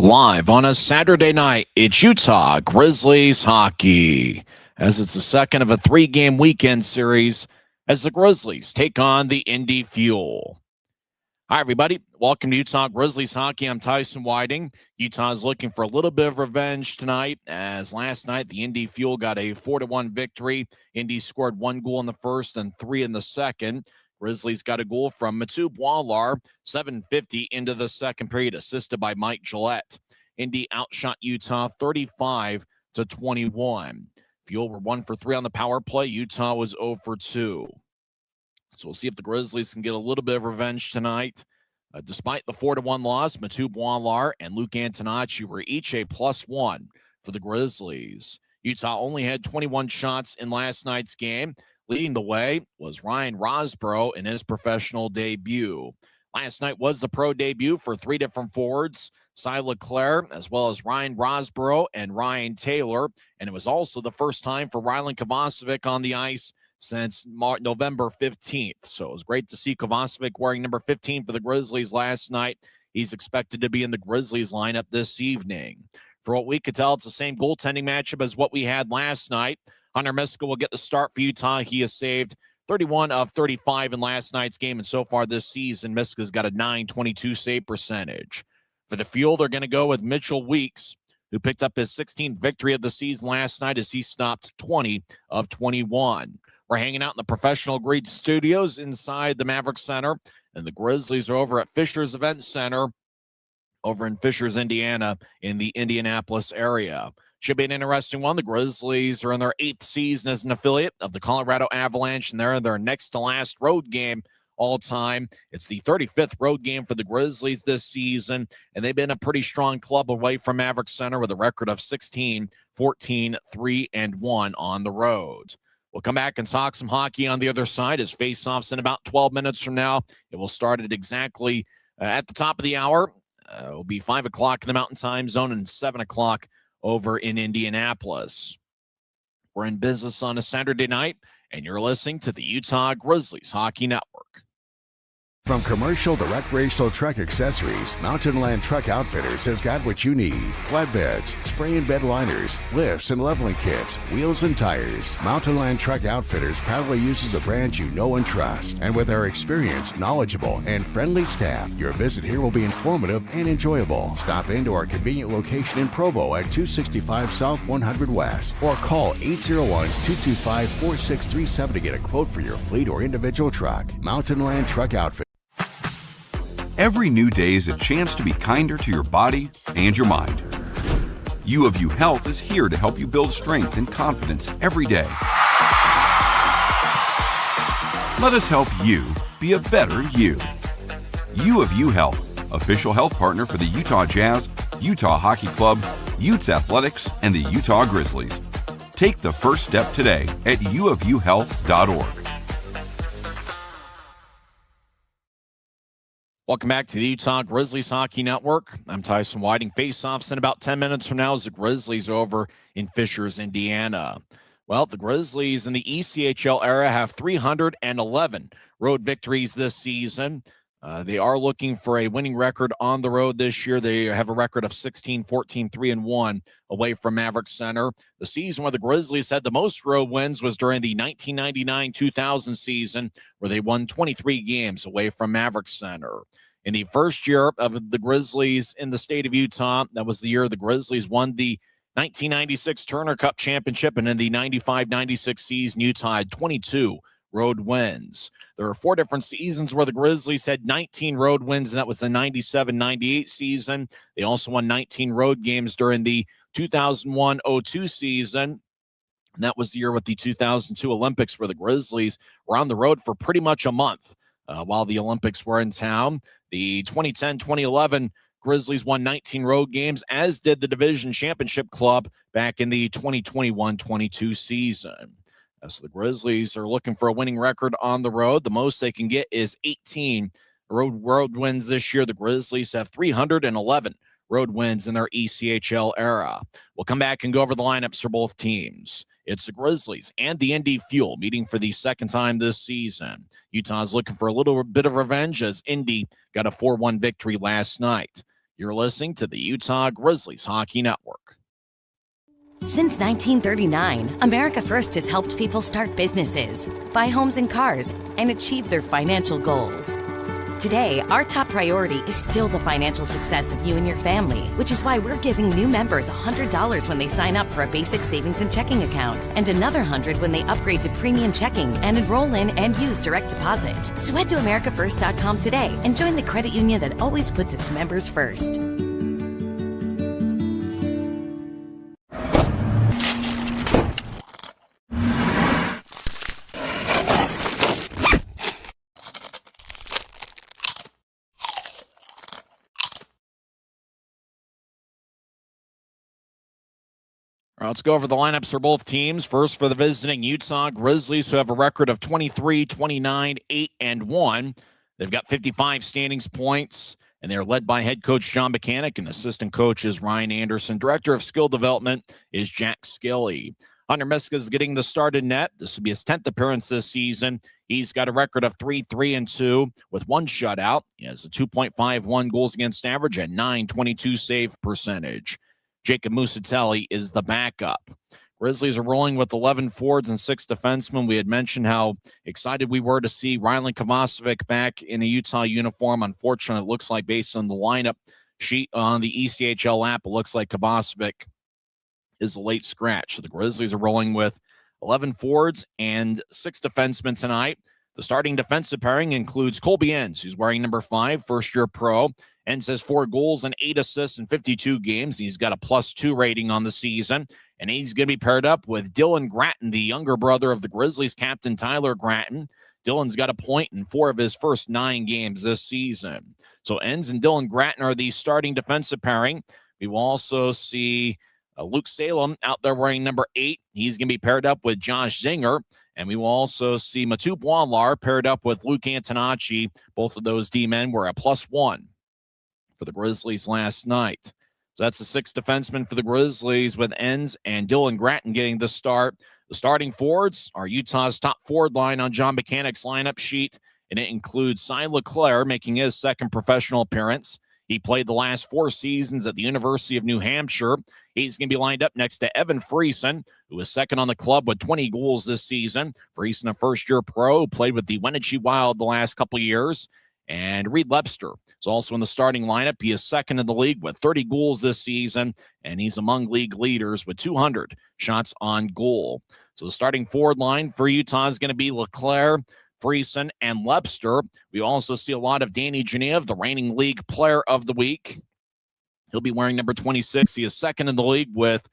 Live on a Saturday night, it's Utah Grizzlies hockey, as it's the second of a three-game weekend series as the Grizzlies take on the Indy Fuel. Hi, everybody. Welcome to Utah Grizzlies hockey. I'm Tyson Whiting. Utah is looking for a little bit of revenge tonight, as last night the Indy Fuel got a 4-1 victory. Indy scored 1 goal in the first and 3 in the second. Grizzlies got a goal from Matub Walar, 7:50 into the second period, assisted by Mike Gillette. Indy outshot Utah 35-21. Fuel were 1 for 3 on the power play. Utah was 0 for 2. So we'll see if the Grizzlies can get a little bit of revenge tonight. Despite the 4-1 loss, Matub Walar and Luke Antonacci were each a +1 for the Grizzlies. Utah only had 21 shots in last night's game. Leading the way was Ryan Rosbrough in his professional debut. Last night was the pro debut for 3 different forwards, Cy Leclerc, as well as Ryan Rosbrough and Ryan Taylor. And it was also the first time for Rylan Kovacevic on the ice since November 15th. So it was great to see Kovacevic wearing number 15 for the Grizzlies last night. He's expected to be in the Grizzlies lineup this evening. For what we could tell, it's the same goaltending matchup as what we had last night. Hunter Miska will get the start for Utah. He has saved 31 of 35 in last night's game, and so far this season, Miska's got a .922 save percentage. For the Fuel, they're going to go with Mitchell Weeks, who picked up his 16th victory of the season last night as he stopped 20 of 21. We're hanging out in the professional grade studios inside the Maverick Center, and the Grizzlies are over at Fisher's Event Center over in Fishers, Indiana, in the Indianapolis area. Should be an interesting one. The Grizzlies are in their 8th season as an affiliate of the Colorado Avalanche, and they're in their next to last road game all time. It's the 35th road game for the Grizzlies this season, and they've been a pretty strong club away from Maverick Center with a record of 16, 14, 3, and 1 on the road. We'll come back and talk some hockey on the other side as face-offs in about 12 minutes from now. It will start at exactly at the top of the hour. It will be 5 o'clock in the Mountain Time Zone and 7 o'clock over in Indianapolis. We're in business on a Saturday night, and you're listening to the Utah Grizzlies Hockey Network. From commercial to recreational truck accessories, Mountain Land Truck Outfitters has got what you need. Flatbeds, spray and bed liners, lifts and leveling kits, wheels and tires. Mountain Land Truck Outfitters proudly uses a brand you know and trust. And with our experienced, knowledgeable, and friendly staff, your visit here will be informative and enjoyable. Stop into our convenient location in Provo at 265 South 100 West or call 801-225-4637 to get a quote for your fleet or individual truck. Mountain Land Truck Outfitters. Every new day is a chance to be kinder to your body and your mind. U of U Health is here to help you build strength and confidence every day. Let us help you be a better you. U of U Health, official health partner for the Utah Jazz, Utah Hockey Club, Utes Athletics, and the Utah Grizzlies. Take the first step today at uofuhealth.org. Welcome back to the Utah Grizzlies Hockey Network. I'm Tyson Whiting. Face-offs in about 10 minutes from now as the Grizzlies over in Fishers, Indiana. Well, the Grizzlies in the ECHL era have 311 road victories this season. They are looking for a winning record on the road this year. They have a record of 16, 14, 3, and 1 away from Maverick Center. The season where the Grizzlies had the most road wins was during the 1999-2000 season, where they won 23 games away from Maverick Center. In the first year of the Grizzlies in the state of Utah, that was the year the Grizzlies won the 1996 Turner Cup Championship, and in the 95-96 season, Utah had 22 road wins. There are 4 different seasons where the Grizzlies had 19 road wins, and that was the 97-98 season. They also won 19 road games during the 2001-02 season. And that was the year with the 2002 Olympics, where the Grizzlies were on the road for pretty much a month while the Olympics were in town. The 2010-2011 Grizzlies won 19 road games, as did the division championship club back in the 2021-22 season. So the Grizzlies are looking for a winning record on the road. The most they can get is 18 road wins this year. The Grizzlies have 311 road wins in their ECHL era. We'll come back and go over the lineups for both teams. It's the Grizzlies and the Indy Fuel meeting for the second time this season. Utah's looking for a little bit of revenge as Indy got a 4-1 victory last night. You're listening to the Utah Grizzlies Hockey Network. Since 1939, America First has helped people start businesses, buy homes and cars, and achieve their financial goals. Today, our top priority is still the financial success of you and your family, which is why we're giving new members $100 when they sign up for a basic savings and checking account, and another $100 when they upgrade to premium checking and enroll in and use direct deposit. So head to americafirst.com today and join the credit union that always puts its members first. All right, let's go over the lineups for both teams. First, for the visiting Utah Grizzlies, who have a record of 23, 29, 8-1. They've got 55 standings points, and they're led by head coach John Mechanic, and assistant coach is Ryan Anderson. Director of skill development is Jack Skilley. Hunter Miska is getting the start in net. This will be his 10th appearance this season. He's got a record of 3-3-2 with one shutout. He has a 2.51 goals against average and .922 save percentage. Jacob Musatelli is the backup. Grizzlies are rolling with 11 forwards and 6 defensemen. We had mentioned how excited we were to see Rylan Kovacevic back in a Utah uniform. Unfortunately, it looks like based on the lineup sheet on the ECHL app, it looks like Kovacevic is a late scratch. So the Grizzlies are rolling with 11 forwards and 6 defensemen tonight. The starting defensive pairing includes Colby Enns, who's wearing number 5, first-year pro. Enns has 4 goals and 8 assists in 52 games. He's got a +2 rating on the season. And he's going to be paired up with Dylan Gratton, the younger brother of the Grizzlies captain Tyler Gratton. Dylan's got a point in 4 of his first 9 games this season. So Enns and Dylan Gratton are the starting defensive pairing. We will also see Luke Salem out there wearing number 8. He's going to be paired up with Josh Zinger. And we will also see Mathieu Boislar paired up with Luke Antonacci. Both of those D-men were a +1 for the Grizzlies last night. So that's the 6 defensemen for the Grizzlies, with Enns and Dylan Gratton getting the start. The starting forwards are Utah's top forward line on John Mechanic's lineup sheet, and it includes Cy Leclerc making his second professional appearance. He played the last 4 seasons at the University of New Hampshire. He's going to be lined up next to Evan Friesen, who is second on the club with 20 goals this season. Friesen, a first-year pro, played with the Wenatchee Wild the last couple of years. And Reed Lepster is also in the starting lineup. He is second in the league with 30 goals this season, and he's among league leaders with 200 shots on goal. So the starting forward line for Utah is going to be Leclerc, Friesen, and Lepster. We also see a lot of Danny Genev, the reigning league player of the week. He'll be wearing number 26. He is second in the league with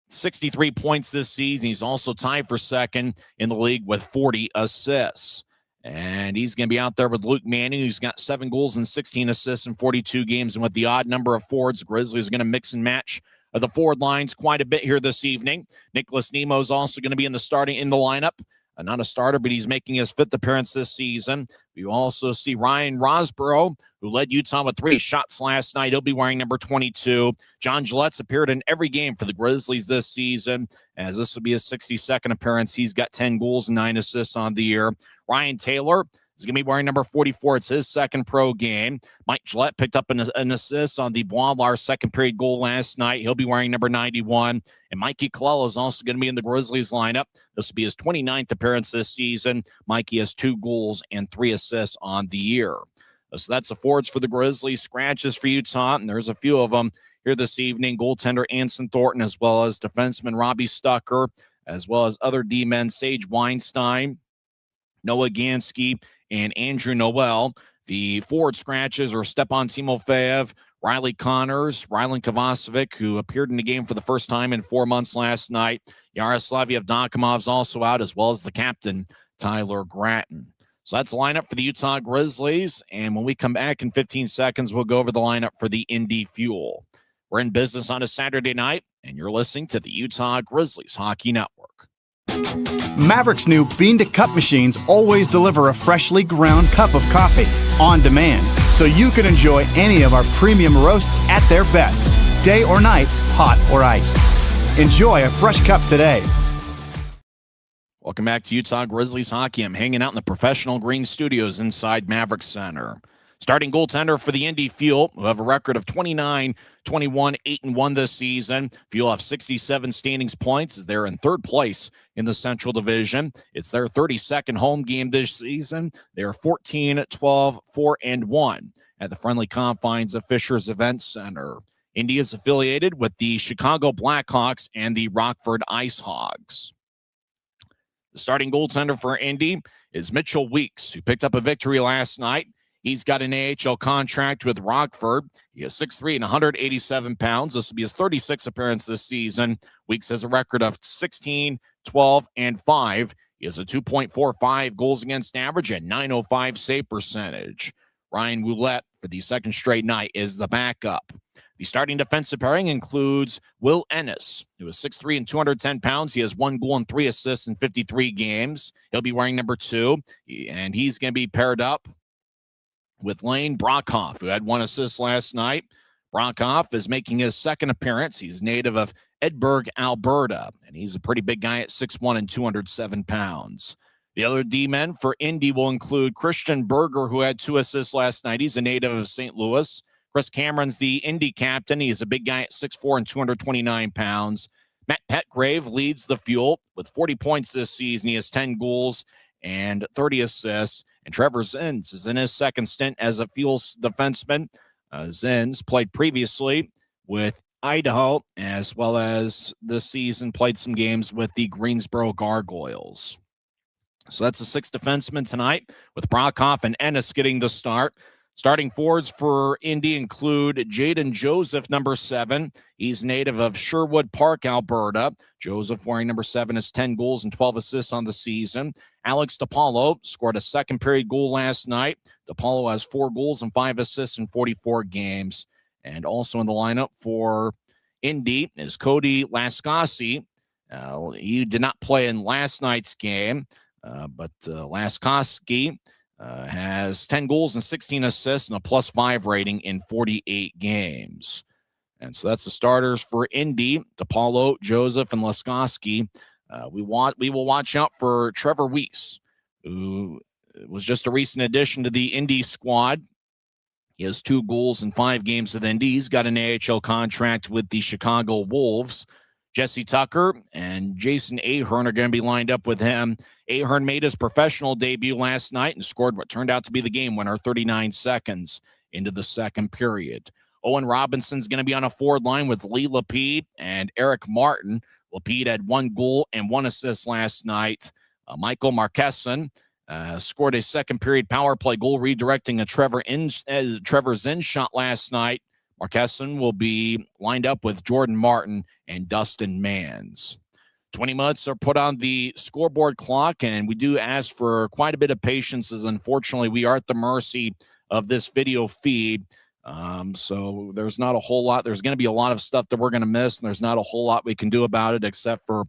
63 points this season. He's also tied for second in the league with 40 assists. And he's going to be out there with Luke Manning, who's got 7 goals and 16 assists in 42 games. And with the odd number of forwards, the Grizzlies are going to mix and match the forward lines quite a bit here this evening. Nicholas Nemo is also going to be in the lineup. Not a starter, but he's making his 5th appearance this season. We also see Ryan Rosborough, who led Utah with 3 shots last night. He'll be wearing number 22. John Gillette's appeared in every game for the Grizzlies this season, as this will be his 62nd appearance. He's got 10 goals and 9 assists on the year. Ryan Taylor is going to be wearing number 44. It's his second pro game. Mike Gillette picked up an assist on the Boislar second period goal last night. He'll be wearing number 91. And Mikey Colella is also going to be in the Grizzlies lineup. This will be his 29th appearance this season. Mikey has 2 goals and 3 assists on the year. So that's the forwards for the Grizzlies. Scratches for Utah, and there's a few of them here this evening. Goaltender Anson Thornton, as well as defenseman Robbie Stucker, as well as other D-men Sage Weinstein, Noah Gansky, and Andrew Noel. The forward scratches are Stepan Timofeyev, Riley Connors, Rylan Kovacevic, who appeared in the game for the first time in 4 months last night. Yaroslav Yevdokimov's also out, as well as the captain, Tyler Gratton. So that's the lineup for the Utah Grizzlies. And when we come back in 15 seconds, we'll go over the lineup for the Indy Fuel. We're in business on a Saturday night, and you're listening to the Utah Grizzlies Hockey Network. Maverick's new bean-to-cup machines always deliver a freshly ground cup of coffee on demand, so you can enjoy any of our premium roasts at their best, day or night, hot or iced. Enjoy a fresh cup today. Welcome back to Utah Grizzlies Hockey. I'm hanging out in the Professional Green Studios inside Maverick Center. Starting goaltender for the Indy Fuel, who have a record of 29-21, 8-1 this season. Fuel have 67 standings points as they're in third place in the Central Division. It's their 32nd home game this season. They are 14-12, 4-1 at the friendly confines of Fisher's Event Center. Indy is affiliated with the Chicago Blackhawks and the Rockford Ice Hogs. The starting goaltender for Indy is Mitchell Weeks, who picked up a victory last night. He's got an AHL contract with Rockford. He is 6'3" and 187 pounds. This will be his 36th appearance this season. Weeks has a record of 16, 12, and 5. He has a 2.45 goals against average and .905 save percentage. Ryan Ouellette, for the second straight night, is the backup. The starting defensive pairing includes Will Ennis, who is 6'3" and 210 pounds. He has 1 goal and 3 assists in 53 games. He'll be wearing number 2, and he's going to be paired up with Lane Brockhoff, who had 1 assist last night. Brockhoff is making his second appearance. He's native of Edinburgh, Alberta, and he's a pretty big guy at 6'1" and 207 pounds. The other D-men for Indy will include Christian Berger, who had 2 assists last night. He's a native of St. Louis. Chris Cameron's the Indy captain. He's a big guy at 6'4" and 229 pounds. Matt Petgrave leads the Fuel with 40 points this season. He has 10 goals and 30 assists. And Trevor Zins is in his second stint as a Fuel's defenseman. Zins played previously with Idaho, as well as this season played some games with the Greensboro Gargoyles. So that's the 6 defensemen tonight, with Brockhoff and Ennis getting the start. Starting forwards for Indy include Jaden Joseph, number 7. He's native of Sherwood Park, Alberta. Joseph, wearing number 7, has 10 goals and 12 assists on the season. Alex DePaulo scored a second-period goal last night. DePaulo has 4 goals and 5 assists in 44 games. And also in the lineup for Indy is Cody Lascasi. He did not play in last night's game, but Lascasi has 10 goals and 16 assists and a +5 rating in 48 games. And so that's the starters for Indy: DePaulo, Joseph, and Lascasi. We will watch out for Trevor Weiss, who was just a recent addition to the Indy squad. He has 2 goals in 5 games with Indy. He's got an AHL contract with the Chicago Wolves. Jesse Tucker and Jason Ahern are going to be lined up with him. Ahern made his professional debut last night and scored what turned out to be the game winner 39 seconds into the second period. Owen Robinson's going to be on a forward line with Lee Lapide and Eric Martin. Lapide had 1 goal and 1 assist last night. Michael Marqueson scored a second-period power play goal, redirecting a Trevor Zinn shot last night. Marqueson will be lined up with Jordan Martin and Dustin Mans. 20 minutes are put on the scoreboard clock, and we do ask for quite a bit of patience, as unfortunately we are at the mercy of this video feed. So there's not a whole lot. There's going to be a lot of stuff that we're going to miss, and there's not a whole lot we can do about it except for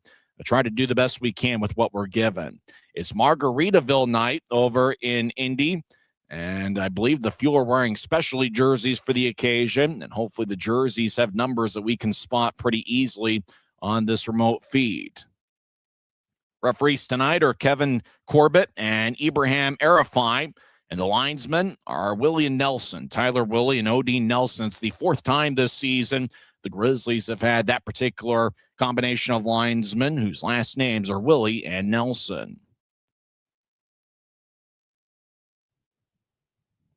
try to do the best we can with what we're given. It's Margaritaville night over in Indy, and I believe the Fuel are wearing specialty jerseys for the occasion, and hopefully the jerseys have numbers that we can spot pretty easily on this remote feed. Referees tonight are Kevin Corbett and Ibrahim Arafai, and the linesmen are Willie and Nelson, Tyler Willie and Odin Nelson. It's the 4th time this season the Grizzlies have had that particular combination of linesmen whose last names are Willie and Nelson.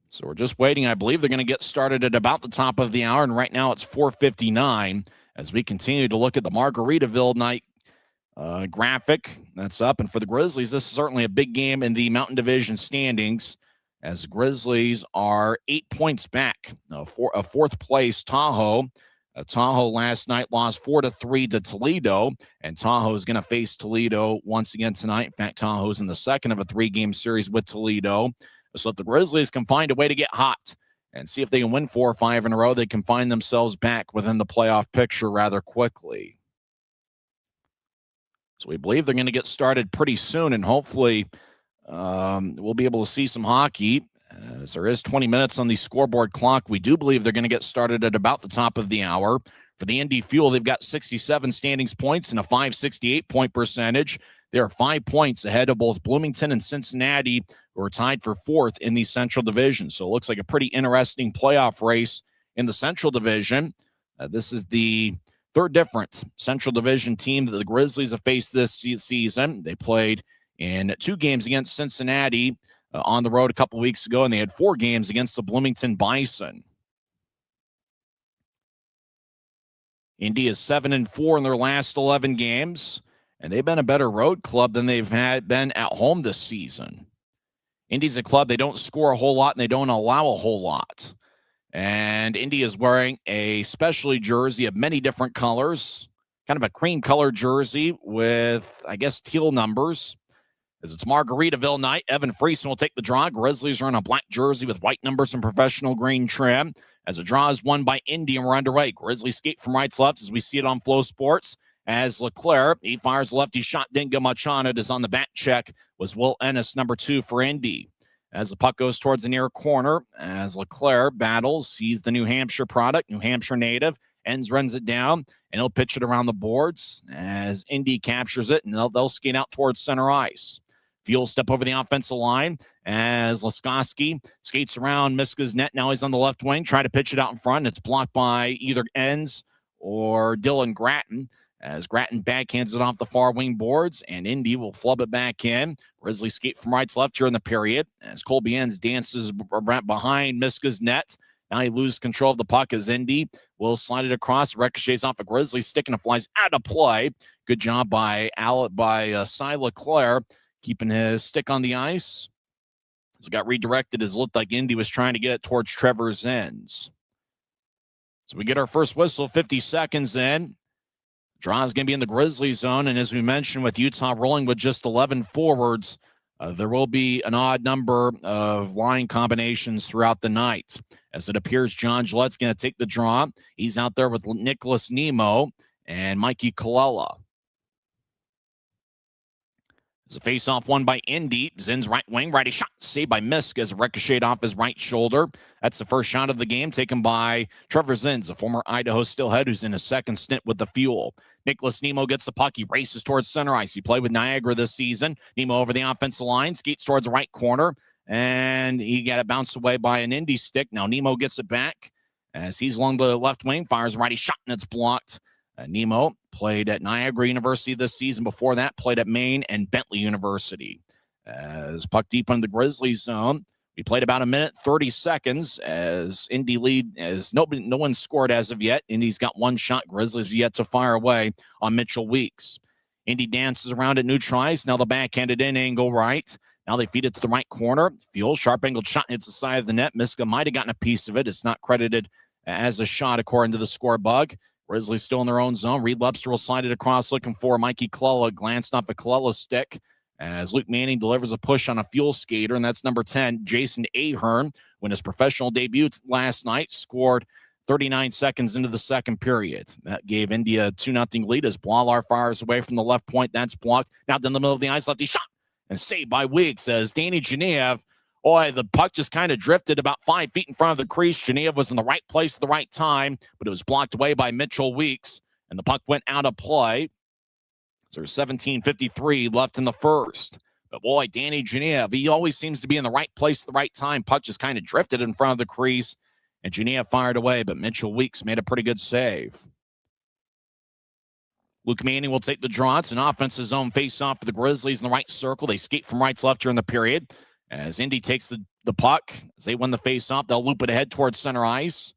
So we're just waiting. I believe they're going to get started at about the top of the hour, and right now it's 4:59 as we continue to look at the Margaritaville night graphic that's up. And for the Grizzlies, this is certainly a big game in the Mountain Division standings, as the Grizzlies are 8 points back for a 4th place Tahoe. Tahoe last night lost 4-3 to Toledo, and Tahoe is going to face Toledo once again tonight. In fact, Tahoe's in the second of a 3-game series with Toledo. So if the Grizzlies can find a way to get hot and see if they can win 4 or 5 in a row, they can find themselves back within the playoff picture rather quickly. So we believe they're going to get started pretty soon, and hopefully we'll be able to see some hockey. As there is 20 minutes on the scoreboard clock, we do believe they're going to get started at about the top of the hour. For the Indy Fuel, they've got 67 standings points and a .568 point percentage. They are 5 points ahead of both Bloomington and Cincinnati, who are tied for 4th in the Central Division. So it looks like a pretty interesting playoff race in the Central Division. This is the third different Central Division team that the Grizzlies have faced this season. They played in 2 games against Cincinnati on the road a couple weeks ago, and they had 4 games against the Bloomington Bison. Indy is 7-4 in their last 11 games, and they've been a better road club than they've been at home this season. Indy's a club, they don't score a whole lot, and they don't allow a whole lot. And Indy is wearing a specialty jersey of many different colors, kind of a cream-colored jersey with, I guess, teal numbers. As it's Margaritaville night, Evan Friesen will take the draw. Grizzlies are in a black jersey with white numbers and professional green trim. As the draw is won by Indy and we're underway. Grizzlies skate from right to left as we see it on Flow Sports. As Leclerc, he fires lefty shot, didn't get much on it. As on the back check was Will Ennis, number 2 for Indy. As the puck goes towards the near corner, as Leclerc battles, he's the New Hampshire product, New Hampshire native. Enns runs it down, and he'll pitch it around the boards as Indy captures it, and they'll skate out towards center ice. Fuel step over the offensive line as Laskowski skates around Miska's net. Now he's on the left wing, trying to pitch it out in front. It's blocked by either Enns or Dylan Gratton as Gratton backhands it off the far wing boards, and Indy will flub it back in. Grizzlies skate from right to left here in the period as Colby Enns dances behind Miska's net. Now he loses control of the puck as Indy will slide it across, ricochets off a Grizzly stick, and it flies out of play. Good job by Cy Leclerc, keeping his stick on the ice. As it got redirected, as it looked like Indy was trying to get it towards Trevor's ends. So we get our first whistle, 50 seconds in. Draw is going to be in the Grizzly zone, and as we mentioned, with Utah rolling with just 11 forwards, there will be an odd number of line combinations throughout the night. As it appears, John Gillette's going to take the draw. He's out there with Nicholas Nemo and Mikey Colella. As a face-off won by Indy, Zinn's right wing, righty shot, saved by Misk as a ricochet off his right shoulder. That's the first shot of the game taken by Trevor Zinns, a former Idaho Steelhead who's in his second stint with the Fuel. Nicholas Nemo gets the puck. He races towards center ice. He played with Niagara this season. Nemo over the offensive line, skates towards the right corner, and he got it bounced away by an Indy stick. Now Nemo gets it back as he's along the left wing, fires a righty shot, and it's blocked. Nemo played at Niagara University this season. Before that, played at Maine and Bentley University. As puck deep in the Grizzlies zone, we played about a minute, 30 seconds as Indy lead, as no one scored as of yet. Indy's got one shot. Grizzlies yet to fire away on Mitchell Weeks. Indy dances around at neutral ice. Now the backhanded in angle right. Now they feed it to the right corner. Fuel, sharp angled shot hits the side of the net. Miska might have gotten a piece of it. It's not credited as a shot according to the score bug. Grizzlies still in their own zone. Reed Lobster will slide it across looking for Mikey Colella. Glanced off a Colella stick as Luke Manning delivers a push on a Fuel skater, and that's number 10, Jason Ahern, when his professional debut last night, scored 39 seconds into the second period. That gave India a 2-0 lead as Blahlar fires away from the left point. That's blocked. Now down the middle of the ice, lefty shot, and saved by Weeks as Danny Genev. The puck just kind of drifted about 5 feet in front of the crease. Genev was in the right place at the right time, but it was blocked away by Mitchell Weeks, and the puck went out of play. There's 17:53 left in the first. But boy, Danny Genev, he always seems to be in the right place at the right time. Puck just kind of drifted in front of the crease, and Genev fired away, but Mitchell Weeks made a pretty good save. Luke Manning will take the draw. It's an offensive zone face-off for the Grizzlies in the right circle. They skate from right to left during the period. As Indy takes the puck, as they win the face-off, they'll loop it ahead towards center ice.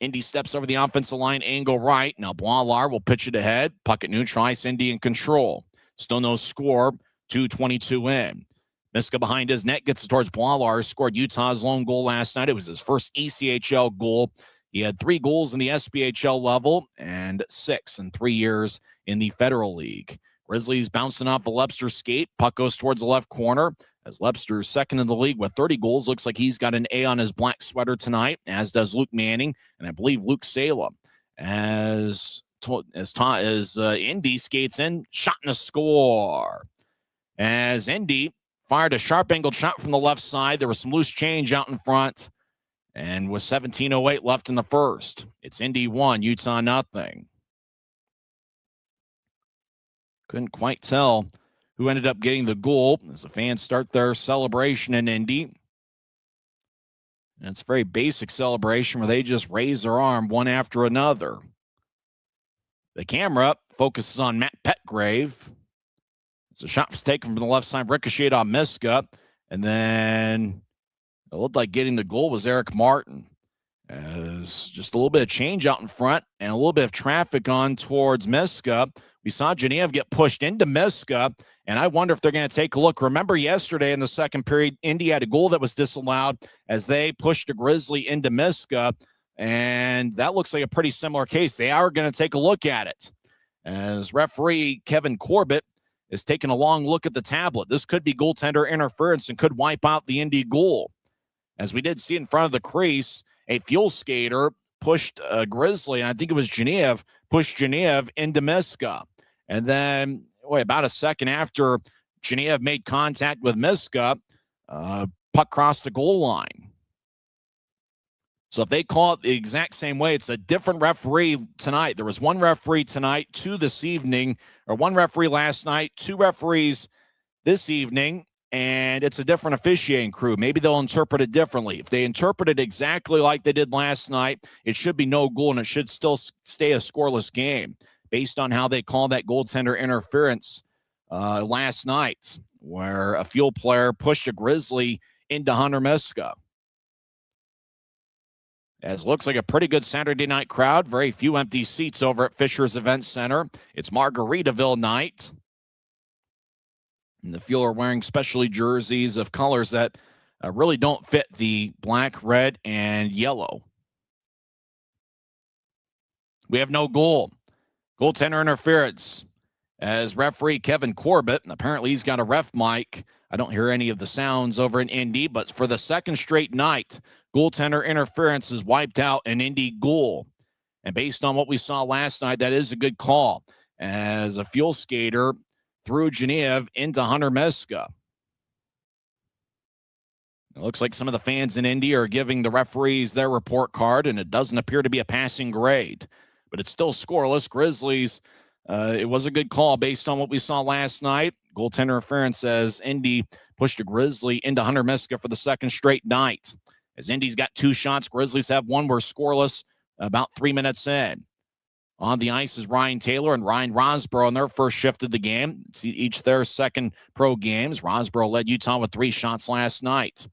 Indy steps over the offensive line, angle right. Now Blahlar will pitch it ahead. Puck at neutral ice, Indy in control. Still no score, 2:22 in. Miska behind his net gets it towards Blahlar. Scored Utah's lone goal last night. It was his first ECHL goal. He had 3 goals in the SPHL level and 6 in 3 years in the Federal League. Grizzlies bouncing off the Lepster skate. Puck goes towards the left corner. As Lepster's second in the league with 30 goals. Looks like he's got an A on his black sweater tonight, as does Luke Manning, and I believe Luke Salem. As Indy skates in, shot and a score. As Indy fired a sharp angled shot from the left side. There was some loose change out in front, and with 17:08 left in the first, it's Indy 1, Utah 0. Couldn't quite tell who ended up getting the goal as the fans start their celebration in Indy. And it's a very basic celebration where they just raise their arm one after another. The camera focuses on Matt Petgrave. It's a shot was taken from the left side, ricocheted on Miska, and then it looked like getting the goal was Eric Martin. As just a little bit of change out in front and a little bit of traffic on towards Miska. We saw Genev get pushed into Miska, and I wonder if they're going to take a look. Remember yesterday in the second period, Indy had a goal that was disallowed as they pushed a Grizzly into Miska, and that looks like a pretty similar case. They are going to take a look at it. As referee Kevin Corbett is taking a long look at the tablet. This could be goaltender interference and could wipe out the Indy goal. As we did see in front of the crease, a fuel skater pushed a Grizzly, and I think it was Genev, pushed Genev into Miska. And then, about a second after Genev made contact with Miska, puck crossed the goal line. So if they call it the exact same way, it's a different referee tonight. There was one referee tonight, two this evening, or one referee last night, two referees this evening, and it's a different officiating crew. Maybe they'll interpret it differently. If they interpret it exactly like they did last night, it should be no goal, and it should still stay a scoreless game based on how they call that goaltender interference last night, where a field player pushed a Grizzly into Hunter Miska. As it looks like a pretty good Saturday night crowd. Very few empty seats over at Fisher's Event Center. It's Margaritaville night. And the field are wearing specialty jerseys of colors that really don't fit the black, red, and yellow. We have no goal. Goaltender interference. As referee Kevin Corbett, and apparently he's got a ref mic. I don't hear any of the sounds over in Indy, but for the second straight night, goaltender interference is wiped out an Indy goal. And based on what we saw last night, that is a good call. As a fuel skater threw Genev into Hunter Miska. It looks like some of the fans in Indy are giving the referees their report card, and it doesn't appear to be a passing grade. But it's still scoreless. Grizzlies, it was a good call based on what we saw last night. Goaltender interference as Indy pushed a Grizzly into Hunter Miska for the second straight night. As Indy's got two shots, Grizzlies have one. We're scoreless about 3 minutes in. On the ice is Ryan Taylor and Ryan Rosborough in their first shift of the game. It's each their second pro games. Rosborough led Utah with 3 shots last night.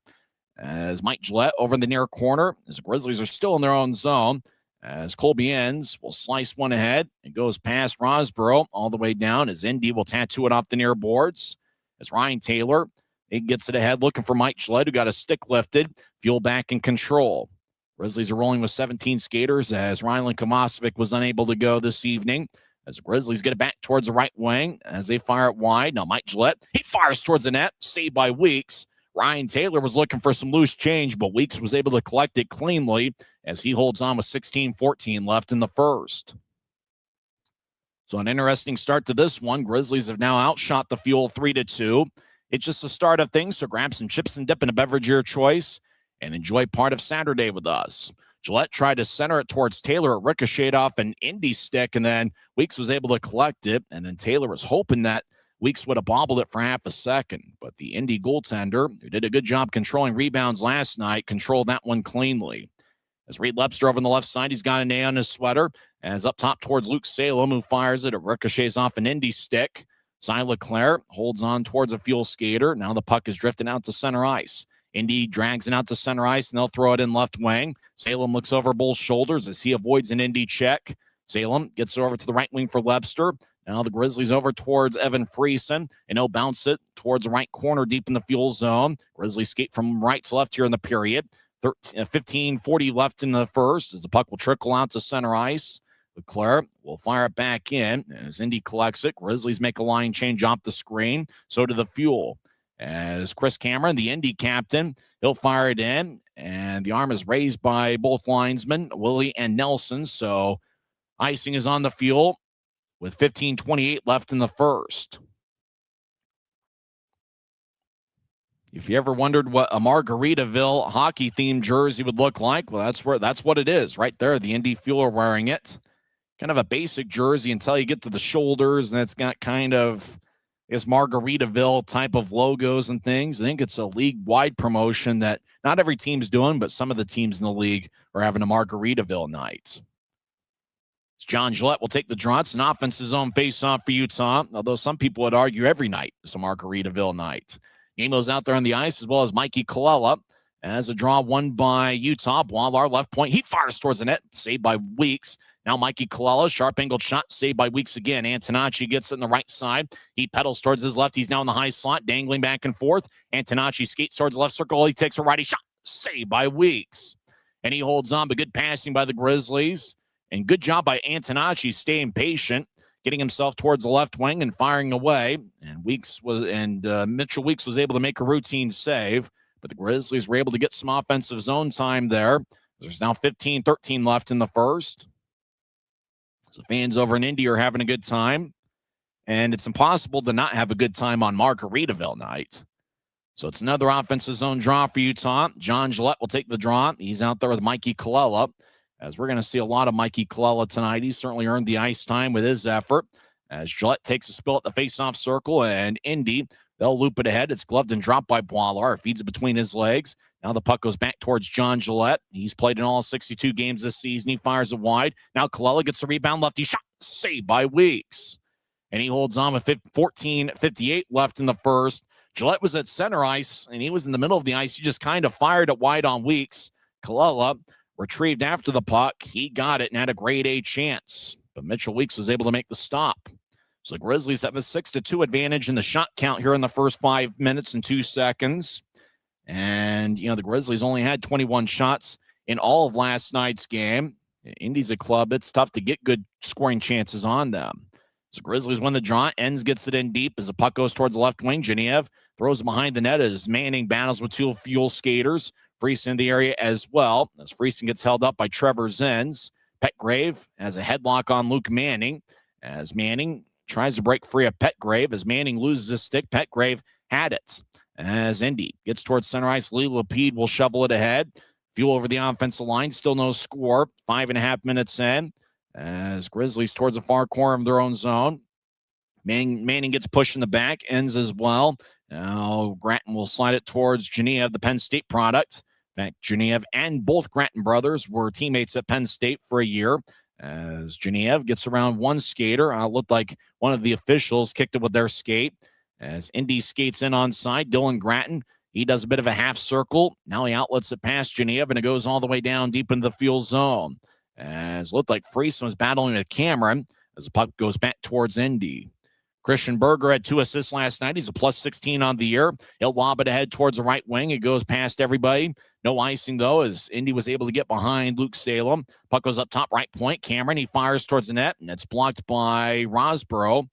As Mike Gillette over in the near corner, as the Grizzlies are still in their own zone, as Colby Enns will slice one ahead. It goes past Rosborough all the way down as Indy will tattoo it off the near boards. As Ryan Taylor, he gets it ahead looking for Mike Gillette, who got a stick lifted. Fuel back in control. Grizzlies are rolling with 17 skaters as Rylan Kovacevic was unable to go this evening. As the Grizzlies get it back towards the right wing as they fire it wide. Now Mike Gillette, he fires towards the net, saved by Weeks. Ryan Taylor was looking for some loose change, but Weeks was able to collect it cleanly as he holds on with 16-14 left in the first. So an interesting start to this one. Grizzlies have now outshot the Fuel 3-2. It's just the start of things, so grab some chips and dip in a beverage of your choice and enjoy part of Saturday with us. Gillette tried to center it towards Taylor. It ricocheted off an Indy stick, and then Weeks was able to collect it, and then Taylor was hoping that Weeks would have bobbled it for half a second, but the Indy goaltender, who did a good job controlling rebounds last night, controlled that one cleanly. As Reed Lepster over on the left side, he's got an A on his sweater, as up top towards Luke Salem, who fires it. It ricochets off an Indy stick. Cy Leclerc holds on towards a fuel skater. Now the puck is drifting out to center ice. Indy drags it out to center ice, and they'll throw it in left wing. Salem looks over both shoulders as he avoids an Indy check. Salem gets it over to the right wing for Lepster. Now the Grizzlies over towards Evan Friesen, and he'll bounce it towards the right corner deep in the fuel zone. Grizzlies skate from right to left here in the period. 15:40 left in the first as the puck will trickle out to center ice. Leclerc will fire it back in as Indy collects it. Grizzlies make a line change off the screen. So do the Fuel. As Chris Cameron, the Indy captain, he'll fire it in, and the arm is raised by both linesmen, Willie and Nelson. So icing is on the Fuel with 15:28 left in the first. If you ever wondered what a Margaritaville hockey-themed jersey would look like, well, that's what it is right there. The Indy Fuel are wearing it. kind of a basic jersey until you get to the shoulders, and it's got kind of, I guess, Margaritaville type of logos and things. I think it's a league-wide promotion that not every team's doing, but some of the teams in the league are having a Margaritaville night. John Gillette will take the draw. It's an offensive zone face-off for Utah, although some people would argue every night is a Margaritaville night. Nemo's out there on the ice, as well as Mikey Colella. As a draw won by Utah, Boileau left point. He fires towards the net, saved by Weeks. Now Mikey Colella, sharp angled shot, saved by Weeks again. Antonacci gets it on the right side. He pedals towards his left. He's now in the high slot, dangling back and forth. Antonacci skates towards the left circle. He takes a righty shot, saved by Weeks. And he holds on, but good passing by the Grizzlies. And good job by Antonacci staying patient, getting himself towards the left wing and firing away. And Mitchell Weeks was able to make a routine save. But the Grizzlies were able to get some offensive zone time there. There's now 15-13 left in the first. So fans over in Indy are having a good time. And it's impossible to not have a good time on Margaritaville night. So it's another offensive zone draw for Utah. John Gillette will take the draw. He's out there with Mikey Colella. As we're going to see a lot of Mikey Colella tonight. He's certainly earned the ice time with his effort. As Gillette takes a spill at the faceoff circle, and Indy, they'll loop it ahead. It's gloved and dropped by Boileau. Feeds it between his legs. Now the puck goes back towards John Gillette. He's played in all 62 games this season. He fires it wide. Now Colella gets the rebound. Lefty shot. Saved by Weeks. And he holds on with 14:58 left in the first. Gillette was at center ice, and he was in the middle of the ice. He just kind of fired it wide on Weeks. Colella retrieved after the puck. He got it and had a grade A chance. But Mitchell Weeks was able to make the stop. So the Grizzlies have a 6-2 advantage in the shot count here in the first 5 minutes and 2 seconds. And, the Grizzlies only had 21 shots in all of last night's game. Indy's a club. It's tough to get good scoring chances on them. So Grizzlies win the draw. Enns gets it in deep as the puck goes towards the left wing. Genev throws it behind the net as Manning battles with two fuel skaters. Friesen in the area as well, as Friesen gets held up by Trevor Zenz. Petgrave has a headlock on Luke Manning, as Manning tries to break free of Petgrave. As Manning loses his stick, Petgrave had it. As Indy gets towards center ice, Lee Lapide will shovel it ahead. Fuel over the offensive line, still no score. 5.5 minutes in, as Grizzlies towards the far corner of their own zone. Manning gets pushed in the back, ends as well. Now Gratton will slide it towards Genev, the Penn State product. In fact, Genev and both Gratton brothers were teammates at Penn State for a year. As Genev gets around one skater, looked like one of the officials kicked it with their skate. As Indy skates in on side, Dylan Gratton, he does a bit of a half circle. Now he outlets it past Genev, and it goes all the way down deep into the field zone. As it looked like Friesen was battling with Cameron as the puck goes back towards Indy. Christian Berger had 2 assists last night. He's a plus 16 on the year. He'll lob it ahead towards the right wing. It goes past everybody. No icing, though, as Indy was able to get behind Luke Salem. Puck goes up top right point. Cameron, he fires towards the net, and it's blocked by Rosborough.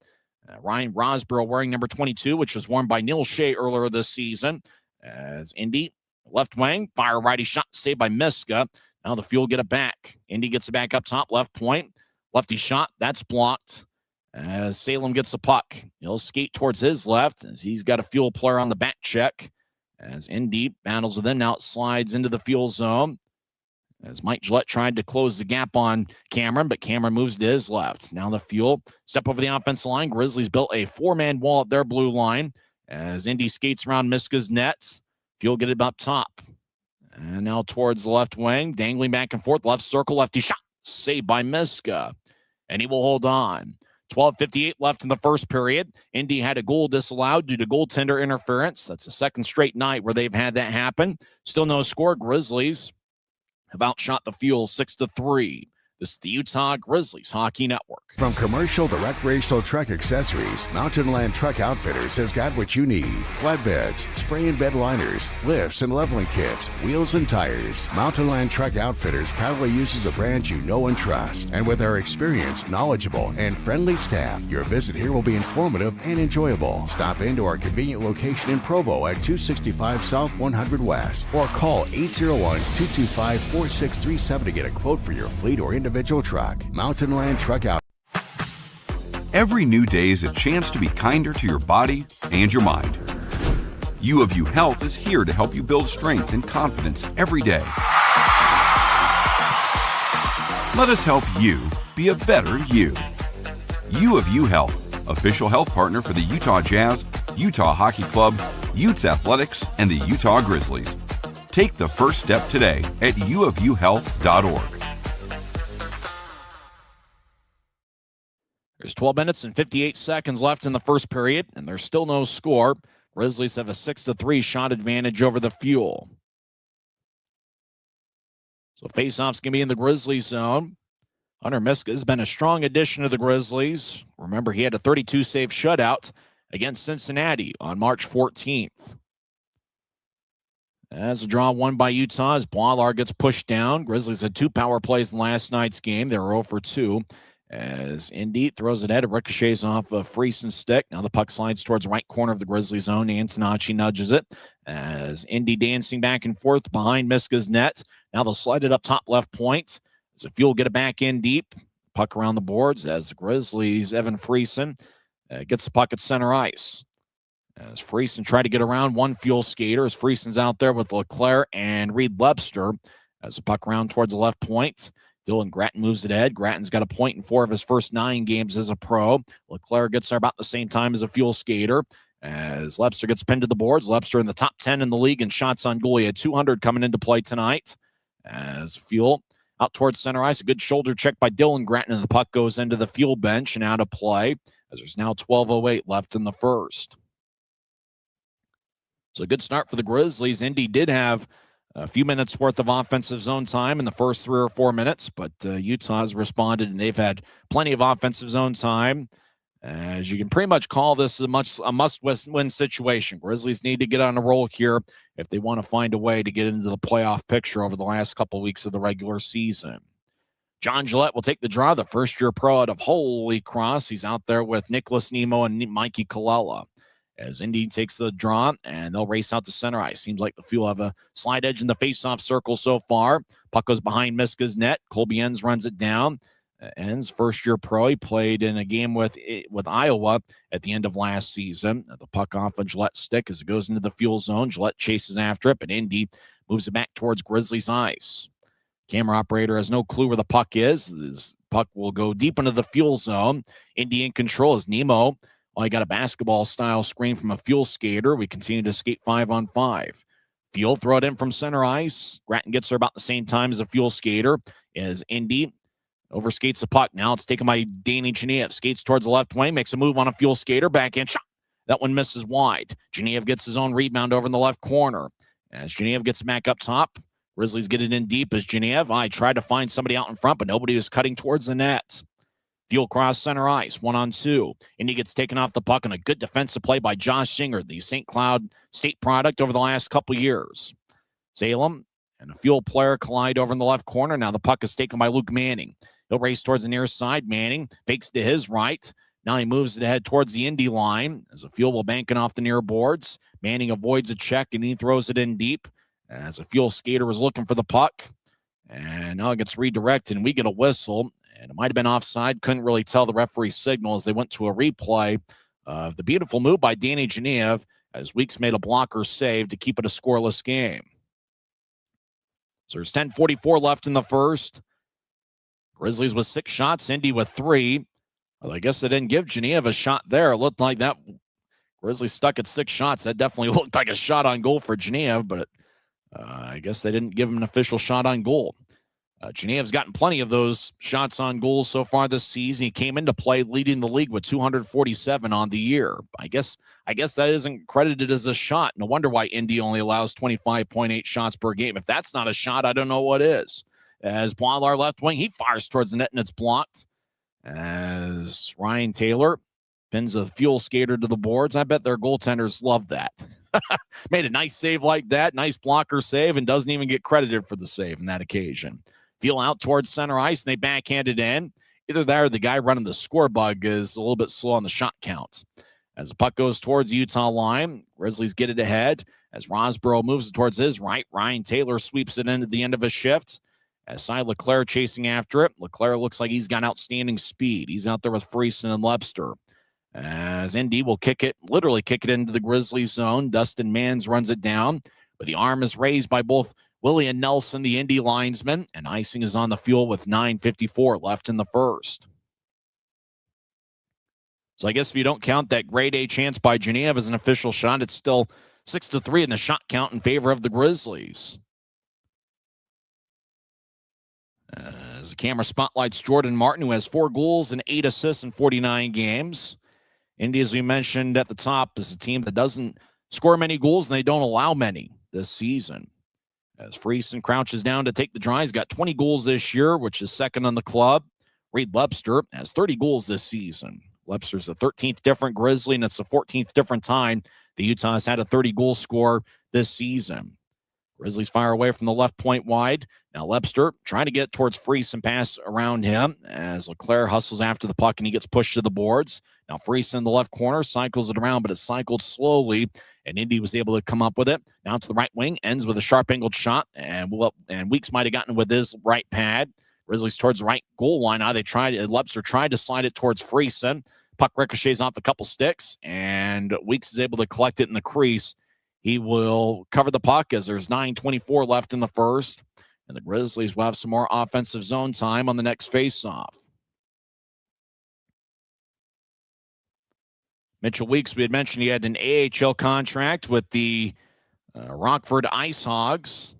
Ryan Rosborough wearing number 22, which was worn by Neil Shea earlier this season. As Indy, left wing, fire righty shot, saved by Miska. Now the Fuel get it back. Indy gets it back up top, left point. Lefty shot, that's blocked. As Salem gets the puck, he'll skate towards his left as he's got a Fuel player on the back check. As Indy battles with him, now it slides into the Fuel zone. As Mike Gillette tried to close the gap on Cameron, but Cameron moves to his left. Now the Fuel step over the offensive line. Grizzlies built a 4-man wall at their blue line. As Indy skates around Miska's nets, Fuel get it up top. And now towards the left wing, dangling back and forth, left circle, lefty shot, saved by Miska. And he will hold on. 12:58 left in the first period. Indy had a goal disallowed due to goaltender interference. That's the second straight night where they've had that happen. Still no score. Grizzlies have outshot the Fuel 6-3. This is the Utah Grizzlies Hockey Network. From commercial to recreational truck accessories, Mountain Land Truck Outfitters has got what you need. Flatbeds, spray and bed liners, lifts and leveling kits, wheels and tires. Mountain Land Truck Outfitters proudly uses a brand you know and trust. And with our experienced, knowledgeable, and friendly staff, your visit here will be informative and enjoyable. Stop into our convenient location in Provo at 265 South 100 West or call 801-225-4637 to get a quote for your fleet or individual truck. Mountain Land Truck Out. Every new day is a chance to be kinder to your body and your mind. U of U Health is here to help you build strength and confidence every day. Let us help you be a better you. U of U Health, official health partner for the Utah Jazz, Utah Hockey Club, Utes Athletics, and the Utah Grizzlies. Take the first step today at uofuhealth.org. There's 12 minutes and 58 seconds left in the first period, and there's still no score. Grizzlies have a 6-3 shot advantage over the Fuel. So faceoff's going to be in the Grizzlies zone. Hunter Miska has been a strong addition to the Grizzlies. Remember, he had a 32-save shutout against Cincinnati on March 14th. As a draw won by Utah, as Boilar gets pushed down. Grizzlies had 2 power plays in last night's game. They were 0 for 2. As Indy throws it ahead, it ricochets off of Frieson's stick. Now the puck slides towards the right corner of the Grizzlies zone. Antonacci nudges it. As Indy dancing back and forth behind Miska's net. Now they'll slide it up top left point. As the Fuel get it back in deep. Puck around the boards as the Grizzlies, Evan Friesen gets the puck at center ice. As Friesen tried to get around one Fuel skater, as Friesen's out there with Leclerc and Reed Lebster. As the puck around towards the left point. Dylan Gratton moves it ahead. Gratton's got a point in 4 of his first 9 games as a pro. Leclerc gets there about the same time as a Fuel skater. As Lebster gets pinned to the boards. Lebster in the top 10 in the league in shots on goal. He had 200 coming into play tonight. As Fuel out towards center ice. A good shoulder check by Dylan Gratton, and the puck goes into the Fuel bench and out of play. As there's now 12:08 left in the first. So a good start for the Grizzlies. Indy did have a few minutes worth of offensive zone time in the first 3 or 4 minutes, but Utah's responded, and they've had plenty of offensive zone time. As you can pretty much call this a must-win situation. Grizzlies need to get on a roll here if they want to find a way to get into the playoff picture over the last couple weeks of the regular season. John Gillette will take the draw, the first-year pro out of Holy Cross. He's out there with Nicholas Nemo and Mikey Colella. As Indy takes the draw, and they'll race out to center ice. Seems like the Fuel have a slide edge in the face-off circle so far. Puck goes behind Miska's net. Colby Enns runs it down. Enns, first-year pro. He played in a game with Iowa at the end of last season. The puck off of Gillette's stick as it goes into the Fuel zone. Gillette chases after it, but Indy moves it back towards Grizzlies ice. Camera operator has no clue where the puck is. This puck will go deep into the Fuel zone. Indy in control as Nemo. Well, he got a basketball-style screen from a Fuel skater. We continue to skate 5-on-5. Fuel throw it in from center ice. Gratton gets there about the same time as a Fuel skater. As Indy overskates the puck. Now it's taken by Danny Genev. Skates towards the left wing. Makes a move on a Fuel skater. Backhand shot. That one misses wide. Genev gets his own rebound over in the left corner. As Genev gets back up top. Grizzlies get it in deep as Genev. I tried to find somebody out in front, but nobody was cutting towards the net. Fuel cross center ice, 1-on-2. Indy gets taken off the puck, and a good defensive play by Josh Singer, the St. Cloud State product over the last couple years. Salem and a Fuel player collide over in the left corner. Now the puck is taken by Luke Manning. He'll race towards the near side. Manning fakes to his right. Now he moves it ahead towards the Indy line as a Fuel will banking off the near boards. Manning avoids a check, and he throws it in deep as a Fuel skater was looking for the puck. And now it gets redirected, and we get a whistle. And it might have been offside. Couldn't really tell the referee's signal as they went to a replay of the beautiful move by Danny Genev as Weeks made a blocker save to keep it a scoreless game. So there's 10:44 left in the first. Grizzlies with 6 shots, Indy with 3. Well, I guess they didn't give Genev a shot there. It looked like that Grizzlies stuck at 6 shots. That definitely looked like a shot on goal for Genev, but I guess they didn't give him an official shot on goal. Genev's gotten plenty of those shots on goal so far this season. He came into play leading the league with 247 on the year. I guess that isn't credited as a shot. No wonder why Indy only allows 25.8 shots per game. If that's not a shot, I don't know what is. As Boilar left wing, he fires towards the net and it's blocked. As Ryan Taylor pins a Fuel skater to the boards. I bet their goaltenders love that. Made a nice save like that, nice blocker save, and doesn't even get credited for the save on that occasion. Fuel out towards center ice, and they backhand it in. Either that or the guy running the score bug is a little bit slow on the shot count. As the puck goes towards the Utah line, Grizzlies get it ahead. As Rosborough moves it towards his right, Ryan Taylor sweeps it into the end of a shift. As Cy Leclerc chasing after it. Leclerc looks like he's got outstanding speed. He's out there with Friesen and Lebster. As Indy will literally kick it into the Grizzlies zone. Dustin Mans runs it down, but the arm is raised by both William Nelson, the Indy linesman, and icing is on the fuel with 9:54 left in the first. So I guess if you don't count that grade A chance by Geneva as an official shot, it's still 6-3 in the shot count in favor of the Grizzlies. As the camera spotlights Jordan Martin, who has 4 goals and 8 assists in 49 games. Indy, as we mentioned at the top, is a team that doesn't score many goals, and they don't allow many this season. As Friesen crouches down to take the draw, he's got 20 goals this year, which is second on the club. Reed Webster has 30 goals this season. Webster's the 13th different Grizzly, and it's the 14th different time the Utah has had a 30-goal score this season. Grizzlies fire away from the left point wide. Now Webster trying to get towards Friesen, pass around him as Leclerc hustles after the puck and he gets pushed to the boards. Now Friesen in the left corner cycles it around, but it cycled slowly, and Indy was able to come up with it. Now to the right wing, ends with a sharp angled shot, and Weeks might have gotten with his right pad. Grizzlies towards the right goal line. Now Webster tried to slide it towards Friesen. Puck ricochets off a couple sticks, and Weeks is able to collect it in the crease. He will cover the puck as there's 9:24 left in the first, and the Grizzlies will have some more offensive zone time on the next faceoff. Mitchell Weeks, we had mentioned he had an AHL contract with the Rockford Ice Hogs.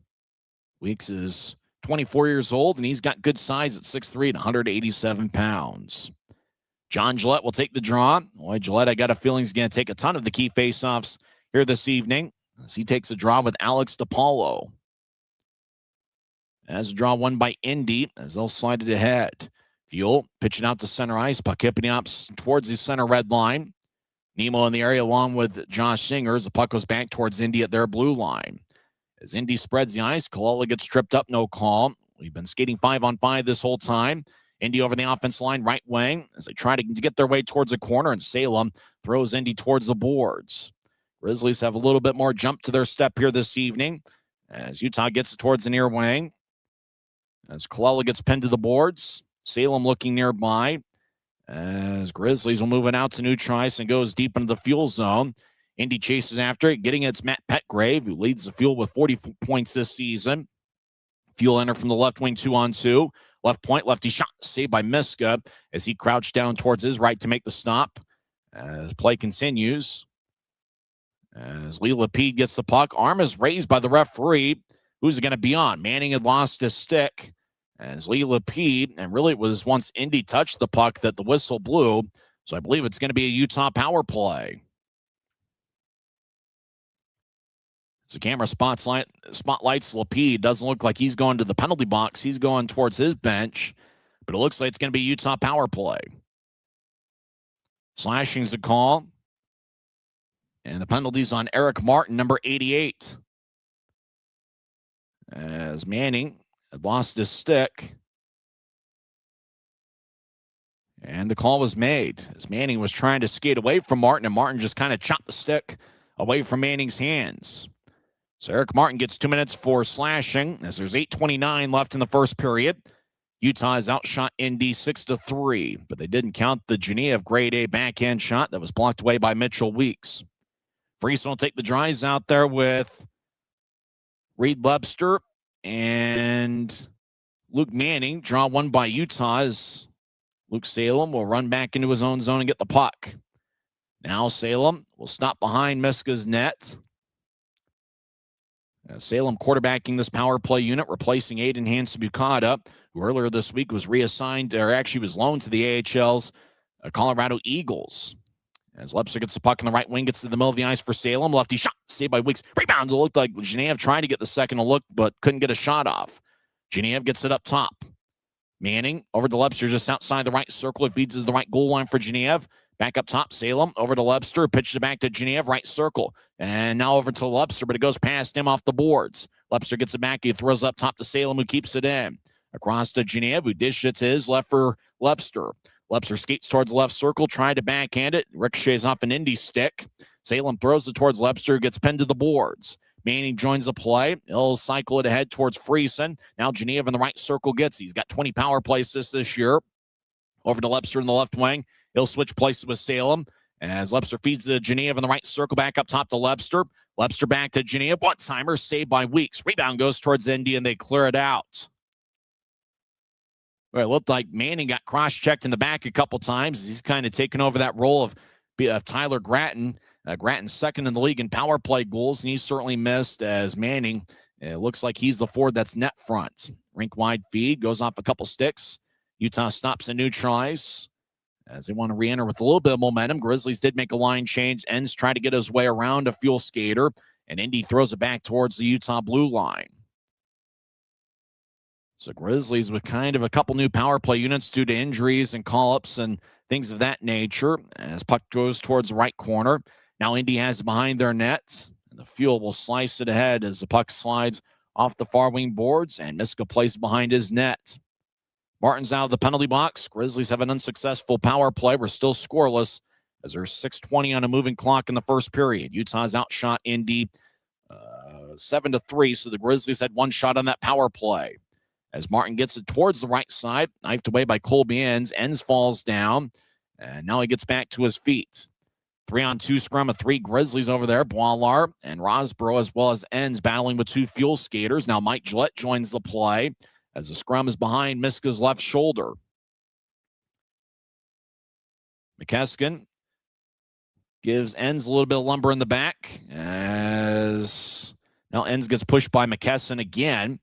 Weeks is 24 years old, and he's got good size at 6'3" and 187 pounds. John Gillette will take the draw. Boy, Gillette, I got a feeling he's going to take a ton of the key faceoffs here this evening as he takes a draw with Alex DiPaolo. As a draw won by Indy as they'll slide it ahead. Fuel pitching out to center ice. Puck hipping up towards the center red line. Nemo in the area along with Josh Singers. The puck goes back towards Indy at their blue line. As Indy spreads the ice, Kalala gets tripped up, no call. We've been skating 5-on-5 this whole time. Indy over the offense line, right wing, as they try to get their way towards the corner, and Salem throws Indy towards the boards. Grizzlies have a little bit more jump to their step here this evening as Utah gets it towards the near wing. As Kalala gets pinned to the boards, Salem looking nearby. As Grizzlies will move it out to neutral ice and goes deep into the fuel zone. Indy chases after it, getting it's Matt Petgrave, who leads the Fuel with 40 points this season. Fuel enter from the left wing 2-on-2. Left point, lefty shot, saved by Miska as he crouched down towards his right to make the stop. As play continues, as Lee Lapide gets the puck, arm is raised by the referee. Who's it going to be on? Manning had lost his stick. As Lee Lapide, and really it was once Indy touched the puck that the whistle blew. So I believe it's going to be a Utah power play. As the camera spotlights Lapide, doesn't look like he's going to the penalty box. He's going towards his bench, but it looks like it's going to be Utah power play. Slashing's the call. And the penalty's on Eric Martin, number 88. As Manning had lost his stick. And the call was made as Manning was trying to skate away from Martin, and Martin just kind of chopped the stick away from Manning's hands. So Eric Martin gets 2 minutes for slashing as there's 8:29 left in the first period. Utah has outshot Indy 6-3, but they didn't count the Geneva grade A backhand shot that was blocked away by Mitchell Weeks. Friesen will take the drives out there with Reed Webster and Luke Manning. Draw one by Utah as Luke Salem will run back into his own zone and get the puck. Now Salem will stop behind Miska's net. Salem quarterbacking this power play unit, replacing Aiden Hansen-Bukata, who earlier this week was reassigned, or actually was loaned to the AHL's Colorado Eagles. As Webster gets the puck in the right wing, gets to the middle of the ice for Salem. Lefty shot, saved by Weeks. Rebound. It looked like Geneva tried to get the second look, but couldn't get a shot off. Geneva gets it up top. Manning over to Webster just outside the right circle. It feeds to the right goal line for Geneva. Back up top, Salem over to Webster. Pitches it back to Geneva, right circle. And now over to Webster, but it goes past him off the boards. Webster gets it back. He throws up top to Salem, who keeps it in. Across to Geneva, who dishes his left for Webster. Webster skates towards the left circle, tried to backhand it. Ricochets off an Indy stick. Salem throws it towards Webster, gets pinned to the boards. Manning joins the play. He'll cycle it ahead towards Friesen. Now Geneva in the right circle gets it. He's got 20 power play assists this year. Over to Webster in the left wing. He'll switch places with Salem As Lepster feeds to Geneva in the right circle, back up top to Lepster. Lepster back to Geneva. One-timer saved by Weeks. Rebound goes towards Indy, and they clear it out. Well, it looked like Manning got cross-checked in the back a couple times. He's kind of taken over that role of Tyler Gratton. Gratton's second in the league in power play goals, and he's certainly missed as Manning. It looks like he's the forward that's net front. Rink-wide feed, goes off a couple sticks. Utah stops and neutralize as they want to re-enter with a little bit of momentum. Grizzlies did make a line change. Ends try to get his way around a fuel skater, and Indy throws it back towards the Utah blue line. So Grizzlies with kind of a couple new power play units due to injuries and call-ups and things of that nature. As puck goes towards the right corner. Now Indy has it behind their net. And the Fuel will slice it ahead as the puck slides off the far wing boards, and Miska plays behind his net. Martin's out of the penalty box. Grizzlies have an unsuccessful power play. We're still scoreless as there's 6:20 on a moving clock in the first period. Utah's outshot Indy 7-3, so the Grizzlies had one shot on that power play. As Martin gets it towards the right side, knifed away by Colby Enns. Enns falls down, and now he gets back to his feet. 3-on-2 scrum of three Grizzlies over there. Boilar and Rosborough, as well as Enns, battling with two Fuel skaters. Now Mike Gillette joins the play as the scrum is behind Miska's left shoulder. McKeskin gives Enns a little bit of lumber in the back as now Enns gets pushed by McKesson again.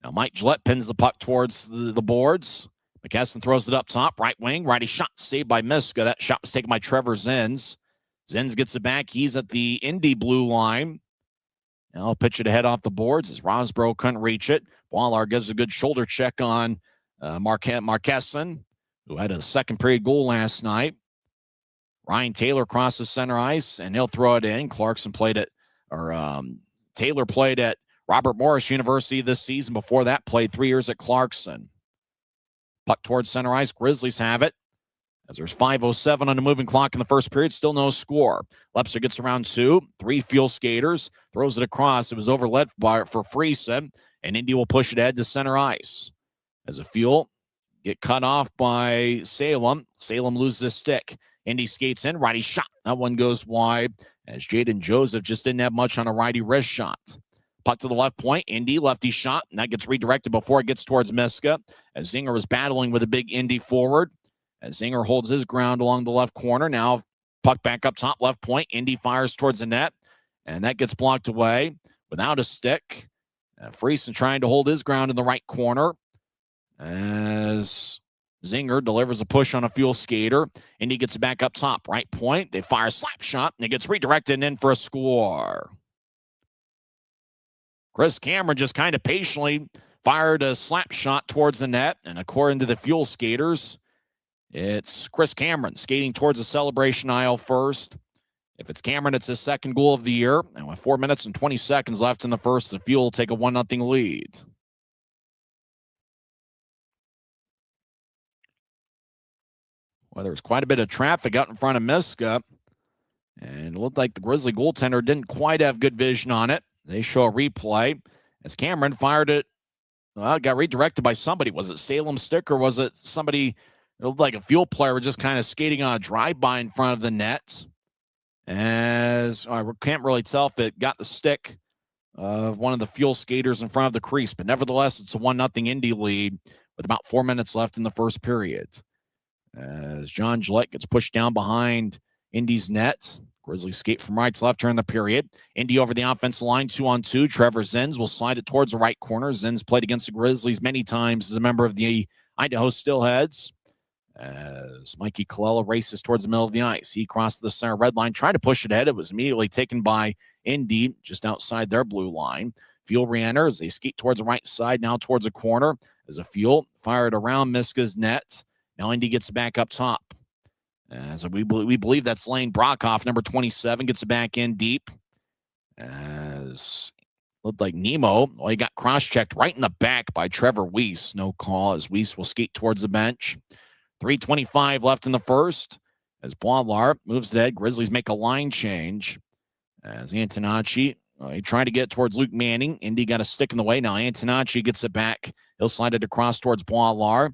Now Mike Gillette pins the puck towards the boards. McKesson throws it up top, right wing. Righty shot saved by Miska. That shot was taken by Trevor Zenz. Zenz gets it back. He's at the Indy blue line. Now I'll pitch it ahead off the boards as Rosborough couldn't reach it. Boilar gives a good shoulder check on Marquesson, who had a second period goal last night. Ryan Taylor crosses center ice, and he'll throw it in. Taylor played at Robert Morris University this season. Before that, played 3 years at Clarkson. Puck towards center ice. Grizzlies have it. As there's 5:07 on the moving clock in the first period, still no score. Lepster gets around two. 3 Fuel skaters. Throws it across. It was overled for Friesen, and Indy will push it ahead to center ice. As a Fuel get cut off by Salem. Salem loses his stick. Indy skates in. Righty shot. That one goes wide as Jaden Joseph just didn't have much on a righty wrist shot. Puck to the left point. Indy, lefty shot. And that gets redirected before it gets towards Miska. As Zinger was battling with a big Indy forward. As Zinger holds his ground along the left corner. Now puck back up top left point. Indy fires towards the net. And that gets blocked away without a stick. Friesen trying to hold his ground in the right corner. As Zinger delivers a push on a Fuel skater. Indy gets it back up top. Right point. They fire a slap shot. And it gets redirected and in for a score. Chris Cameron just kind of patiently fired a slap shot towards the net. And according to the Fuel skaters, it's Chris Cameron skating towards the celebration aisle first. If it's Cameron, it's his second goal of the year. And with 4 minutes and 20 seconds left in the first, the Fuel will take a 1-0 lead. Well, there was quite a bit of traffic out in front of Miska. And it looked like the Grizzly goaltender didn't quite have good vision on it. They show a replay as Cameron fired it. Well, it got redirected by somebody. Was it Salem's stick or was it somebody? It looked like a Fuel player was just kind of skating on a drive-by in front of the net. As I can't really tell if it got the stick of one of the Fuel skaters in front of the crease. But nevertheless, it's a 1-0 Indy lead with about 4 minutes left in the first period. As John Gillette gets pushed down behind Indy's net. Grizzlies skate from right to left during the period. Indy over the offensive line, 2-on-2. Trevor Zenz will slide it towards the right corner. Zenz played against the Grizzlies many times as a member of the Idaho Steelheads. As Mikey Colella races towards the middle of the ice. He crossed the center red line, tried to push it ahead. It was immediately taken by Indy just outside their blue line. Fuel re-enters. They skate towards the right side, now towards the corner. As a Fuel fired around Miska's net. Now Indy gets back up top. As we believe that's Lane Brockhoff, number 27, gets it back in deep. As looked like Nemo, well, he got cross-checked right in the back by Trevor Weiss. No call as Weiss will skate towards the bench. 3:25 left in the first. As Boilar moves ahead, Grizzlies make a line change. As Antonacci, he tried to get towards Luke Manning. Indy got a stick in the way. Now Antonacci gets it back. He'll slide it across towards Boilar.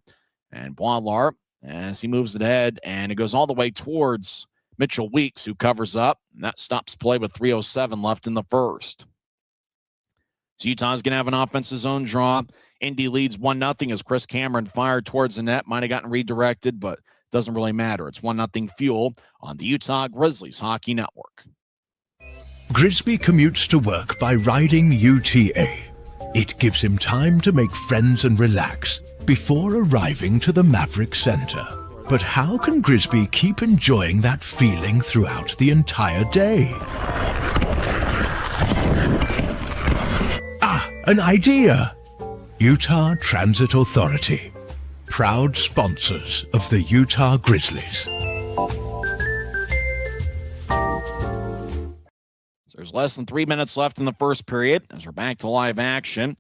And Boilar, as he moves it ahead, and it goes all the way towards Mitchell Weeks, who covers up, and that stops play with 3:07 left in the first. So Utah's going to have an offensive zone draw. Indy leads 1-0 as Chris Cameron fired towards the net. Might have gotten redirected, but doesn't really matter. It's 1-0 Fuel on the Utah Grizzlies Hockey Network. Grisby commutes to work by riding UTA. It gives him time to make friends and relax before arriving to the Maverick Center. But how can Grisby keep enjoying that feeling throughout the entire day? An idea! Utah Transit Authority, proud sponsors of the Utah Grizzlies. There's less than 3 minutes left in the first period as we're back to live action.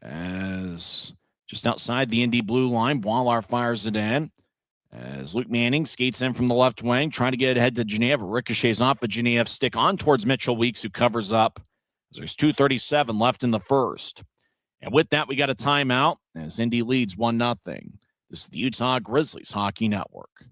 As just outside the Indy blue line, Boilar fires it in. As Luke Manning skates in from the left wing, trying to get ahead to Geneva. Ricochets off of Geneva's stick on towards Mitchell Weeks, who covers up. There's 2:37 left in the first. And with that, we got a timeout as Indy leads 1-0. This is the Utah Grizzlies Hockey Network.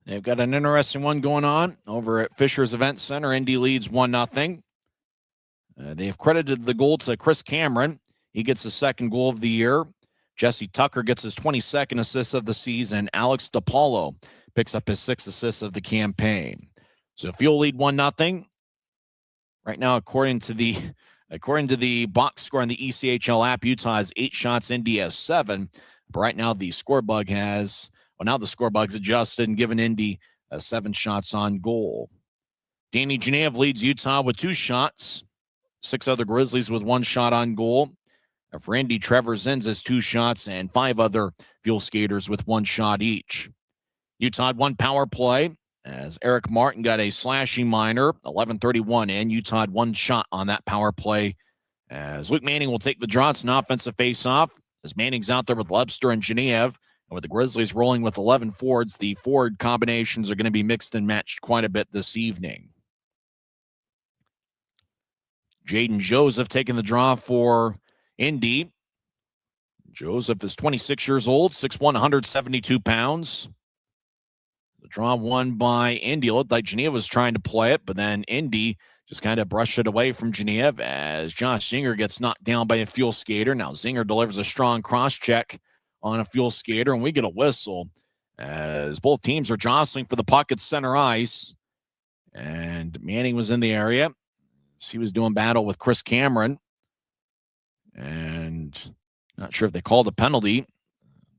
They've got an interesting one going on over at Fisher's Event Center. Indy leads 1-0. They have credited the goal to Chris Cameron. He gets his second goal of the year. Jesse Tucker gets his 22nd assist of the season. Alex DePaulo picks up his 6th assist of the campaign. So Fuel lead 1-0. Right now, according to the box score on the ECHL app, Utah has 8 shots, Indy has 7. But right now, the score bug's adjusted and given Indy 7 shots on goal. Danny Genev leads Utah with 2 shots. 6 other Grizzlies with 1 shot on goal. And for Indy, Trevor Zins has 2 shots and 5 other Fuel skaters with 1 shot each. Utah had 1 power play as Eric Martin got a slashing minor, 11:31 in. Utah had 1 shot on that power play as Luke Manning will take the draw. It's an offensive face-off as Manning's out there with Lebster and Genev. And with the Grizzlies rolling with 11 forwards, the forward combinations are going to be mixed and matched quite a bit this evening. Jaden Joseph taking the draw for Indy. Joseph is 26 years old, 6'1", 172 pounds. The draw won by Indy. It looked like Geneva was trying to play it, but then Indy just kind of brushed it away from Geneva as Josh Zinger gets knocked down by a Fuel skater. Now Zinger delivers a strong cross-check on a Fuel skater, and we get a whistle as both teams are jostling for the puck at center ice. And Manning was in the area. He was doing battle with Chris Cameron. And not sure if they called a penalty.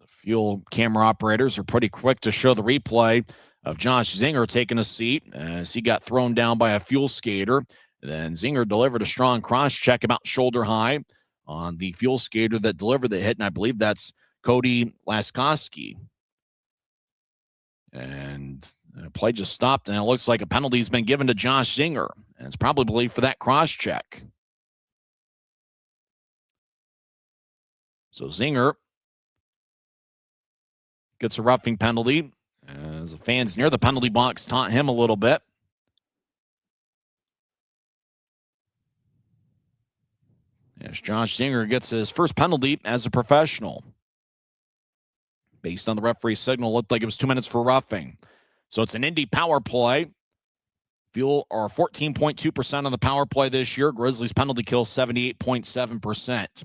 The Fuel camera operators are pretty quick to show the replay of Josh Zinger taking a seat as he got thrown down by a Fuel skater. Then Zinger delivered a strong cross check about shoulder high on the Fuel skater that delivered the hit, and I believe that's Cody Laskowski. And the play just stopped, and it looks like a penalty's been given to Josh Zinger. And it's probably for that cross check. So Zinger gets a roughing penalty as the fans near the penalty box taunt him a little bit. As Josh Zinger gets his first penalty as a professional. Based on the referee's signal, looked like it was 2 minutes for roughing. So it's an Indy power play. Fuel are 14.2% on the power play this year. Grizzlies penalty kill 78.7%.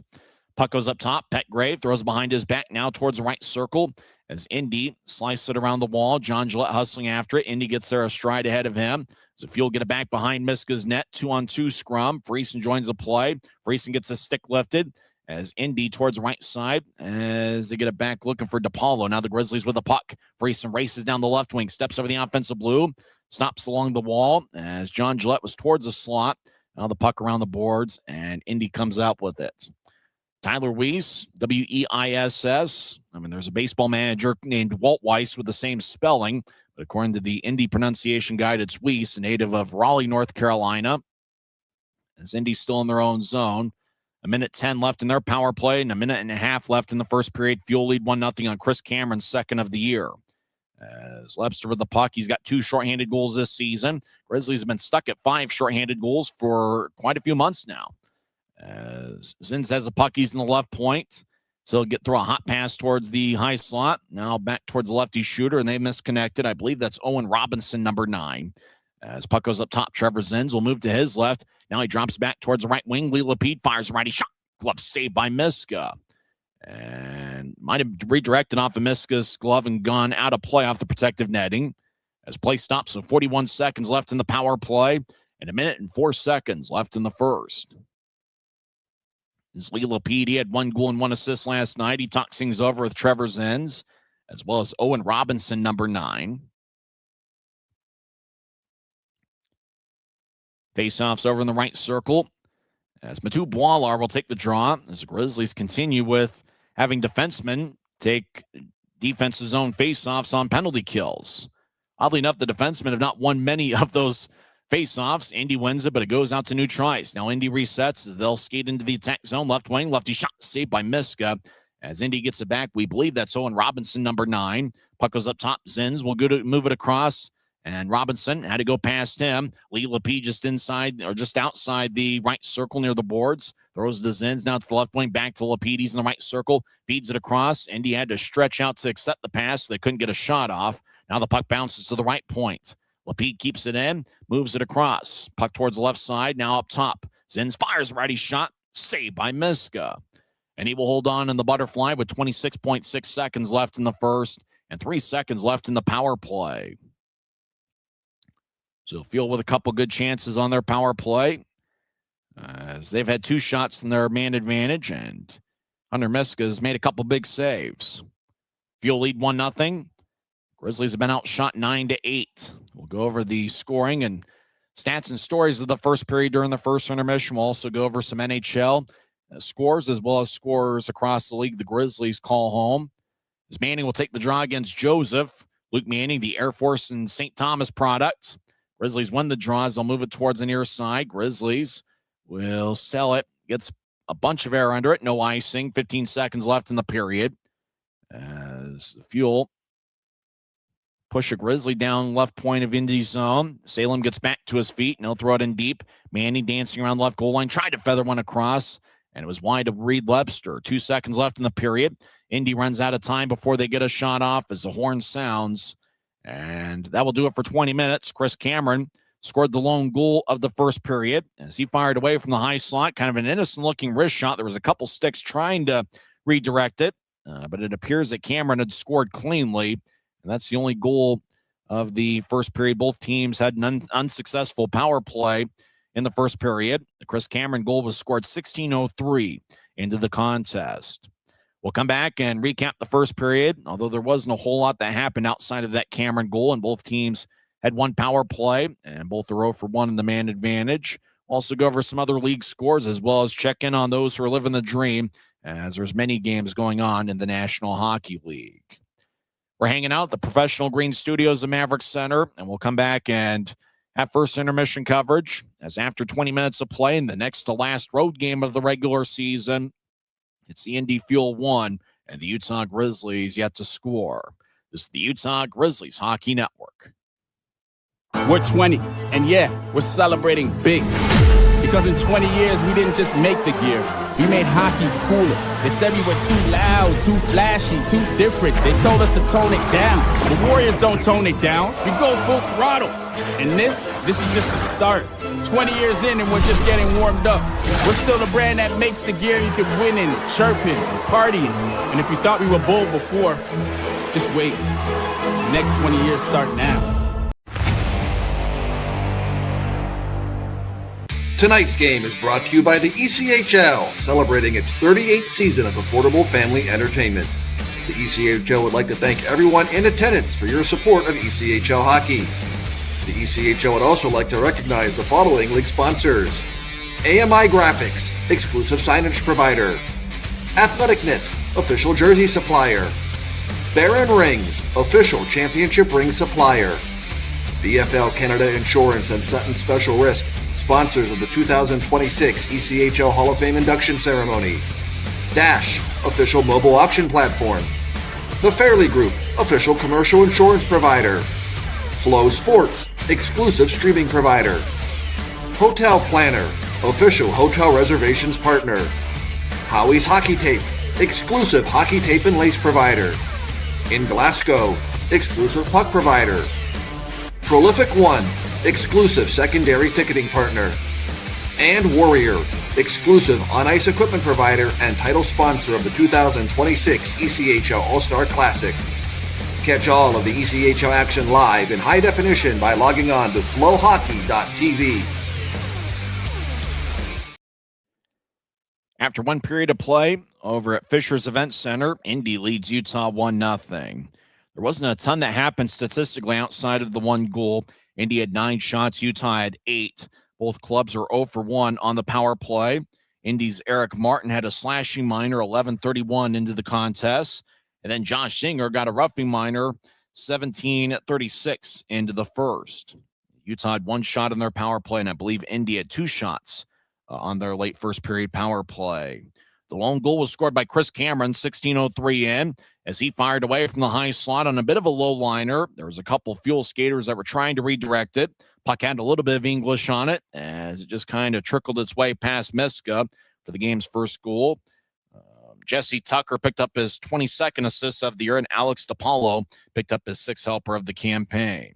Puck goes up top. Petgrave throws behind his back now towards the right circle as Indy sliced it around the wall. John Gillette hustling after it. Indy gets there a stride ahead of him. So Fuel get it back behind Miska's net. 2-on-2 scrum. Friesen joins the play. Friesen gets a stick lifted as Indy towards the right side as they get it back looking for DePaulo. Now the Grizzlies with the puck. Friesen races down the left wing, steps over the offensive blue, stops along the wall as John Gillette was towards the slot. Now the puck around the boards, and Indy comes out with it. Tyler Weiss, W-E-I-S-S. I mean, there's a baseball manager named Walt Weiss with the same spelling, but according to the Indy pronunciation guide, it's Weiss, a native of Raleigh, North Carolina. As Indy's still in their own zone. 1:10 left in their power play, and 1.5 left in the first period. Fuel lead 1-0 on Chris Cameron's second of the year. As Lebster with the puck, he's got 2 shorthanded goals this season. Grizzlies have been stuck at 5 shorthanded goals for quite a few months now. As Zins has the puck, he's in the left point. So he'll get through a hot pass towards the high slot. Now back towards the lefty shooter, and they misconnected. I believe that's Owen Robinson, number 9. As puck goes up top, Trevor Zins will move to his left. Now he drops back towards the right wing. Lee Lapide fires a righty shot. Glove saved by Miska. And might have redirected off of Miska's glove and gone out of play off the protective netting. As play stops with 41 seconds left in the power play and 1:04 left in the first. As Lee Lapide, he had 1 goal and 1 assist last night. He talks things over with Trevor Zins, as well as Owen Robinson, number 9. Faceoffs over in the right circle as Mathieu Boilard will take the draw as the Grizzlies continue with having defensemen take defense's zone faceoffs on penalty kills. Oddly enough, the defensemen have not won many of those faceoffs. Indy wins it, but it goes out to new tries. Now Indy resets as they'll skate into the attack zone. Left wing, lefty shot saved by Miska. As Indy gets it back, we believe that's Owen Robinson, number 9. Puck goes up top. Zins will go to move it across. And Robinson had to go past him. Lee Lapide just inside or just outside the right circle near the boards. Throws it to Zins. Now it's the left wing back to Lapide. He's in the right circle. Feeds it across. Indy had to stretch out to accept the pass. So they couldn't get a shot off. Now the puck bounces to the right point. Lapide keeps it in. Moves it across. Puck towards the left side. Now up top. Zins fires a righty shot. Saved by Miska. And he will hold on in the butterfly with 26.6 seconds left in the first and 3 seconds left in the power play. So Fuel with a couple good chances on their power play as they've had 2 shots in their man advantage, and Hunter Miska has made a couple big saves. Fuel lead 1-0. Grizzlies have been outshot 9-8. We'll go over the scoring and stats and stories of the first period during the first intermission. We'll also go over some NHL scores as well as scores across the league. The Grizzlies call home as Manning will take the draw against Joseph. Luke Manning, the Air Force and St. Thomas product. Grizzlies win the draws. They'll move it towards the near side. Grizzlies will sell it. Gets a bunch of air under it. No icing. 15 seconds left in the period. As the Fuel push a Grizzly down left point of Indy's zone. Salem gets back to his feet, and he'll throw it in deep. Manning dancing around the left goal line. Tried to feather one across, and it was wide of Reed Lebster. 2 seconds left in the period. Indy runs out of time before they get a shot off as the horn sounds. And that will do it for 20 minutes. Chris Cameron scored the lone goal of the first period as he fired away from the high slot. Kind of an innocent-looking wrist shot. There was a couple sticks trying to redirect it, but it appears that Cameron had scored cleanly, and that's the only goal of the first period. Both teams had an unsuccessful power play in the first period. The Chris Cameron goal was scored 16:03 into the contest. We'll come back and recap the first period, although there wasn't a whole lot that happened outside of that Cameron goal, and both teams had 1 power play, and both are 0 for 1 in the man advantage. We'll also go over some other league scores, as well as check in on those who are living the dream, as there's many games going on in the National Hockey League. We're hanging out at the Professional Green Studios of Maverick Center, and we'll come back and have first intermission coverage, as after 20 minutes of play in the next to last road game of the regular season, it's the Indy Fuel 1 and the Utah Grizzlies yet to score. This is the Utah Grizzlies Hockey Network. We're 20, and yeah, we're celebrating big. Because in 20 years, we didn't just make the gear. We made hockey cooler. They said we were too loud, too flashy, too different. They told us to tone it down. The Warriors don't tone it down. We go full throttle. And this is just the start. 20 years in and we're just getting warmed up. We're still the brand that makes the gear you can win in, chirping, and partying. And if you thought we were bold before, Just wait. The next 20 years start now. Tonight's game is brought to you by the ECHL, celebrating its 38th season of affordable family entertainment. The ECHL would like to thank everyone in attendance for your support of ECHL hockey. The ECHL would also like to recognize the following league sponsors: AMI Graphics, exclusive signage provider; AthleticNet, official jersey supplier; Baron Rings, official championship ring supplier; BFL Canada Insurance and Sutton Special Risk, sponsors of the 2026 ECHL Hall of Fame induction ceremony; Dash, official mobile auction platform; The Fairley Group, official commercial insurance provider; Flow Sports, exclusive streaming provider; Hotel Planner, official hotel reservations partner; Howie's Hockey Tape, exclusive hockey tape and lace provider; In Glasgow, exclusive puck provider; Prolific One, exclusive secondary ticketing partner; and Warrior, exclusive on-ice equipment provider and title sponsor of the 2026 ECHL All-Star Classic. Catch all of the ECHL action live in high definition by logging on to flowhockey.tv. After one period of play over at Fisher's Event Center, Indy leads Utah 1-0. There wasn't a ton that happened statistically outside of the one goal. Indy had 9 shots, Utah had 8. Both clubs are 0 for 1 on the power play. Indy's Eric Martin had a slashing minor, 11:31 into the contest. And then Josh Singer got a roughing minor, 17:36 into the first. Utah had 1 shot on their power play, and I believe Indy had 2 shots on their late first period power play. The lone goal was scored by Chris Cameron, 16:03 in, as he fired away from the high slot on a bit of a low liner. There was a couple fuel skaters that were trying to redirect it. Puck had a little bit of English on it as it just kind of trickled its way past Miska for the game's first goal. Jesse Tucker picked up his 22nd assist of the year, and Alex DePaulo picked up his 6th helper of the campaign.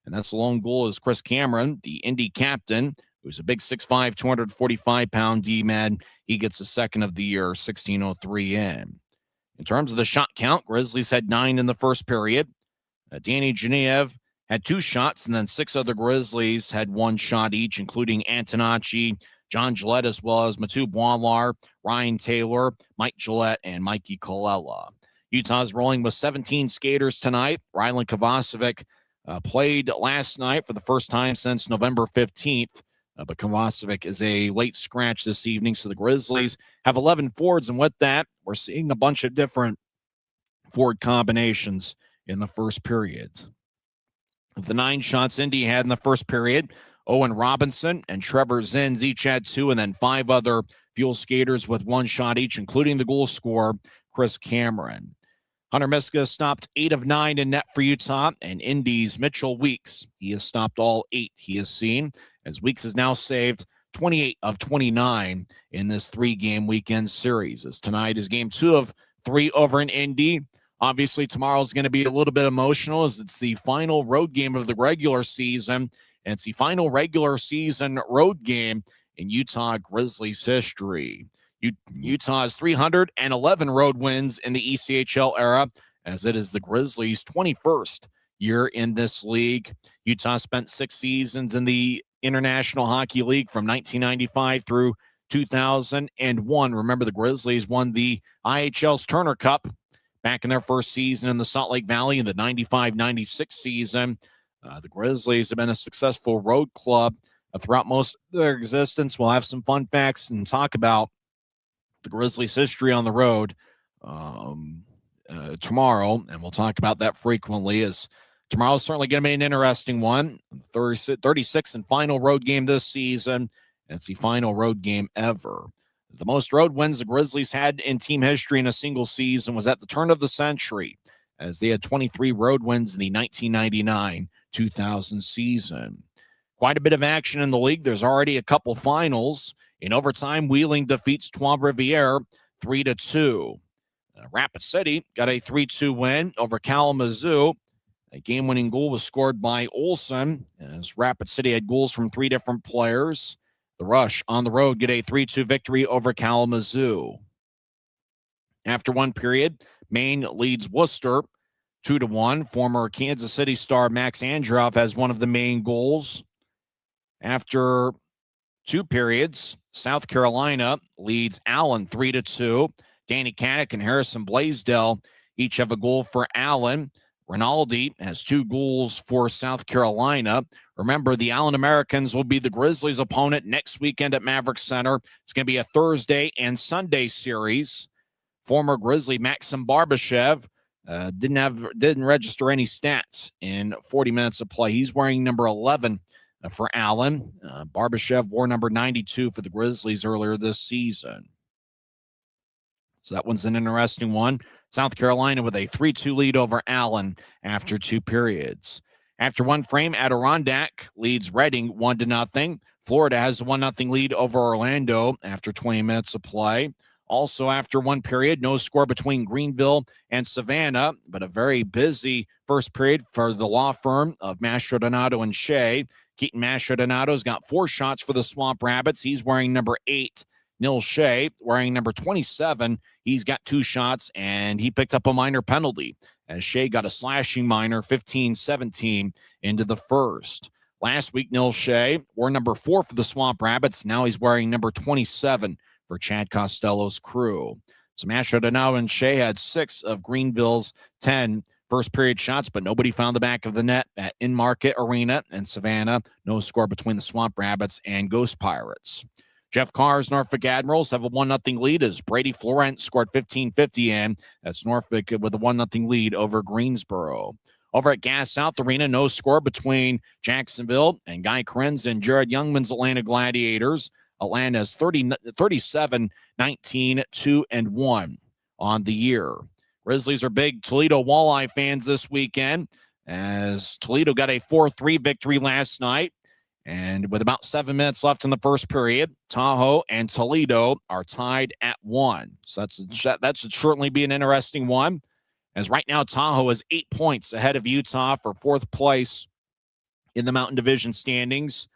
And that's the lone goal is Chris Cameron, the Indy captain, who's a big 6'5", 245-pound D-man. He gets the 2nd of the year, 16:03 in. In terms of the shot count, Grizzlies had 9 in the first period. Danny Genev had 2 shots, and then 6 other Grizzlies had 1 shot each, including Antonacci, John Gillette, as well as Mathieu Boislar, Ryan Taylor, Mike Gillette, and Mikey Colella. Utah's rolling with 17 skaters tonight. Rylan Kovacevic played last night for the first time since November 15th, but Kovacevic is a late scratch this evening, so the Grizzlies have 11 forwards, and with that, we're seeing a bunch of different forward combinations in the first period. Of the 9 shots Indy had in the first period, Owen Robinson and Trevor Zins each had 2, and then 5 other fuel skaters with 1 shot each, including the goal scorer, Chris Cameron. Hunter Miska stopped 8 of 9 in net for Utah, and Indy's Mitchell Weeks, he has stopped all 8 he has seen, as Weeks has now saved 28 of 29 in this 3-game weekend series. As tonight is game 2 of 3 over in Indy. Obviously, tomorrow's going to be a little bit emotional as it's the final road game of the regular season, and it's the final regular season road game in Utah Grizzlies history. Utah's 311 road wins in the ECHL era, as it is the Grizzlies' 21st year in this league. Utah spent 6 seasons in the International Hockey League from 1995 through 2001. Remember, the Grizzlies won the IHL's Turner Cup back in their first season in the Salt Lake Valley in the 95-96 season. The Grizzlies have been a successful road club throughout most of their existence. We'll have some fun facts and talk about the Grizzlies' history on the road tomorrow, and we'll talk about that frequently, as tomorrow's certainly going to be an interesting one. 36th and final road game this season, and it's the final road game ever. The most road wins the Grizzlies had in team history in a single season was at the turn of the century, as they had 23 road wins in the 1999-2000 season. Quite a bit of action in the league. There's already a couple finals. In overtime, Wheeling defeats Trois-Rivières 3-2. Rapid City got a 3-2 win over Kalamazoo. A game-winning goal was scored by Olsen, as Rapid City had goals from 3 different players. The Rush on the road get a 3-2 victory over Kalamazoo. After one period, Maine leads Worcester 2-1. Former Kansas City star Max Andrioff has one of the main goals. After 2 periods, South Carolina leads Allen 3-2. Danny Caddick and Harrison Blaisdell each have a goal for Allen. Rinaldi has 2 goals for South Carolina. Remember, the Allen Americans will be the Grizzlies' opponent next weekend at Maverick Center. It's going to be a Thursday and Sunday series. Former Grizzly Maxim Barbashev didn't register any stats in 40 minutes of play. He's wearing number 11 for Allen. Barbashev wore number 92 for the Grizzlies earlier this season. So that one's an interesting one. South Carolina with a 3-2 lead over Allen after 2 periods. After 1 frame, Adirondack leads Reading 1-0. Florida has a 1-0 lead over Orlando after 20 minutes of play. Also, after 1 period, no score between Greenville and Savannah, but a very busy first period for the law firm of Mastrodonato and Shea. Keaton Mastrodonato's got 4 shots for the Swamp Rabbits. He's wearing number 8. Nil Shea wearing number 27. He's got 2 shots, and he picked up a minor penalty as Shea got a slashing minor, 15-17 into the first. Last week, Nil Shea wore number 4 for the Swamp Rabbits. Now he's wearing number 27 for Chad Costello's crew. So Mastrodonato and Shea had 6 of Greenville's 10 first period shots, but nobody found the back of the net at In-Market Arena in Savannah. No score between the Swamp Rabbits and Ghost Pirates. Jeff Carr's Norfolk Admirals have a 1-0 lead as Brady Florent scored 15:50 in. That's Norfolk with a 1-0 lead over Greensboro. Over at Gas South Arena, no score between Jacksonville and Guy Krenz and Jared Youngman's Atlanta Gladiators. Atlanta's 37-19, 2-1 on the year. Grizzlies are big Toledo Walleye fans this weekend as Toledo got a 4-3 victory last night. And with about 7 minutes left in the first period, Tahoe and Toledo are tied at 1. So that should certainly be an interesting one. As right now, Tahoe is 8 points ahead of Utah for 4th place in the Mountain Division standings.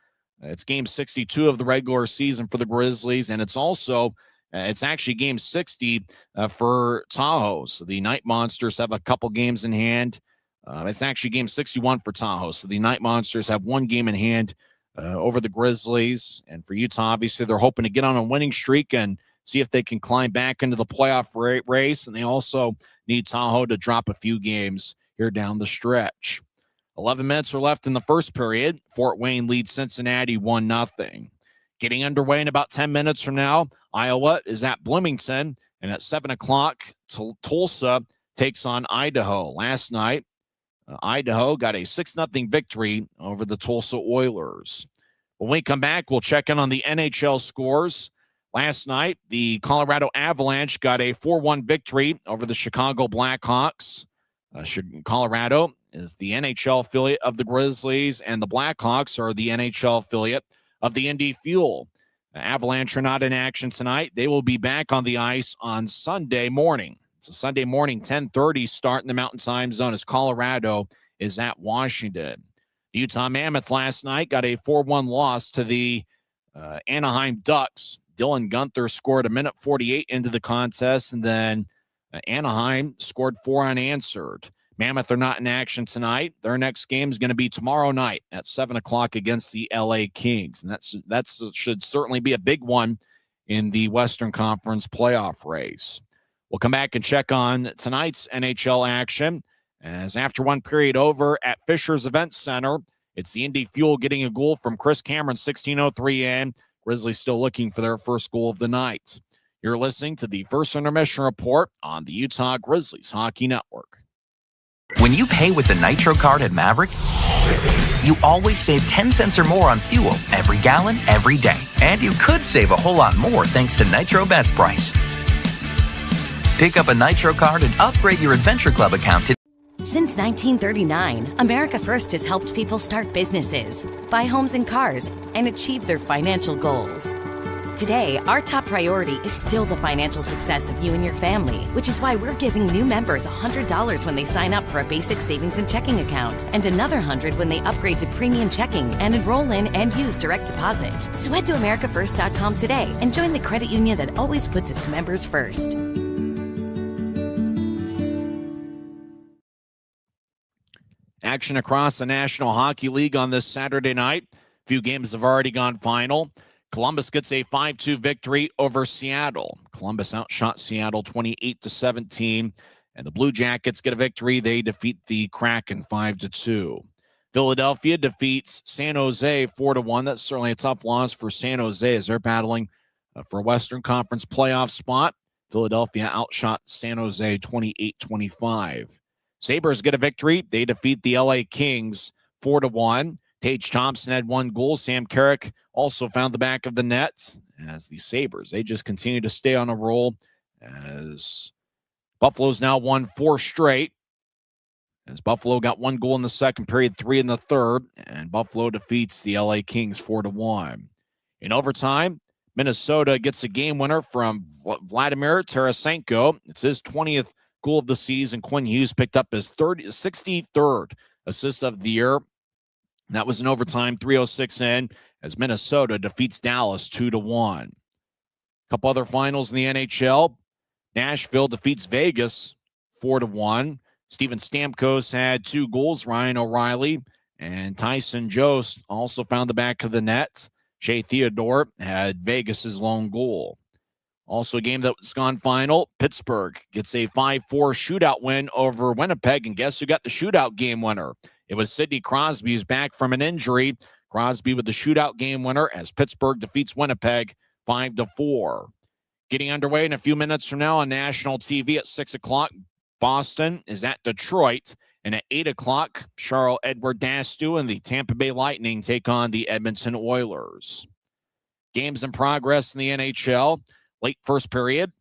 It's game 62 of the regular season for the Grizzlies, and it's actually game 60 for Tahoe. So the Night Monsters have a couple games in hand. It's actually game 61 for Tahoe. So the Night Monsters have 1 game in hand over the Grizzlies. And for Utah, obviously, they're hoping to get on a winning streak and see if they can climb back into the playoff race. And they also need Tahoe to drop a few games here down the stretch. 11 minutes are left in the first period. Fort Wayne leads Cincinnati 1-0. Getting underway in about 10 minutes from now, Iowa is at Bloomington. And at 7 o'clock, Tulsa takes on Idaho. Last night, Idaho got a 6-0 victory over the Tulsa Oilers. When we come back, we'll check in on the NHL scores. Last night, the Colorado Avalanche got a 4-1 victory over the Chicago Blackhawks. Colorado is the NHL affiliate of the Grizzlies, and the Blackhawks are the NHL affiliate of the Indy Fuel. The Avalanche are not in action tonight. They will be back on the ice on Sunday morning. It's a Sunday morning, 10:30 start in the Mountain Time Zone as Colorado is at Washington. The Utah Mammoth last night got a 4-1 loss to the Anaheim Ducks. Dylan Gunther scored 1:48 into the contest, and then Anaheim scored 4 unanswered. Mammoth are not in action tonight. Their next game is going to be tomorrow night at 7 o'clock against the LA Kings, and that should certainly be a big one in the Western Conference playoff race. We'll come back and check on tonight's NHL action as after 1 period over at Fisher's Event Center, it's the Indy Fuel getting a goal from Chris Cameron, 16:03 in. Grizzlies still looking for their first goal of the night. You're listening to the First Intermission Report on the Utah Grizzlies Hockey Network. When you pay with the Nitro card at Maverick, you always save 10 cents or more on fuel every gallon, every day. And you could save a whole lot more thanks to Nitro Best Price. Pick up a Nitro card and upgrade your Adventure Club account today. Since 1939, America First has helped people start businesses, buy homes and cars, and achieve their financial goals. Today, our top priority is still the financial success of you and your family, which is why we're giving new members $100 when they sign up for a basic savings and checking account, and another $100 when they upgrade to premium checking and enroll in and use direct deposit. So head to AmericaFirst.com today and join the credit union that always puts its members first. Action across the National Hockey League on this Saturday night. A few games have already gone final. Columbus gets a 5-2 victory over Seattle. Columbus outshot Seattle 28-17. And the Blue Jackets get a victory. They defeat the Kraken 5-2. Philadelphia defeats San Jose 4-1. That's certainly a tough loss for San Jose as they're battling for a Western Conference playoff spot. Philadelphia outshot San Jose 28-25. Sabres get a victory. They defeat the LA Kings 4-1. Tage Thompson had 1 goal. Sam Carrick also found the back of the net as the Sabres, they just continue to stay on a roll as Buffalo's now won 4 straight. As Buffalo got 1 goal in the second period, 3 in the third, and Buffalo defeats the LA Kings 4-1. In overtime, Minnesota gets a game winner from Vladimir Tarasenko. It's his 20th goal of the season. Quinn Hughes picked up his 63rd assist of the year. That was in overtime, 3:06 in, as Minnesota defeats Dallas 2-1. A couple other finals in the NHL. Nashville defeats Vegas 4-1. Steven Stamkos had 2 goals. Ryan O'Reilly and Tyson Jost also found the back of the net. Shea Theodore had Vegas' lone goal. Also a game that was gone final. Pittsburgh gets a 5-4 shootout win over Winnipeg. And guess who got the shootout game winner? It was Sidney Crosby, who's back from an injury. Crosby with the shootout game winner as Pittsburgh defeats Winnipeg 5-4. Getting underway in a few minutes from now on national TV at 6 o'clock. Boston is at Detroit. And at 8 o'clock, Charles-Edouard Dastu and the Tampa Bay Lightning take on the Edmonton Oilers. Games in progress in the NHL. Late first period,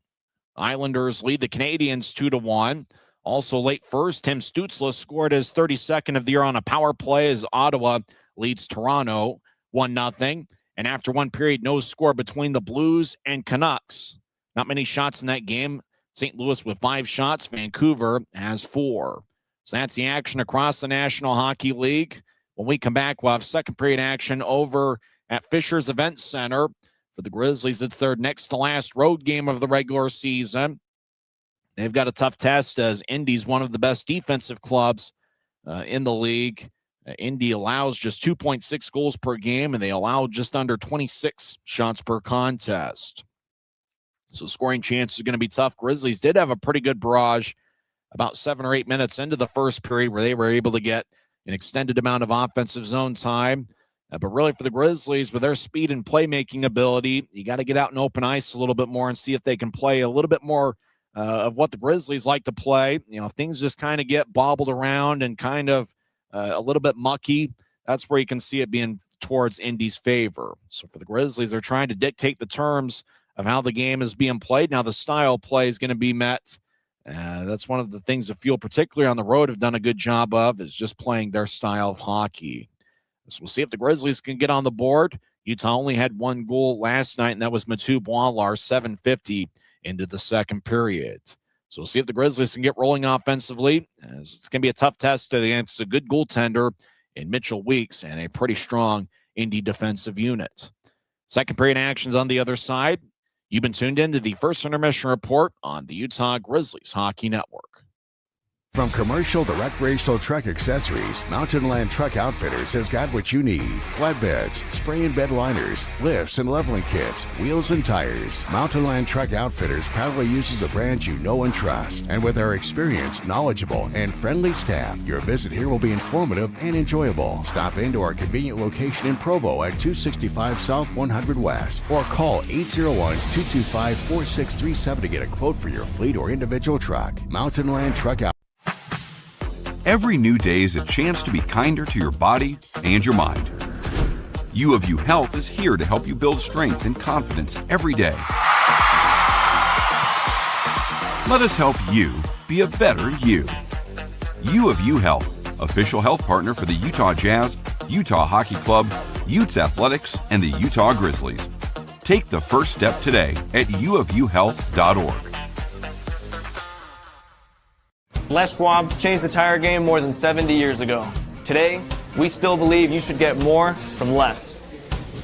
Islanders lead the Canadiens 2-1. Also late first, Tim Stützle scored his 32nd of the year on a power play as Ottawa leads Toronto 1-0. And after one period, no score between the Blues and Canucks. Not many shots in that game. St. Louis with 5 shots. Vancouver has 4. So that's the action across the National Hockey League. When we come back, we'll have second period action over at Fisher's Event Center. For the Grizzlies, it's their next to last road game of the regular season. They've got a tough test as Indy's one of the best defensive clubs in the league. Indy allows just 2.6 goals per game, and they allow just under 26 shots per contest. So scoring chances are going to be tough. Grizzlies did have a pretty good barrage about 7 or 8 minutes into the first period where they were able to get an extended amount of offensive zone time. But really for the Grizzlies, with their speed and playmaking ability, you got to get out and open ice a little bit more and see if they can play a little bit more of what the Grizzlies like to play. You know, if things just kind of get bobbled around and kind of a little bit mucky, that's where you can see it being towards Indy's favor. So for the Grizzlies, they're trying to dictate the terms of how the game is being played. Now the style of play is going to be met. That's one of the things the Fuel, particularly on the road, have done a good job of, is just playing their style of hockey. So we'll see if the Grizzlies can get on the board. Utah only had 1 goal last night, and that was Mathieu Boislar, 7:50 into the second period. So we'll see if the Grizzlies can get rolling offensively. It's going to be a tough test against a good goaltender in Mitchell Weeks and a pretty strong Indy defensive unit. Second period actions on the other side. You've been tuned in to the first intermission report on the Utah Grizzlies Hockey Network. From commercial to recreational truck accessories, Mountain Land Truck Outfitters has got what you need. Flatbeds, spray and bed liners, lifts and leveling kits, wheels and tires. Mountain Land Truck Outfitters proudly uses a brand you know and trust. And with our experienced, knowledgeable, and friendly staff, your visit here will be informative and enjoyable. Stop into our convenient location in Provo at 265 South 100 West or call 801-225-4637 to get a quote for your fleet or individual truck. Mountain Land Truck Outfitters. Every new day is a chance to be kinder to your body and your mind. U of U Health is here to help you build strength and confidence every day. Let us help you be a better you. U of U Health, official health partner for the Utah Jazz, Utah Hockey Club, Utes Athletics, and the Utah Grizzlies. Take the first step today at uofuhealth.org. Les Schwab changed the tire game more than 70 years ago. Today, we still believe you should get more from less.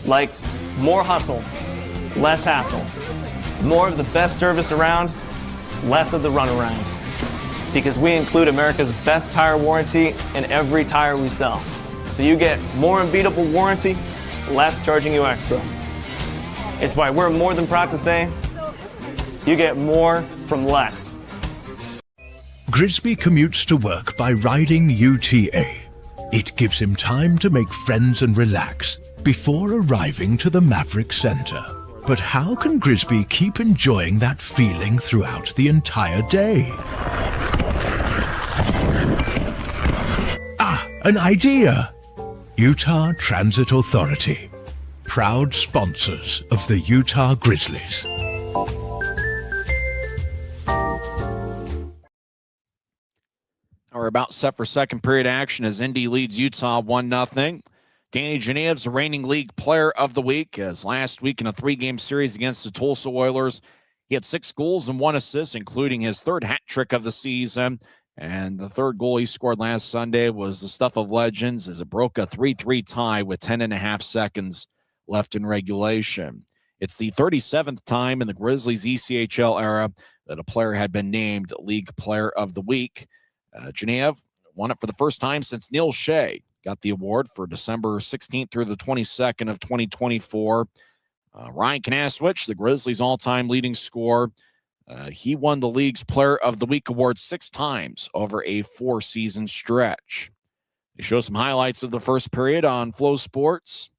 Like more hustle, less hassle. More of the best service around, less of the runaround. because we include America's best tire warranty in every tire we sell. So you get more unbeatable warranty, less charging you extra. It's why we're more than proud to say, you get more from less. Grisby commutes to work by riding UTA. It gives him time to make friends and relax before arriving to the Maverick Center. But how can Grisby keep enjoying that feeling throughout the entire day? An idea! Utah Transit Authority, proud sponsors of the Utah Grizzlies. We're about set for second period action as Indy leads Utah 1-0. Danny Genev's the reigning league player of the week, as last week in a 3-game series against the Tulsa Oilers, he had 6 goals and 1 assist, including his 3rd hat trick of the season. And the 3rd goal he scored last Sunday was the stuff of legends as it broke a 3-3 tie with 10.5 seconds left in regulation. It's the 37th time in the Grizzlies ECHL era that a player had been named League Player of the Week. Geneve won it for the first time since Neil Shea got the award for December 16th through the 22nd of 2024. Ryan Kanaswich, the Grizzlies' all-time leading scorer, he won the league's Player of the Week award 6 times over a 4-season stretch. They show some highlights of the first period on Flow Sports,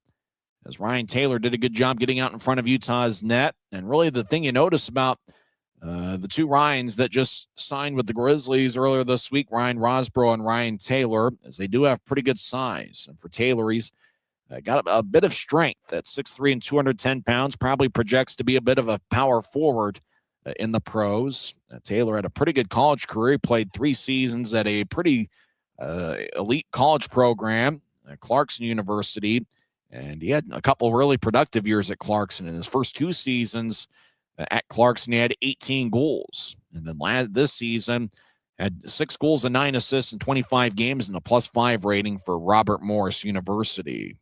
as Ryan Taylor did a good job getting out in front of Utah's net. And really the thing you notice about the 2 Ryans that just signed with the Grizzlies earlier this week, Ryan Rosborough and Ryan Taylor, as they do have pretty good size. And for Taylor, he's got a bit of strength at 6'3" and 210 pounds, probably projects to be a bit of a power forward in the pros. Taylor had a pretty good college career. He played 3 seasons at a pretty elite college program at Clarkson University, and he had a couple really productive years at Clarkson. In his first 2 seasons at Clarkson, he had 18 goals. And then this season, had 6 goals and 9 assists in 25 games and a +5 rating for Robert Morris University.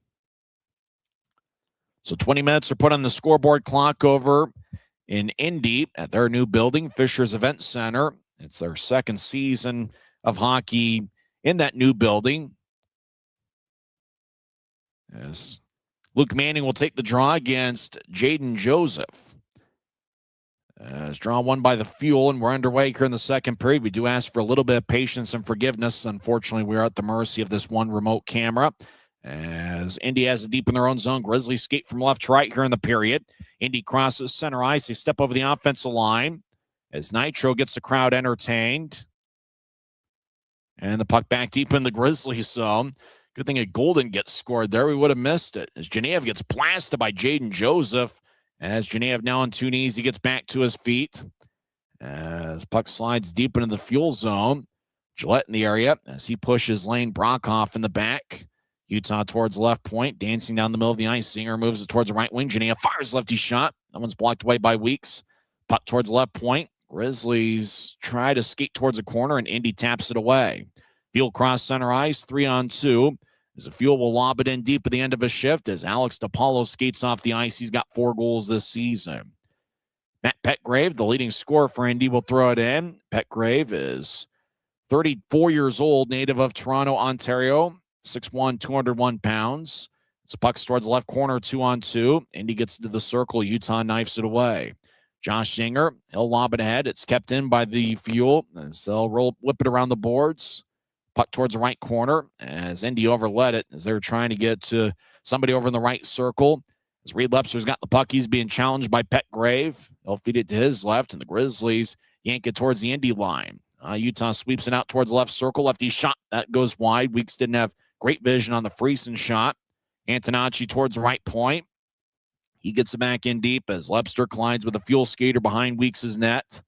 So 20 minutes are put on the scoreboard clock over in Indy at their new building, Fisher's Event Center. It's their 2nd season of hockey in that new building. As Luke Manning will take the draw against Jaden Joseph. As draw won by the Fuel, and we're underway here in the second period. We do ask for a little bit of patience and forgiveness. Unfortunately, we are at the mercy of this one remote camera. As Indy has it deep in their own zone, Grizzlies skate from left to right here in the period. Indy crosses center ice. They step over the offensive line as Nitro gets the crowd entertained. And the puck back deep in the Grizzlies zone. Good thing a goal didn't get scored there. We would have missed it. As Geneve gets blasted by Jaden Joseph. As Geneve now on 2 knees, he gets back to his feet. As puck slides deep into the Fuel zone. Gillette in the area as he pushes Lane Brockhoff in the back. Utah towards left point, dancing down the middle of the ice. Singer moves it towards the right wing. Geneve fires lefty shot. That one's blocked away by Weeks. Puck towards left point. Grizzlies try to skate towards the corner, and Indy taps it away. Fuel cross center ice, 3-on-2. As the Fuel will lob it in deep at the end of a shift as Alex DePaulo skates off the ice. He's got 4 goals this season. Matt Petgrave, the leading scorer for Indy, will throw it in. Petgrave is 34 years old, native of Toronto, Ontario, 6'1", 201 pounds. It's pucks towards left corner, 2-on-2. Indy gets into the circle. Utah knifes it away. Josh Singer, he'll lob it ahead. It's kept in by the Fuel as they'll whip it around the boards. Puck towards the right corner as Indy overlet it as they're trying to get to somebody over in the right circle. As Reed Lepster's got the puck, he's being challenged by Petgrave. He'll feed it to his left, and the Grizzlies yank it towards the Indy line. Utah sweeps it out towards the left circle. Lefty shot. That goes wide. Weeks didn't have great vision on the Friesen shot. Antonacci towards the right point. He gets it back in deep as Lepster collides with a Fuel skater behind Weeks' net.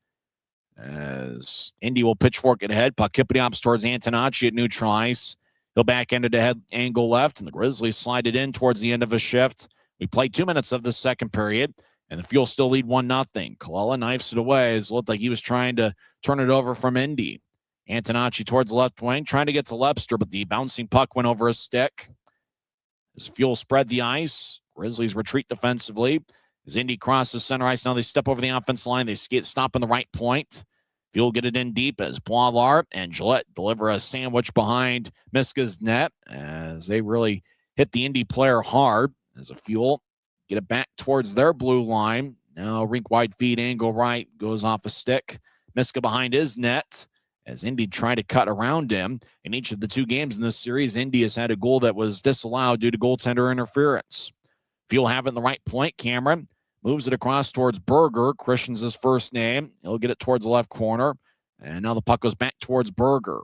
As Indy will pitchfork it ahead. Puck Kipidiops towards Antonacci at neutral ice. He'll back end it ahead, angle left, and the Grizzlies slide it in towards the end of a shift. We played 2 minutes of the second period, and the Fuel still lead 1-0. Kalala knifes it away as it looked like he was trying to turn it over from Indy. Antonacci towards the left wing, trying to get to Lepster, but the bouncing puck went over his stick. As Fuel spread the ice, Grizzlies retreat defensively. As Indy crosses center ice, now they step over the offense line. They stop on the right point. Fuel get it in deep as Boilar and Gillette deliver a sandwich behind Miska's net as they really hit the Indy player hard as a Fuel get it back towards their blue line. Now rink-wide feed angle right goes off a stick. Miska behind his net as Indy tried to cut around him. In each of the 2 games in this series, Indy has had a goal that was disallowed due to goaltender interference. Fuel have it in the right point. Cameron moves it across towards Berger. Christian's his first name. He'll get it towards the left corner. And now the puck goes back towards Berger.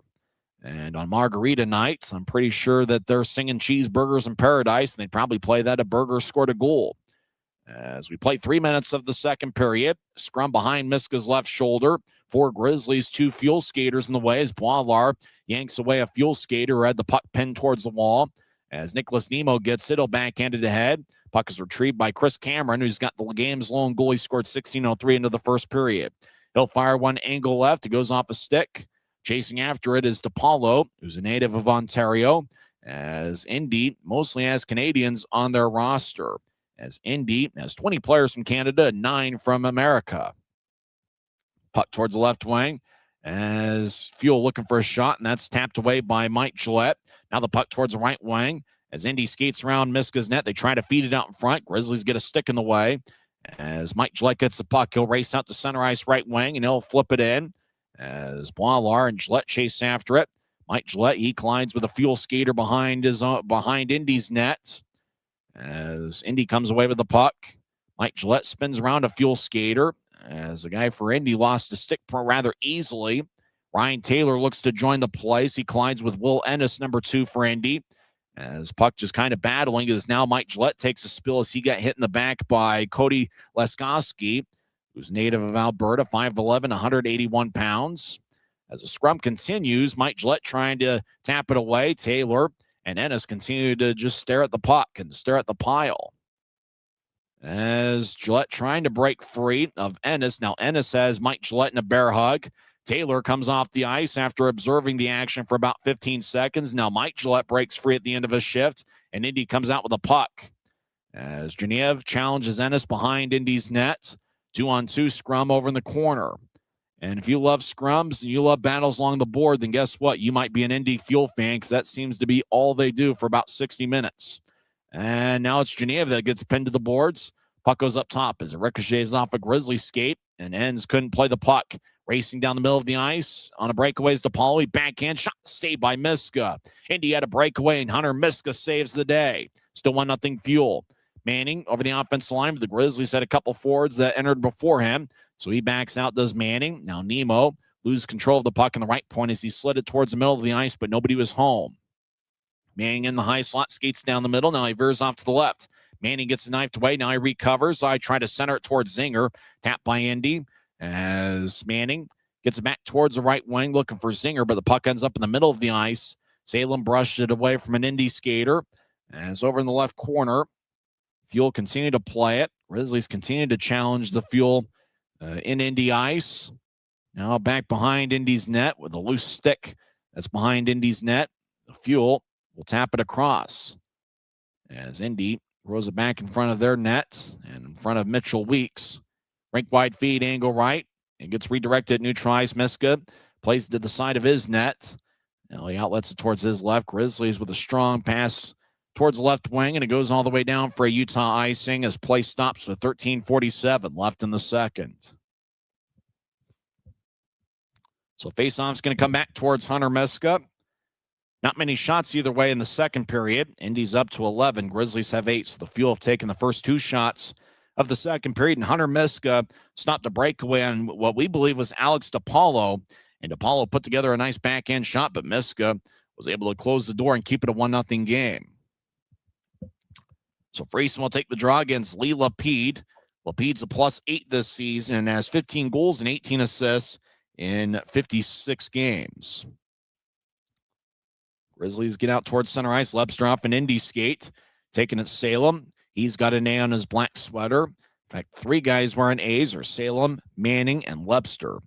And on Margarita nights, I'm pretty sure that they're singing Cheeseburgers in Paradise, and they'd probably play that if Berger scored a goal. As we play 3 minutes of the second period, scrum behind Miska's left shoulder. 4 Grizzlies, 2 Fuel skaters in the way as Boilar yanks away a Fuel skater who had the puck pinned towards the wall. As Nicholas Nemo gets it, he'll backhand it ahead. Puck is retrieved by Chris Cameron, who's got the game's lone goal. He scored 16:03 into the first period. He'll fire one angle left. It goes off a stick. Chasing after it is DePaulo, who's a native of Ontario, as Indy mostly has Canadians on their roster, as Indy has 20 players from Canada and 9 from America. Puck towards the left wing as Fuel looking for a shot, and that's tapped away by Mike Gillette. Now the puck towards the right wing as Indy skates around Miska's net. They try to feed it out in front. Grizzlies get a stick in the way. As Mike Gillette gets the puck, he'll race out to center ice right wing, and he'll flip it in as Boilar and Gillette chase after it. Mike Gillette, he collides with a Fuel skater behind Indy's net. As Indy comes away with the puck, Mike Gillette spins around a Fuel skater as a guy for Indy lost a stick rather easily. Ryan Taylor looks to join the place. He collides with Will Ennis, number 2 for Indy. As puck just kind of battling as now Mike Gillette takes a spill as he got hit in the back by Cody Leskoski, who's native of Alberta, 5'11", 181 pounds. As the scrum continues, Mike Gillette trying to tap it away. Taylor and Ennis continue to just stare at the puck and stare at the pile. As Gillette trying to break free of Ennis. Now Ennis has Mike Gillette in a bear hug. Taylor comes off the ice after observing the action for about 15 seconds. Now Mike Gillette breaks free at the end of his shift, and Indy comes out with a puck. As Genevieve challenges Ennis behind Indy's net. 2-on-2 scrum over in the corner. And if you love scrums and you love battles along the board, then guess what? You might be an Indy Fuel fan because that seems to be all they do for about 60 minutes. And now it's Genevieve that gets pinned to the boards. Puck goes up top as it ricochets off a Grizzly skate, and Enns couldn't play the puck. Racing down the middle of the ice on a breakaway is DePaulo. Backhand shot saved by Miska. Indy had a breakaway, and Hunter Miska saves the day. Still 1-0 Fuel. Manning over the offensive line, but the Grizzlies had a couple forwards that entered before him. So he backs out, does Manning. Now Nemo loses control of the puck in the right point as he slid it towards the middle of the ice, but nobody was home. Manning in the high slot, skates down the middle. Now he veers off to the left. Manning gets knifed away. Now he recovers. I try to center it towards Zinger. Tapped by Indy as Manning gets it back towards the right wing looking for Zinger, but the puck ends up in the middle of the ice. Salem brushed it away from an Indy skater. As over in the left corner, Fuel continue to play it. Grizzlies continue to challenge the Fuel in Indy ice. Now back behind Indy's net with a loose stick that's behind Indy's net. The Fuel will tap it across as Indy throws it back in front of their net and in front of Mitchell Weeks. Rink wide feed, angle right. It gets redirected, neutralized. Miska plays it to the side of his net. Now he outlets it towards his left. Grizzlies with a strong pass towards the left wing, and it goes all the way down for a Utah icing as play stops with 13:47 left in the second. So faceoff's going to come back towards Hunter Miska. Not many shots either way in the second period. Indy's up to 11. Grizzlies have 8. So the Fuel have taken the first 2 shots of the second period. And Hunter Miska stopped a breakaway on what we believe was Alex DePaulo. And DePaulo put together a nice backhand shot, but Miska was able to close the door and keep it a 1-0 game. So Friesen will take the draw against Lee Lapede. Lapede's a +8 this season and has 15 goals and 18 assists in 56 games. Grizzlies get out towards center ice. Lebster off an Indy skate. Taking it Salem. He's got an A on his black sweater. In fact, 3 guys wearing A's are Salem, Manning, and Lebster.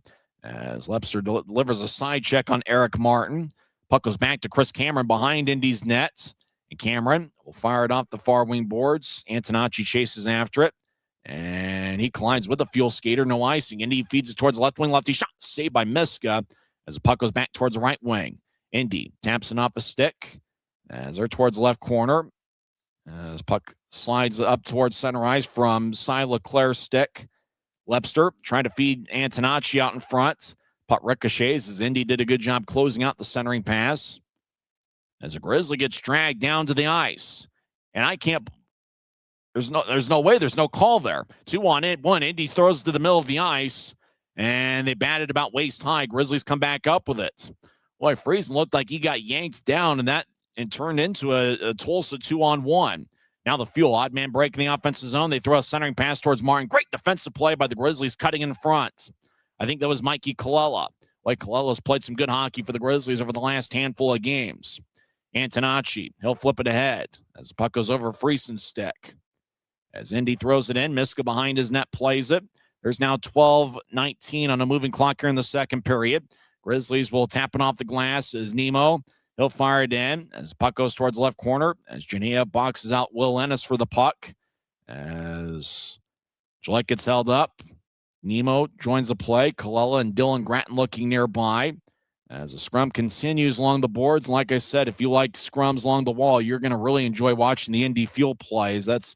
As Lebster delivers a side check on Eric Martin. Puck goes back to Chris Cameron behind Indy's net. And Cameron will fire it off the far wing boards. Antonacci chases after it. And he collides with the Fuel skater. No icing. Indy feeds it towards the left wing. Lefty shot. Saved by Miska as the puck goes back towards the right wing. Indy taps it off the stick as they're towards the left corner. As puck slides up towards center ice from Cy Leclerc's stick. Lepster trying to feed Antonacci out in front. Puck ricochets as Indy did a good job closing out the centering pass. As a Grizzly gets dragged down to the ice. And I can't... There's no way. There's no call there. 2-on-1. Indy throws to the middle of the ice. And they batted about waist high. Grizzlies come back up with it. Boy, Friesen looked like he got yanked down and turned into a Tulsa 2-on-1. Now the Fuel, odd man breaking the offensive zone. They throw a centering pass towards Martin. Great defensive play by the Grizzlies, cutting in front. I think that was Mikey Colella. Like Colella's played some good hockey for the Grizzlies over the last handful of games. Antonacci, he'll flip it ahead as the puck goes over Friesen's stick. As Indy throws it in, Miska behind his net plays it. There's now 12:19 on a moving clock here in the second period. Grizzlies will tap it off the glass as Nemo. He'll fire it in as the puck goes towards the left corner. As Genea boxes out Will Ennis for the puck. As Gillette gets held up. Nemo joins the play. Colella and Dylan Gratton looking nearby. As the scrum continues along the boards. And like I said, if you like scrums along the wall, you're going to really enjoy watching the Indy Fuel plays. This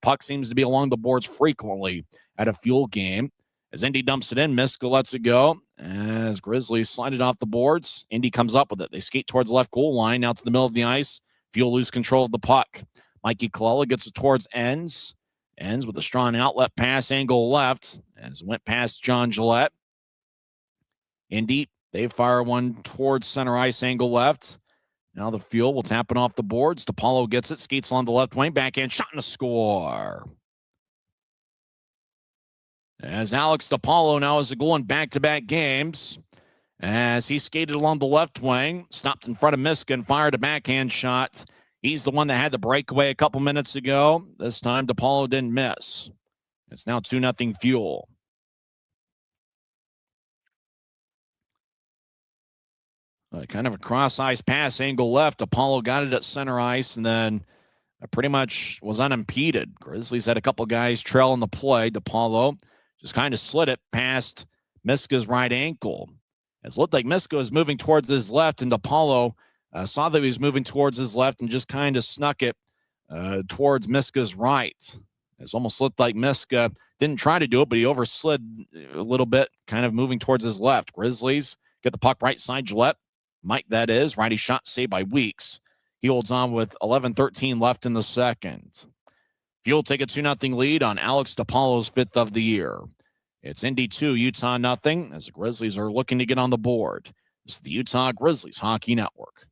puck seems to be along the boards frequently at a Fuel game. As Indy dumps it in, Miska lets it go. As Grizzlies slide it off the boards, Indy comes up with it. They skate towards the left goal line, out to the middle of the ice. Fuel lose control of the puck. Mikey Colella gets it towards Ends. Ends with a strong outlet pass, angle left, as it went past John Gillette. Indy, they fire one towards center ice, angle left. Now the Fuel will tap it off the boards. DePaulo gets it, skates along the left wing, backhand shot and a score. As Alex DePaulo now has a goal in back-to-back games. As he skated along the left wing, stopped in front of Miska and fired a backhand shot. He's the one that had the breakaway a couple minutes ago. This time DePaulo didn't miss. It's now 2-0 Fuel. Kind of a cross-ice pass, angle left. DePaulo got it at center ice and then pretty much was unimpeded. Grizzlies had a couple guys trail in the play. DePaulo just kind of slid it past Miska's right ankle. It looked like Miska was moving towards his left, and DePaulo saw that he was moving towards his left and just kind of snuck it towards Miska's right. It almost looked like Miska didn't try to do it, but he overslid a little bit, kind of moving towards his left. Grizzlies get the puck right side, Gillette. Mike, that is. Righty shot saved by Weeks. He holds on with 11:13 left in the second. Fuel take a 2-0 lead on Alex DePaulo's 5th of the year. It's Indy 2, Utah 0, as the Grizzlies are looking to get on the board. This is the Utah Grizzlies Hockey Network.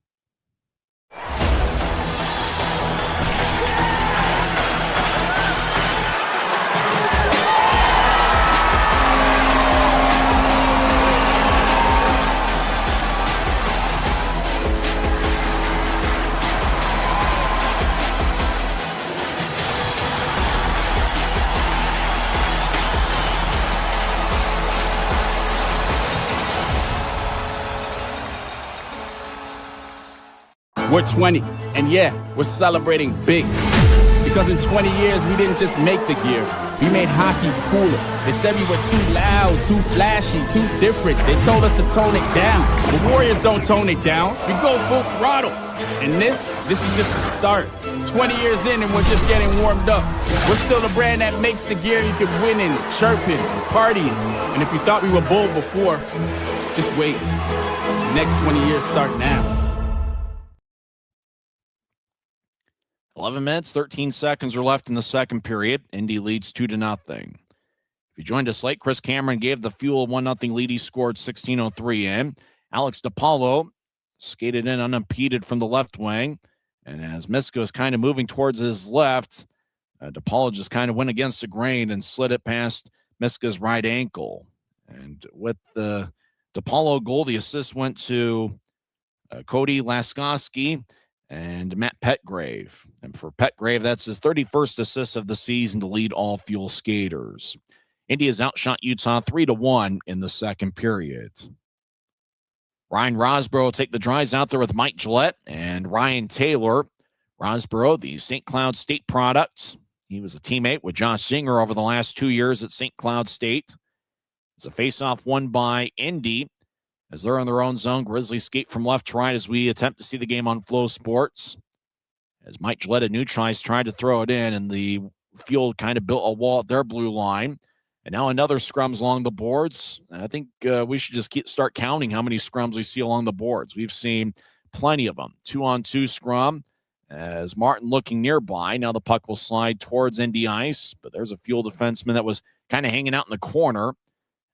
We're 20, and yeah, we're celebrating big. Because in 20 years, we didn't just make the gear, we made hockey cooler. They said we were too loud, too flashy, too different. They told us to tone it down. The Warriors don't tone it down, we go full throttle. And this is just the start. 20 years in and we're just getting warmed up. We're still the brand that makes the gear you can win in, chirping, partying. And if you thought we were bold before, just wait. The next 20 years start now. 11 minutes, 13 seconds are left in the second period. Indy leads 2-0. If you joined us late, Chris Cameron gave the Fuel a 1-0 lead. He scored 16:03 in. Alex DePaulo skated in unimpeded from the left wing. And as Miska was kind of moving towards his left, DePaulo just kind of went against the grain and slid it past Miska's right ankle. And with the DePaulo goal, the assist went to Cody Laskowski and Matt Petgrave. And for Petgrave, that's his 31st assist of the season to lead all Fuel skaters. Indy has outshot Utah 3-1 in the second period. Ryan Rosborough will take the drives out there with Mike Gillette and Ryan Taylor. Rosborough, the St. Cloud State product. He was a teammate with Josh Singer over the last 2 years at St. Cloud State. It's a face-off won by Indy as they're in their own zone. Grizzlies skate from left to right as we attempt to see the game on Flow Sports. As Mike Gillette at Neutralize tried to throw it in, and the field kind of built a wall at their blue line. And now another scrums along the boards. I think we should just start counting how many scrums we see along the boards. We've seen plenty of them. 2-on-2 scrum as Martin looking nearby. Now the puck will slide towards Indy ice, but there's a Fuel defenseman that was kind of hanging out in the corner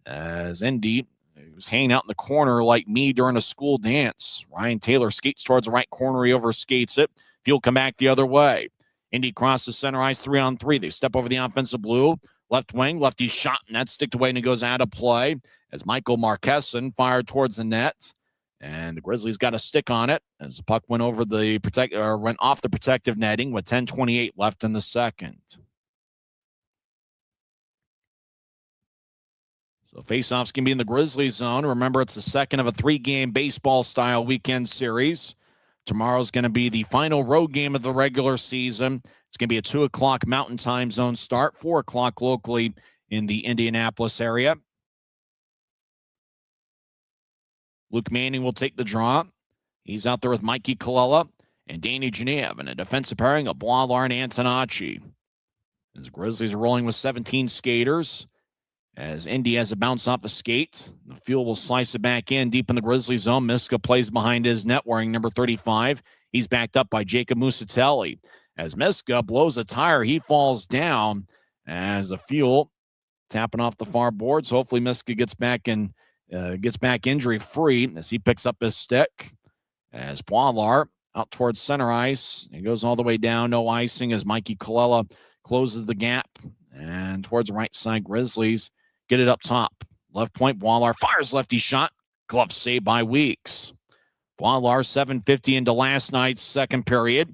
as Indy was hanging out in the corner like me during a school dance. Ryan Taylor skates towards the right corner. He overskates it. Fuel come back the other way. Indy crosses center ice 3-on-3. They step over the offensive blue. Left wing, lefty shot, and that's sticked away and it goes out of play as Michael Marqueson fired towards the net. And the Grizzlies got a stick on it as the puck went over the went off the protective netting with 10:28 left in the second. So faceoffs can be in the Grizzlies zone. Remember, it's the second of a 3-game baseball-style weekend series. Tomorrow's going to be the final road game of the regular season. It's going to be a 2 o'clock Mountain Time Zone start, 4 o'clock locally in the Indianapolis area. Luke Manning will take the draw. He's out there with Mikey Colella and Danny Genev, and a defensive pairing of Boileau and Antonacci. As the Grizzlies are rolling with 17 skaters, as Indy has a bounce off the skate. The Fuel will slice it back in deep in the Grizzlies zone. Miska plays behind his net wearing number 35. He's backed up by Jacob Musatelli. As Miska blows a tire, he falls down as the Fuel tapping off the far boards. Hopefully Miska gets back injury free as he picks up his stick. As Poilar out towards center ice. He goes all the way down. No icing as Mikey Colella closes the gap. And towards the right side, Grizzlies get it up top. Left point, Poilar fires lefty shot. Glove saved by Weeks. Poilar 7:50 into last night's second period.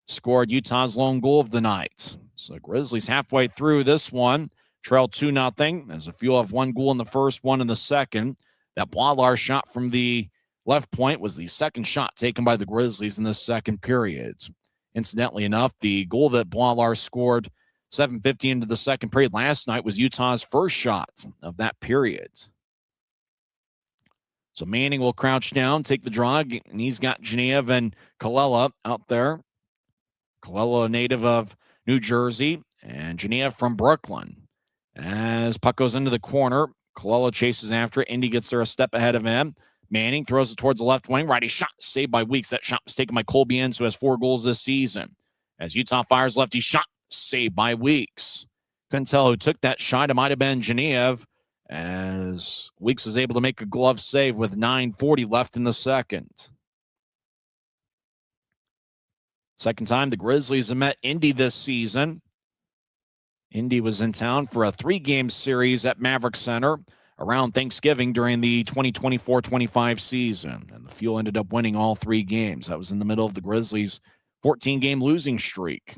Scored Utah's lone goal of the night. So Grizzlies halfway through this one. Trail 2-0 as the Fuel have 1 goal in the first, 1 in the second. That Poilar shot from the left point was the second shot taken by the Grizzlies in the second period. Incidentally enough, the goal that Poilar scored 7:50 into the second period last night was Utah's first shot of that period. So Manning will crouch down, take the draw, and he's got Genev and Colella out there. Colella, a native of New Jersey, and Genev from Brooklyn. As puck goes into the corner, Colella chases after it. Indy gets there a step ahead of him. Manning throws it towards the left wing. Righty shot saved by Weeks. That shot was taken by Colby Enns, who has 4 goals this season. As Utah fires lefty shot, saved by Weeks. Couldn't tell who took that shot. It might have been Genev, as Weeks was able to make a glove save with 9:40 left in the second. Second time the Grizzlies have met Indy this season. Indy was in town for a 3-game series at Maverick Center around Thanksgiving during the 2024-25 season. And the Fuel ended up winning all 3 games. That was in the middle of the Grizzlies' 14-game losing streak.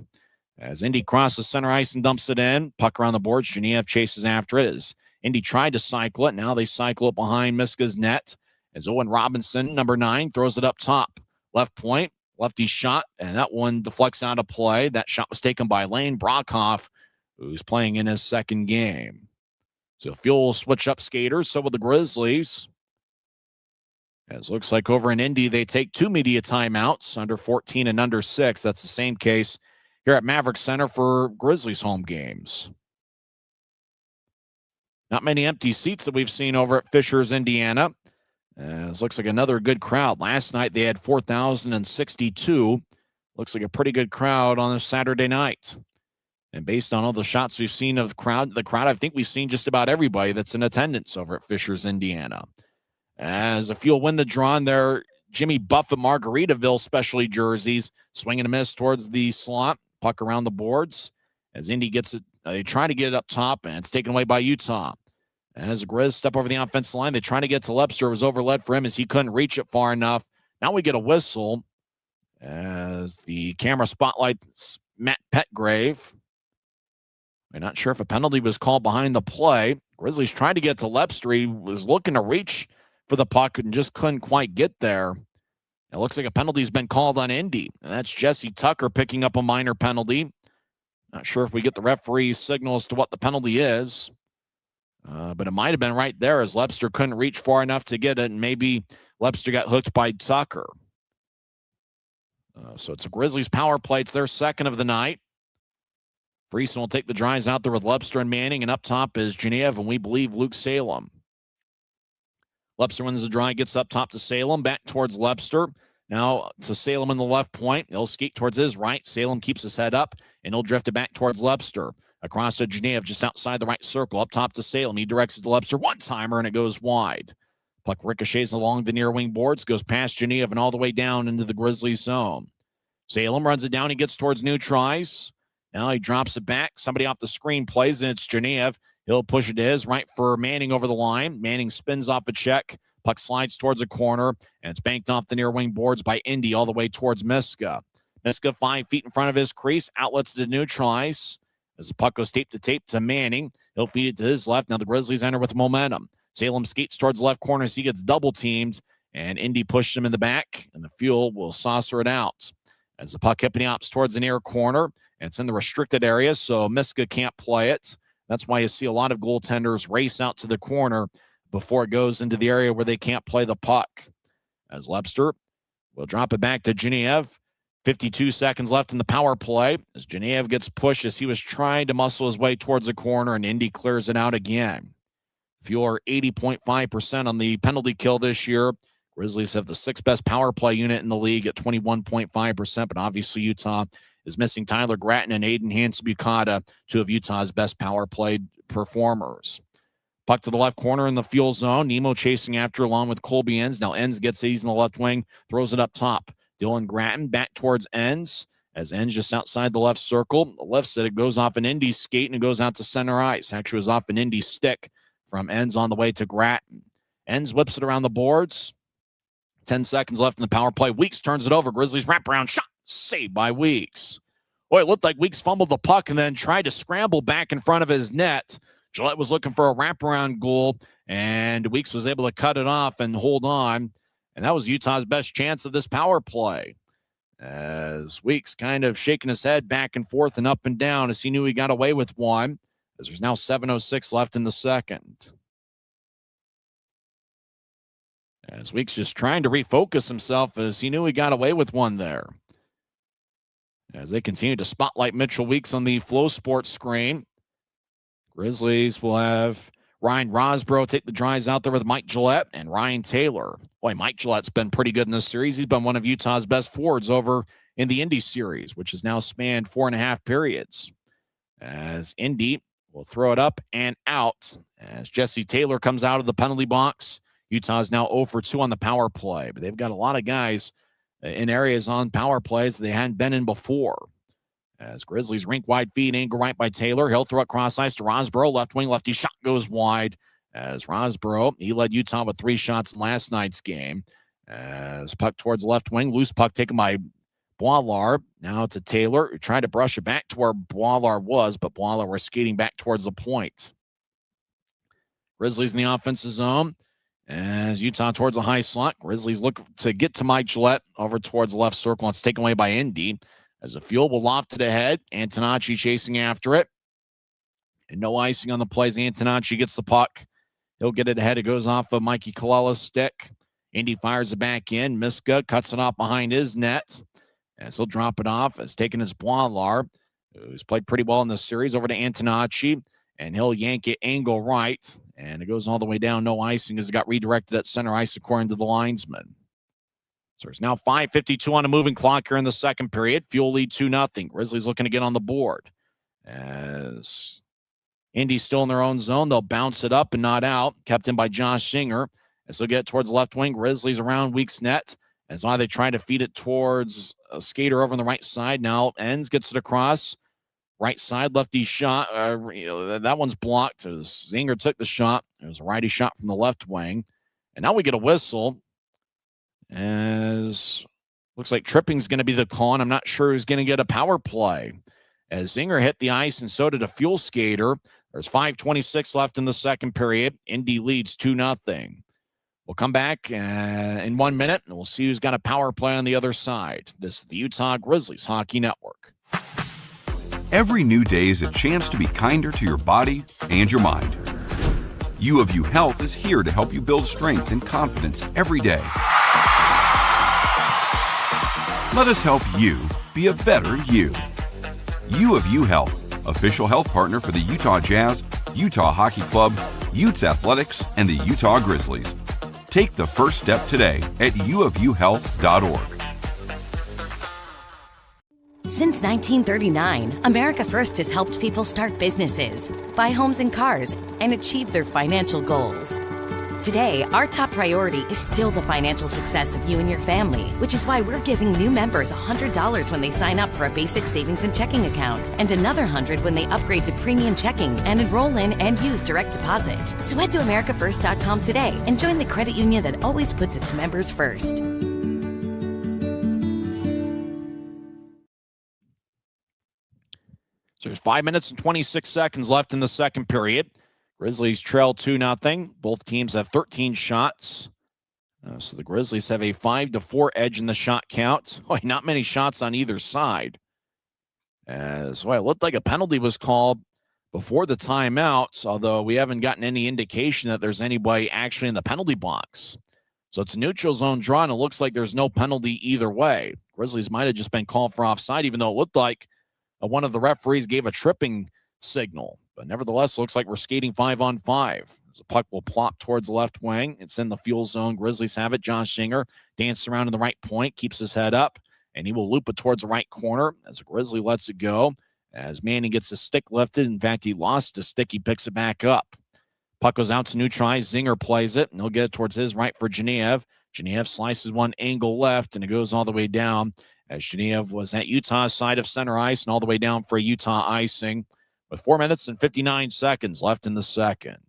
As Indy crosses center ice and dumps it in, puck around the boards, Genev chases after it. As Indy tried to cycle it, now they cycle it behind Miska's net. As Owen Robinson, number 9, throws it up top. Left point, lefty shot, and that one deflects out of play. That shot was taken by Lane Brockhoff, who's playing in his second game. So Fuel will switch up skaters, so will the Grizzlies. As looks like over in Indy, they take 2 media timeouts, under 14 and under 6. That's the same case here at Maverick Center for Grizzlies home games. Not many empty seats that we've seen over at Fishers, Indiana. This looks like another good crowd. Last night they had 4,062. Looks like a pretty good crowd on a Saturday night. And based on all the shots we've seen of the crowd, I think we've seen just about everybody that's in attendance over at Fishers, Indiana. As the Fuel win the draw in their Jimmy Buffett Margaritaville specialty jerseys, swing and a miss towards the slot, puck around the boards. As Indy gets it, they try to get it up top, and it's taken away by Utah. As the Grizz step over the offensive line, they try to get to Lepster. It was overled for him as he couldn't reach it far enough. Now we get a whistle as the camera spotlights Matt Petgrave. We're not sure if a penalty was called behind the play. Grizzlies tried to get to Lepster. He was looking to reach for the puck and just couldn't quite get there. It looks like a penalty's been called on Indy. And that's Jesse Tucker picking up a minor penalty. Not sure if we get the referee signal as to what the penalty is, but it might have been right there as Lepster couldn't reach far enough to get it, and maybe Lepster got hooked by Tucker. So it's a Grizzlies power play. It's their second of the night. Friesen will take the drives out there with Lepster and Manning, and up top is Genev, and we believe Luke Salem. Lepster wins the drive, gets up top to Salem, back towards Lepster. Now to Salem in the left point. He'll skate towards his right. Salem keeps his head up, and he'll drift it back towards Lepster. Across to Genev, just outside the right circle. Up top to Salem. He directs it to Lepster. One-timer, and it goes wide. Puck ricochets along the near wing boards, goes past Genev and all the way down into the Grizzlies zone. Salem runs it down. He gets towards new tries. Now he drops it back. Somebody off the screen plays, and it's Genev. He'll push it to his right for Manning over the line. Manning spins off a check. Puck slides towards a corner, and it's banked off the near wing boards by Indy all the way towards Miska. Miska 5 feet in front of his crease. Outlets to new tries. As the puck goes tape to tape to Manning, he'll feed it to his left. Now the Grizzlies enter with momentum. Salem skates towards left corner as he gets double teamed, and Indy pushes him in the back, and the Fuel will saucer it out. As the puck hippity hops towards the near corner, and it's in the restricted area, so Miska can't play it. That's why you see a lot of goaltenders race out to the corner before it goes into the area where they can't play the puck. As Lepster will drop it back to Genev. 52 seconds left in the power play as Genev gets pushed as he was trying to muscle his way towards the corner, and Indy clears it out again. Fuel are 80.5% on the penalty kill this year. Grizzlies have the 6th best power play unit in the league at 21.5%, but obviously Utah is missing Tyler Gratton and Aiden Hansen-Bukata, 2 of Utah's best power play performers. Puck to the left corner in the Fuel zone. Nemo chasing after along with Colby Enns. Now Enns gets these in the left wing, throws it up top. Dylan Gratton back towards Enns as Enns just outside the left circle. Lifts it. It goes off an Indy skate and it goes out to center ice. Actually, it was off an Indy stick from Enns on the way to Gratton. Enns whips it around the boards. 10 seconds left in the power play. Weeks turns it over. Grizzlies wraparound shot. Saved by Weeks. Boy, it looked like Weeks fumbled the puck and then tried to scramble back in front of his net. Gillette was looking for a wraparound goal, and Weeks was able to cut it off and hold on. And that was Utah's best chance of this power play. As Weeks kind of shaking his head back and forth and up and down as he knew he got away with one, as there's now 7:06 left in the second. As Weeks just trying to refocus himself as he knew he got away with one there. As they continue to spotlight Mitchell Weeks on the Flow Sports screen, Grizzlies will have Ryan Rosbrough take the drives out there with Mike Gillette and Ryan Taylor. Boy, Mike Gillette's been pretty good in this series. He's been one of Utah's best forwards over in the Indy series, which has now spanned 4.5 periods. As Indy will throw it up and out as Jesse Taylor comes out of the penalty box. Utah's now 0 for 2 on the power play, but they've got a lot of guys in areas on power plays they hadn't been in before. As Grizzlies rink wide feed, angle right by Taylor. He'll throw it cross ice to Rosbrough. Left wing, lefty shot goes wide. As Rosbrough, he led Utah with 3 shots in last night's game. As puck towards left wing, loose puck taken by Boilar. Now to Taylor, who tried to brush it back to where Boilar was, but Boilar was skating back towards the point. Grizzlies in the offensive zone. As Utah towards the high slot, Grizzlies look to get to Mike Gillette over towards the left circle. It's taken away by Indy. As the Fuel will loft to the head, Antonacci chasing after it. And no icing on the plays. Antonacci gets the puck. He'll get it ahead. It goes off of Mikey Kalala's stick. Indy fires it back in. Miska cuts it off behind his net. As he'll drop it off. As taken his Boilar, who's played pretty well in this series, over to Antonacci. And he'll yank it angle right. And it goes all the way down. No icing as it got redirected at center ice according to the linesman. So there's now 5:52 on a moving clock here in the second period. Fuel lead 2-0. Grizzlies looking to get on the board. As Indy's still in their own zone, they'll bounce it up and not out. Kept in by Josh Singer. As they'll get towards the left wing, Grizzlies around Weeks' net. As why they try to feed it towards a skater over on the right side. Now Enns gets it across. Right side, lefty shot. That one's blocked. As Zinger took the shot. It was a righty shot from the left wing. And now we get a whistle. As looks like tripping's going to be the call, and I'm not sure who's going to get a power play. As Zinger hit the ice, and so did a Fuel skater. There's 5:26 left in the second period. Indy leads 2-0. We'll come back in 1 minute, and we'll see who's got a power play on the other side. This is the Utah Grizzlies Hockey Network. Every new day is a chance to be kinder to your body and your mind. U of U Health is here to help you build strength and confidence every day. Let us help you be a better you. U of U Health, official health partner for the Utah Jazz, Utah Hockey Club, Utes Athletics, and the Utah Grizzlies. Take the first step today at uofuhealth.org. Since 1939, America First has helped people start businesses, buy homes and cars, and achieve their financial goals. Today, our top priority is still the financial success of you and your family, which is why we're giving new members $100 when they sign up for a basic savings and checking account, and another $100 when they upgrade to premium checking and enroll in and use direct deposit. So head to americafirst.com today and join the credit union that always puts its members first. So there's 5 minutes and 26 seconds left in the second period. Grizzlies trail 2-0. Both teams have 13 shots. So the Grizzlies have a 5-4 edge in the shot count. Not many shots on either side. So it looked like a penalty was called before the timeout, although we haven't gotten any indication that there's anybody actually in the penalty box. So it's a neutral zone draw, and it looks like there's no penalty either way. Grizzlies might have just been called for offside, even though it looked like one of the referees gave a tripping signal. But nevertheless, looks like we're skating 5-on-5. As the puck will plop towards the left wing. It's in the fuel zone. Grizzlies have it. Josh Singer dances around in the right point, keeps his head up, and he will loop it towards the right corner as the Grizzly lets it go. As Manning gets his stick lifted. In fact, he lost his stick. He picks it back up. Puck goes out to neutralize. Zinger plays it, and he'll get it towards his right for Genev. Genev slices one angle left, and it goes all the way down. As Genev was at Utah's side of center ice and all the way down for a Utah icing with 4 minutes and 59 seconds left in the second.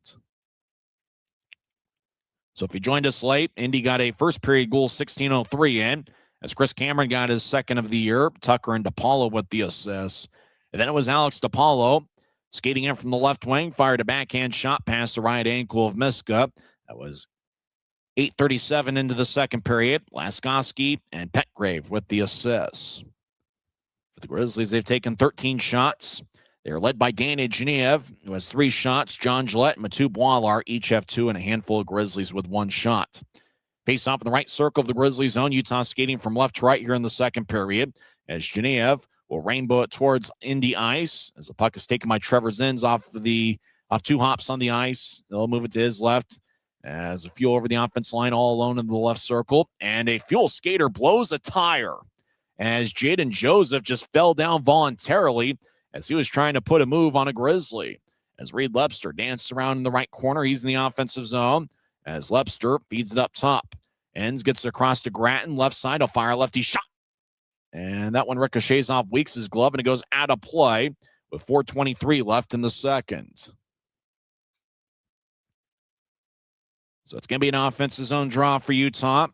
So if you joined us late, Indy got a first period goal 16:03 in as Chris Cameron got his second of the year. Tucker and DePaulo with the assists. And then it was Alex DePaulo skating in from the left wing, fired a backhand shot past the right ankle of Miska. That was 8:37 into the second period. Laskowski and Petgrave with the assists. For the Grizzlies, they've taken 13 shots. They're led by Danny Genev, who has 3 shots. John Gillette and Mathieu Boilard each have 2, and a handful of Grizzlies with 1 shot. Face off in the right circle of the Grizzlies zone. Utah skating from left to right here in the second period. As Genev will rainbow it towards Indy ice. As the puck is taken by Trevor Zins off 2 hops on the ice. They'll move it to his left. As a Fuel over the offense line, all alone in the left circle. And a Fuel skater blows a tire as Jaden Joseph just fell down voluntarily as he was trying to put a move on a Grizzly. As Reed Lepster dances around in the right corner, he's in the offensive zone. As Lepster feeds it up top. Enns gets it across to Grattan, left side, a fire lefty shot. And that one ricochets off Weeks' glove, and it goes out of play with 4:23 left in the second. So it's going to be an offensive zone draw for Utah.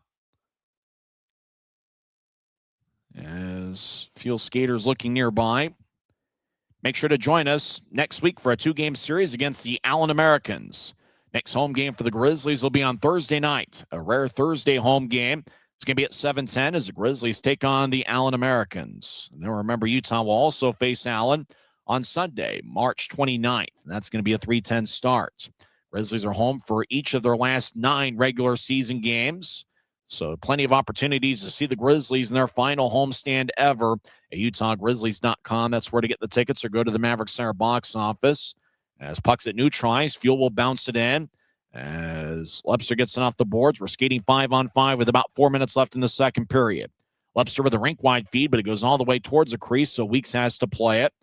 As Fuel skaters looking nearby. Make sure to join us next week for a 2-game series against the Allen Americans. Next home game for the Grizzlies will be on Thursday night, a rare Thursday home game. It's going to be at 7:10 as the Grizzlies take on the Allen Americans. And then remember, Utah will also face Allen on Sunday, March 29th. And that's going to be a 3:10 start. Grizzlies are home for each of their last 9 regular season games. So plenty of opportunities to see the Grizzlies in their final homestand ever at UtahGrizzlies.com. That's where to get the tickets, or go to the Maverick Center box office. As puck's at neutralized, Fuel will bounce it in. As Lepster gets it off the boards, we're skating 5-on-5 with about 4 minutes left in the second period. Lepster with a rink-wide feed, but it goes all the way towards the crease, so Weeks has to play it.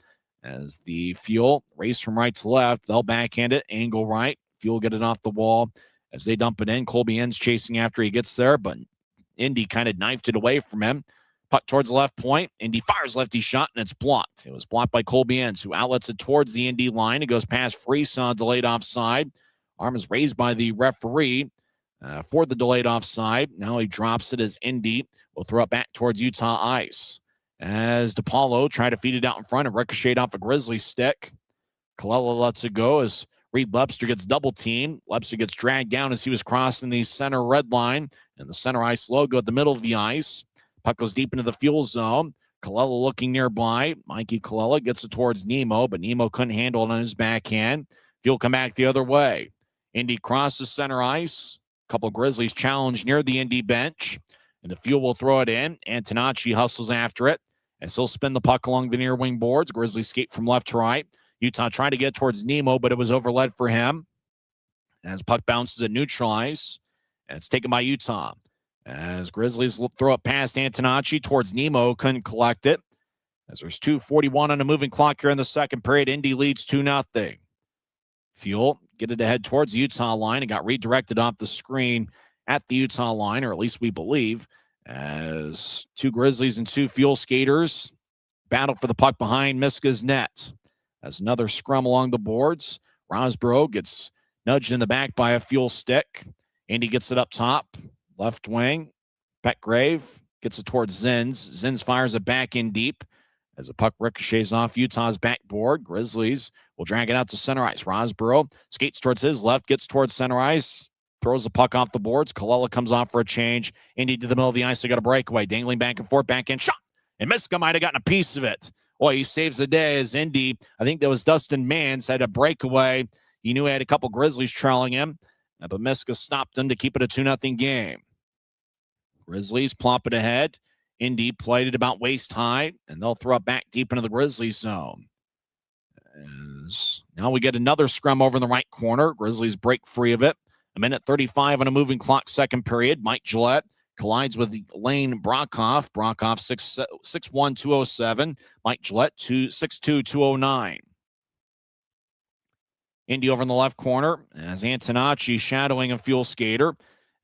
As the Fuel race from right to left, they'll backhand it, angle right. Fuel get it off the wall. As they dump it in, Colby Enns chasing after he gets there, but Indy kind of knifed it away from him. Puck towards the left point. Indy fires lefty shot, and it's blocked. It was blocked by Colby Enns, who outlets it towards the Indy line. It goes past Freesaw, delayed offside. Arm is raised by the referee for the delayed offside. Now he drops it as Indy will throw it back towards Utah ice. As DePaulo tried to feed it out in front and ricocheted off a Grizzly stick. Colella lets it go as Reed Lepster gets double teamed. Lepster gets dragged down as he was crossing the center red line and the center ice logo at the middle of the ice. Puck goes deep into the Fuel zone. Colella looking nearby. Mikey Colella gets it towards Nemo, but Nemo couldn't handle it on his backhand. Fuel come back the other way. Indy crosses center ice. A couple of Grizzlies challenge near the Indy bench, and the Fuel will throw it in. Antonacci hustles after it as he'll spin the puck along the near wing boards. Grizzlies skate from left to right. Utah trying to get towards Nemo, but it was overled for him. As puck bounces at neutral ice, and it's taken by Utah. As Grizzlies throw it past Antonacci towards Nemo, couldn't collect it. As there's 2:41 on a moving clock here in the second period, Indy leads 2-0. Fuel get it ahead towards the Utah line and got redirected off the screen at the Utah line, or at least we believe, as two Grizzlies and two Fuel skaters battle for the puck behind Miska's net. As another scrum along the boards, Rosborough gets nudged in the back by a Fuel stick. Indy gets it up top. Left wing, Petgrave gets it towards Zins. Zins fires it back in deep as the puck ricochets off Utah's backboard. Grizzlies will drag it out to center ice. Rosborough skates towards his left, gets towards center ice, throws the puck off the boards. Colella comes off for a change. Indy to the middle of the ice. They got a breakaway, dangling back and forth, backhand shot. And Miska might have gotten a piece of it. Boy, he saves the day as Indy, I think that was Dustin Mans, had a breakaway. He knew he had a couple Grizzlies trailing him, but Miska stopped him to keep it a 2-0 game. Grizzlies plop it ahead. Indy played it about waist high, and they'll throw it back deep into the Grizzlies zone. As now we get another scrum over in the right corner. Grizzlies break free of it. 1:35 on a moving clock, second period. Mike Gillette collides with Lane Brockhoff. Brockhoff 6'1", 207. Mike Gillette 6'2", 209. Indy over in the left corner as Antonacci shadowing a Fuel skater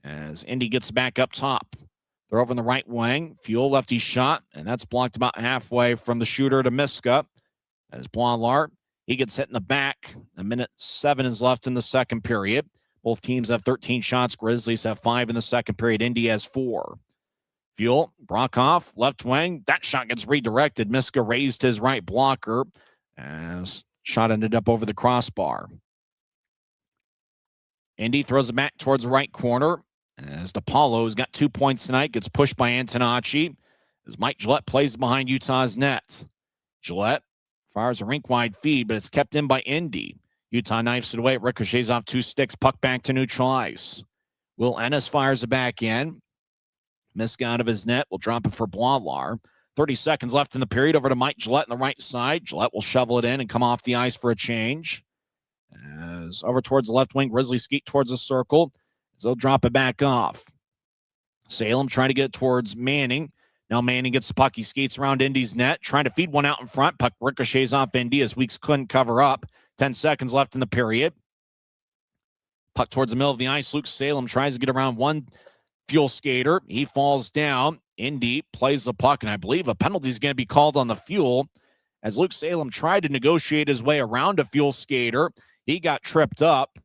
as Indy gets back up top. They're over in the right wing. Fuel lefty shot, and that's blocked about halfway from the shooter to Miska. As Blondlar, he gets hit in the back. 1:07 is left in the second period. Both teams have 13 shots. Grizzlies have 5 in the second period. Indy has 4. Fuel, Brockhoff, left wing. That shot gets redirected. Miska raised his right blocker as shot ended up over the crossbar. Indy throws it back towards the right corner. As DePaulo's got 2 points tonight, gets pushed by Antonacci as Mike Gillette plays behind Utah's net. Gillette fires a rink-wide feed, but it's kept in by Indy. Utah knifes it away. It ricochets off 2 sticks, puck back to neutral ice. Will Ennis fires it back in. Miska out of his net. Will drop it for Blondlar. 30 seconds left in the period. Over to Mike Gillette on the right side. Gillette will shovel it in and come off the ice for a change. As over towards the left wing, Grizzlies skate towards the circle. They'll drop it back off. Salem trying to get towards Manning. Now Manning gets the puck. He skates around Indy's net, trying to feed one out in front. Puck ricochets off Indy as Weeks couldn't cover up. 10 seconds left in the period. Puck towards the middle of the ice. Luke Salem tries to get around one Fuel skater. He falls down. Indy plays the puck, and I believe a penalty is going to be called on the Fuel as Luke Salem tried to negotiate his way around a Fuel skater. He got tripped up.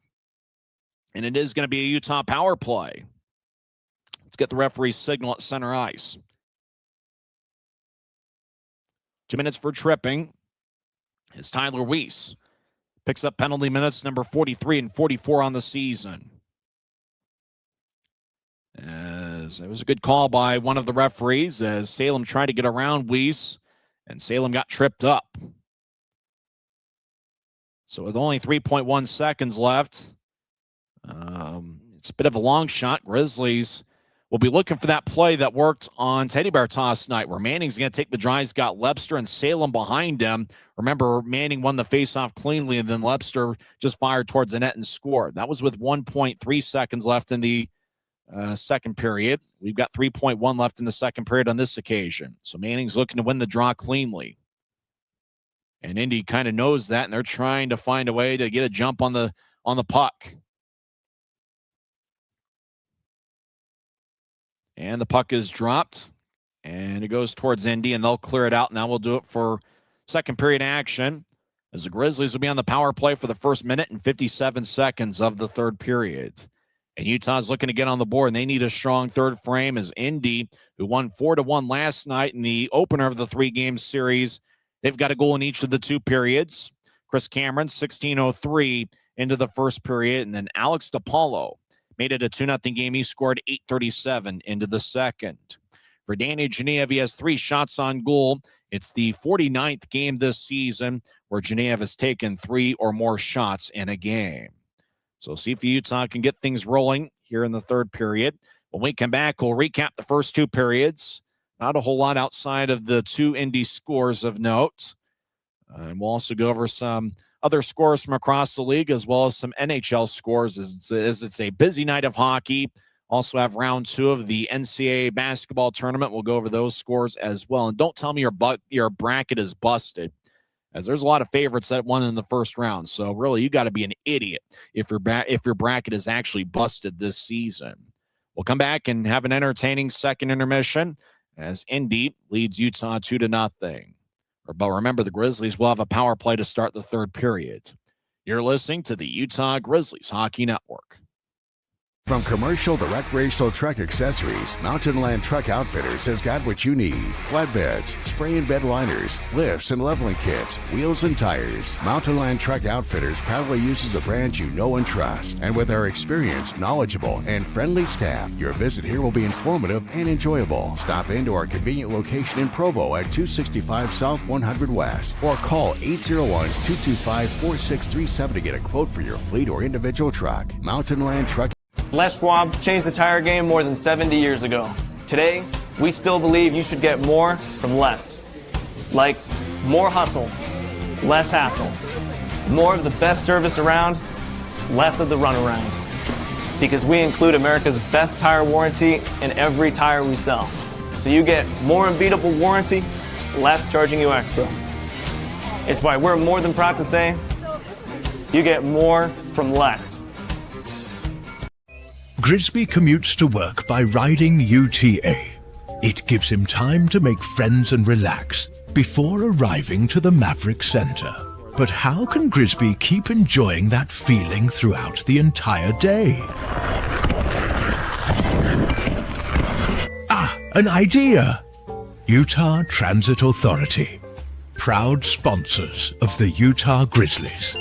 And it is going to be a Utah power play. Let's get the referee's signal at center ice. 2 minutes for tripping. As Tyler Weiss picks up penalty minutes number 43 and 44 on the season. As it was a good call by one of the referees as Salem tried to get around Weiss, and Salem got tripped up. So with only 3.1 seconds left, it's a bit of a long shot. Grizzlies will be looking for that play that worked on Teddy Bear Toss tonight, where Manning's going to take the drive. He's got Lepster and Salem behind him. Remember, Manning won the faceoff cleanly, and then Lepster just fired towards the net and scored. That was with 1.3 seconds left in the second period. We've got 3.1 left in the second period on this occasion. So Manning's looking to win the draw cleanly. And Indy kind of knows that, and they're trying to find a way to get a jump on the puck. And the puck is dropped, and it goes towards Indy, and they'll clear it out. Now we'll do it for second period action, as the Grizzlies will be on the power play for the first minute and 57 seconds of the third period. And Utah's looking to get on the board, and they need a strong third frame as Indy, who won 4-1 last night in the opener of the 3-game series, they've got a goal in each of the 2 periods. Chris Cameron, 16:03 into the first period, and then Alex DePaulo made it a 2-0 game. He scored 8:37 into the second. For Danny Genev, he has 3 shots on goal. It's the 49th game this season where Genev has taken 3 or more shots in a game. So see if Utah can get things rolling here in the third period. When we come back, we'll recap the first 2 periods. Not a whole lot outside of the 2 Indy scores of note. And we'll also go over some other scores from across the league as well as some NHL scores as it's a busy night of hockey. Also have round 2 of the NCAA basketball tournament. We'll go over those scores as well. And don't tell me your bracket is busted, as there's a lot of favorites that won in the first round. So really, you got to be an idiot if your bracket is actually busted this season. We'll come back and have an entertaining second intermission as Indy leads Utah 2-0. But remember, the Grizzlies will have a power play to start the third period. You're listening to the Utah Grizzlies Hockey Network. From commercial to recreational truck accessories, Mountain Land Truck Outfitters has got what you need. Flatbeds, spray and bed liners, lifts and leveling kits, wheels and tires. Mountain Land Truck Outfitters proudly uses a brand you know and trust. And with our experienced, knowledgeable, and friendly staff, your visit here will be informative and enjoyable. Stop into our convenient location in Provo at 265 South 100 West or call 801-225-4637 to get a quote for your fleet or individual truck. Mountain Land Truck. Les Schwab changed the tire game more than 70 years ago. Today, we still believe you should get more from less. Like more hustle, less hassle. More of the best service around, less of the runaround. Because we include America's best tire warranty in every tire we sell. So you get more unbeatable warranty, less charging you extra. It's why we're more than proud to say, you get more from less. Grisby commutes to work by riding UTA. It gives him time to make friends and relax before arriving to the Maverick Center. But how can Grisby keep enjoying that feeling throughout the entire day? An idea! Utah Transit Authority, proud sponsors of the Utah Grizzlies.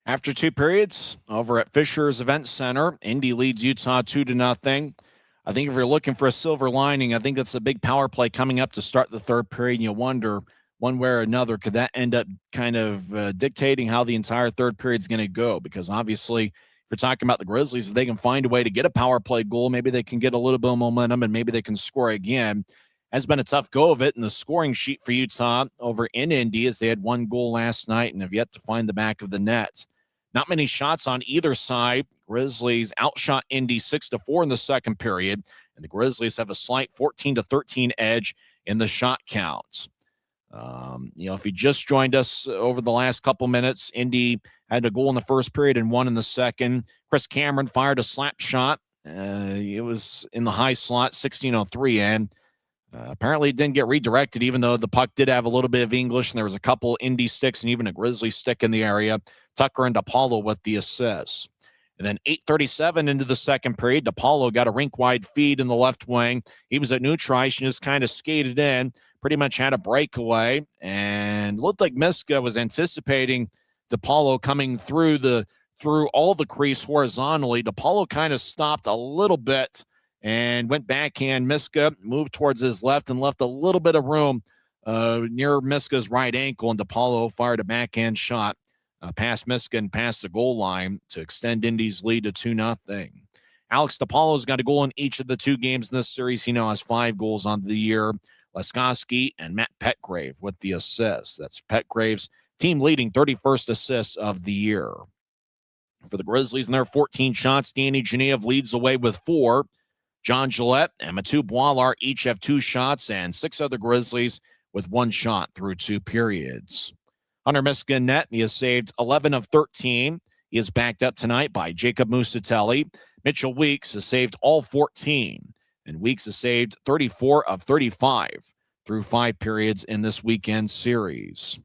After 2 periods, over at Fisher's Event Center, Indy leads Utah 2-0. I think if you're looking for a silver lining, I think that's a big power play coming up to start the third period. And you wonder, one way or another, could that end up kind of dictating how the entire third period is going to go? Because obviously, if you're talking about the Grizzlies, if they can find a way to get a power play goal, maybe they can get a little bit of momentum and maybe they can score again. Has been a tough go of it in the scoring sheet for Utah over in Indy, as they had 1 goal last night and have yet to find the back of the net. Not many shots on either side. Grizzlies outshot Indy 6-4 in the second period, and the Grizzlies have a slight 14-13 edge in the shot count. If you just joined us over the last couple minutes, Indy had a goal in the first period and 1 in the second. Chris Cameron fired a slap shot. It was in the high slot, 16:03 in. Apparently it didn't get redirected, even though the puck did have a little bit of English, and there was a couple Indy sticks and even a Grizzly stick in the area. Tucker and DePaulo with the assists. And then 8:37 into the second period, DePaulo got a rink-wide feed in the left wing. He was at neutral ice and just kind of skated in, pretty much had a breakaway, and looked like Miska was anticipating DePaulo coming through all the crease horizontally. DePaulo kind of stopped a little bit and went backhand. Miska moved towards his left and left a little bit of room near Miska's right ankle, and DePaulo fired a backhand shot past Miska and past the goal line to extend Indy's lead to 2-0. Alex DePaulo's got a goal in each of the 2 games in this series. He now has 5 goals on the year. Leskoski and Matt Petgrave with the assists. That's Petgrave's team-leading 31st assists of the year. For the Grizzlies, in their 14 shots, Danny Genev leads the way with 4. John Gillette and Mathieu Boilard each have 2 shots, and 6 other Grizzlies with 1 shot through 2 periods. Hunter Miska net, he has saved 11 of 13. He is backed up tonight by Jacob Musatelli. Mitchell Weeks has saved all 14, and Weeks has saved 34 of 35 through 5 periods in this weekend series.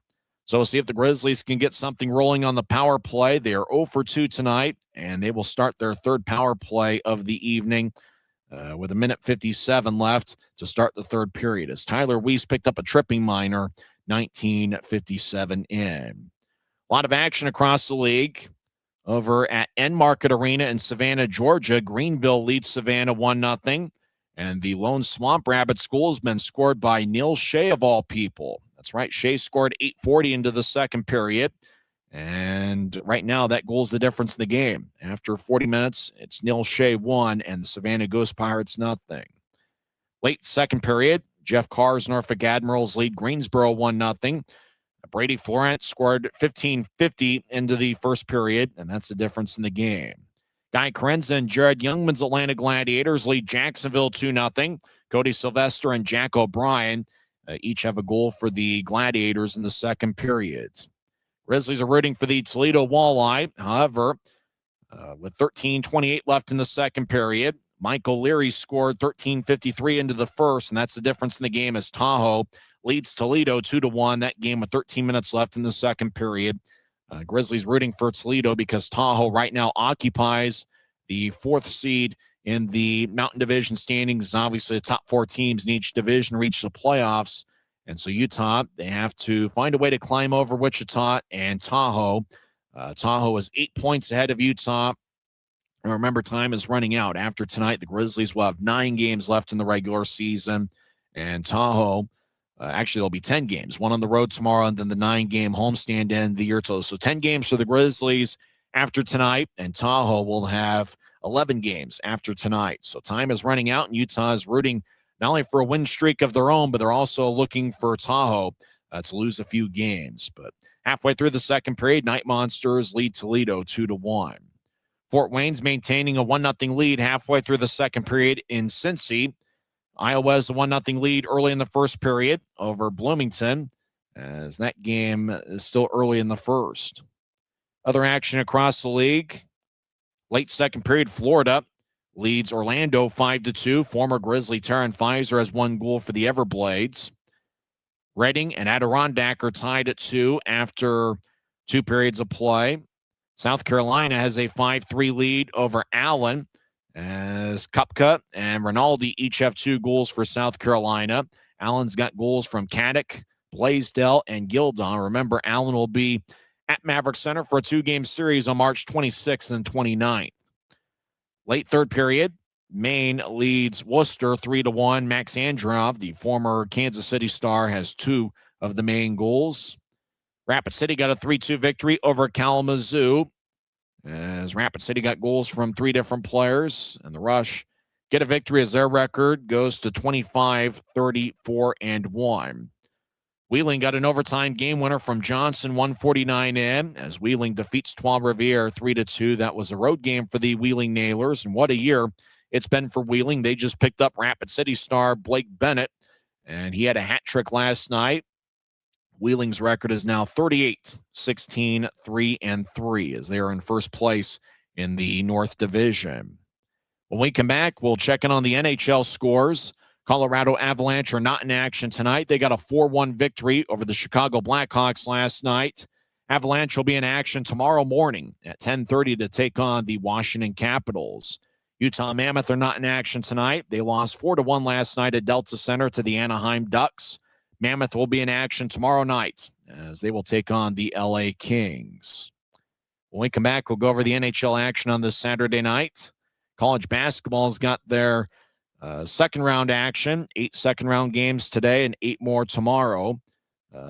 So we'll see if the Grizzlies can get something rolling on the power play. They are 0 for 2 tonight, and they will start their third power play of the evening with 1:57 left to start the third period, as Tyler Weiss picked up a tripping minor, 19:57 in. A lot of action across the league. Over at Enmarket Arena in Savannah, Georgia, Greenville leads Savannah 1-0. And the lone Swamp Rabbit school has been scored by Neil Shea, of all people. That's right. Shea scored 8:40 into the second period. And right now, that goal's the difference in the game. After 40 minutes, it's Neil Shea 1 and the Savannah Ghost Pirates 0. Late second period, Jeff Carr's Norfolk Admirals lead Greensboro 1-0. Brady Florent scored 15:50 into the first period, and that's the difference in the game. Guy Carenza and Jared Youngman's Atlanta Gladiators lead Jacksonville 2-0. Cody Sylvester and Jack O'Brien each have a goal for the Gladiators in the second period. Grizzlies are rooting for the Toledo Walleye. However, with 13:28 left in the second period, Michael Leary scored 13:53 into the first, and that's the difference in the game as Tahoe leads Toledo 2-1. That game with 13 minutes left in the second period. Grizzlies rooting for Toledo because Tahoe right now occupies the 4th seed in the Mountain Division standings. Obviously, the top 4 teams in each division reach the playoffs. And so Utah, they have to find a way to climb over Wichita and Tahoe. Tahoe is 8 points ahead of Utah. And remember, time is running out. After tonight, the Grizzlies will have 9 games left in the regular season. And Tahoe, actually, there'll be 10 games, one on the road tomorrow, and then the 9-game homestand end the year total. So 10 games for the Grizzlies after tonight, and Tahoe will have 11 games after tonight. So time is running out, and Utah is rooting not only for a win streak of their own, but they're also looking for Tahoe to lose a few games. But halfway through the second period, Night Monsters lead Toledo 2-1. Fort Wayne's maintaining a 1-0 lead halfway through the second period in Cincy. Iowa has a 1-0 lead early in the first period over Bloomington, as that game is still early in the first. Other action across the league. Late second period, Florida leads Orlando 5-2. Former Grizzly Taryn Fizer has 1 goal for the Everblades. Reading and Adirondack are tied at 2 after 2 periods of play. South Carolina has a 5-3 lead over Allen, as Kupka and Rinaldi each have 2 goals for South Carolina. Allen's got goals from Caddick, Blaisdell, and Gildon. Remember, Allen will be at Maverick Center for a 2-game series on March 26th and 29th. Late third period, Maine leads Worcester 3-1. Max Androv, the former Kansas City Star, has 2 of the Maine goals. Rapid City got a 3-2 victory over Kalamazoo, as Rapid City got goals from 3 different players, and the Rush get a victory as their record goes to 25-34-1. Wheeling got an overtime game winner from Johnson, 149 in, as Wheeling defeats Trois-Rivières 3-2. That was a road game for the Wheeling Nailers, and what a year it's been for Wheeling. They just picked up Rapid City star Blake Bennett, and he had a hat trick last night. Wheeling's record is now 38-16-3-3, as they are in first place in the North Division. When we come back, we'll check in on the NHL scores. Colorado Avalanche are not in action tonight. They got a 4-1 victory over the Chicago Blackhawks last night. Avalanche will be in action tomorrow morning at 10:30 to take on the Washington Capitals. Utah Mammoth are not in action tonight. They lost 4-1 last night at Delta Center to the Anaheim Ducks. Mammoth will be in action tomorrow night as they will take on the LA Kings. When we come back, we'll go over the NHL action on this Saturday night. College basketball's got their second-round action, 8 second-round games today and 8 more tomorrow.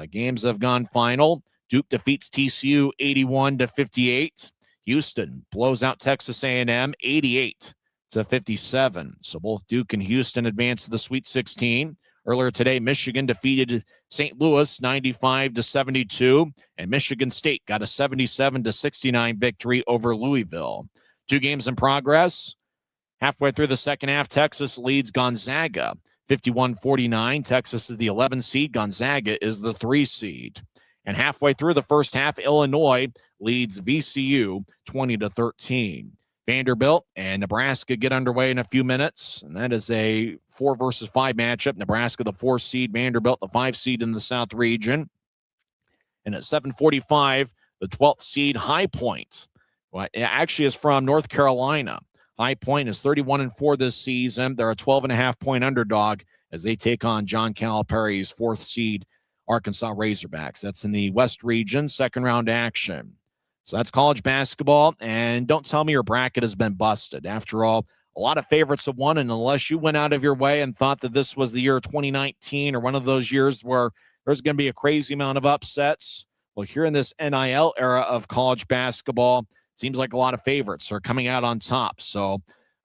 Games have gone final. Duke defeats TCU 81-58. Houston blows out Texas A&M 88-57. So both Duke and Houston advance to the Sweet 16. Earlier today, Michigan defeated St. Louis 95-72, and Michigan State got a 77-69 victory over Louisville. 2 games in progress. Halfway through the second half, Texas leads Gonzaga 51-49. Texas is the 11 seed. Gonzaga is the 3 seed. And halfway through the first half, Illinois leads VCU 20-13. Vanderbilt and Nebraska get underway in a few minutes, and that is a 4 versus 5 matchup. Nebraska, the 4 seed, Vanderbilt, the 5 seed in the South region. And at 7:45, the 12th seed, High Point. Well, it actually is from North Carolina. High Point is 31-4 this season. They're a 12.5-point underdog as they take on John Calipari's 4th seed Arkansas Razorbacks. That's in the West region, second-round action. So that's college basketball, and don't tell me your bracket has been busted. After all, a lot of favorites have won, and unless you went out of your way and thought that this was the year 2019 or one of those years where there's going to be a crazy amount of upsets, well, here in this NIL era of college basketball, seems like a lot of favorites are coming out on top. So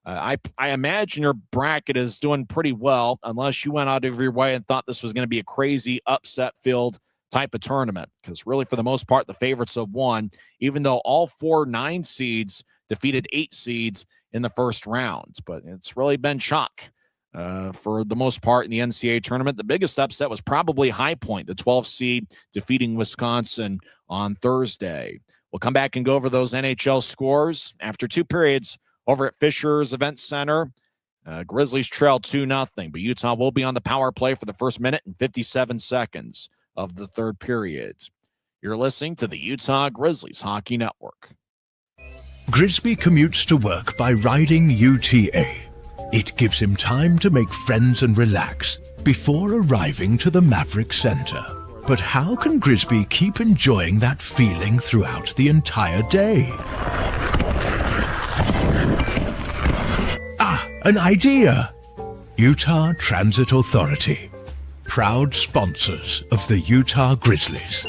I imagine your bracket is doing pretty well, unless you went out of your way and thought this was going to be a crazy upset-filled type of tournament, because really for the most part the favorites have won, even though all 4 9 seeds defeated 8 seeds in the first round. But it's really been chalk for the most part in the NCAA tournament. The biggest upset was probably High Point, the 12th seed, defeating Wisconsin on Thursday. We'll come back and go over those NHL scores after 2 periods over at Fisher's Event Center. Grizzlies trail 2-0, but Utah will be on the power play for the first minute and 57 seconds of the third period. You're listening to the Utah Grizzlies Hockey Network. Grisby commutes to work by riding UTA. It gives him time to make friends and relax before arriving to the Maverick Center. But how can Grisby keep enjoying that feeling throughout the entire day? An idea! Utah Transit Authority, proud sponsors of the Utah Grizzlies.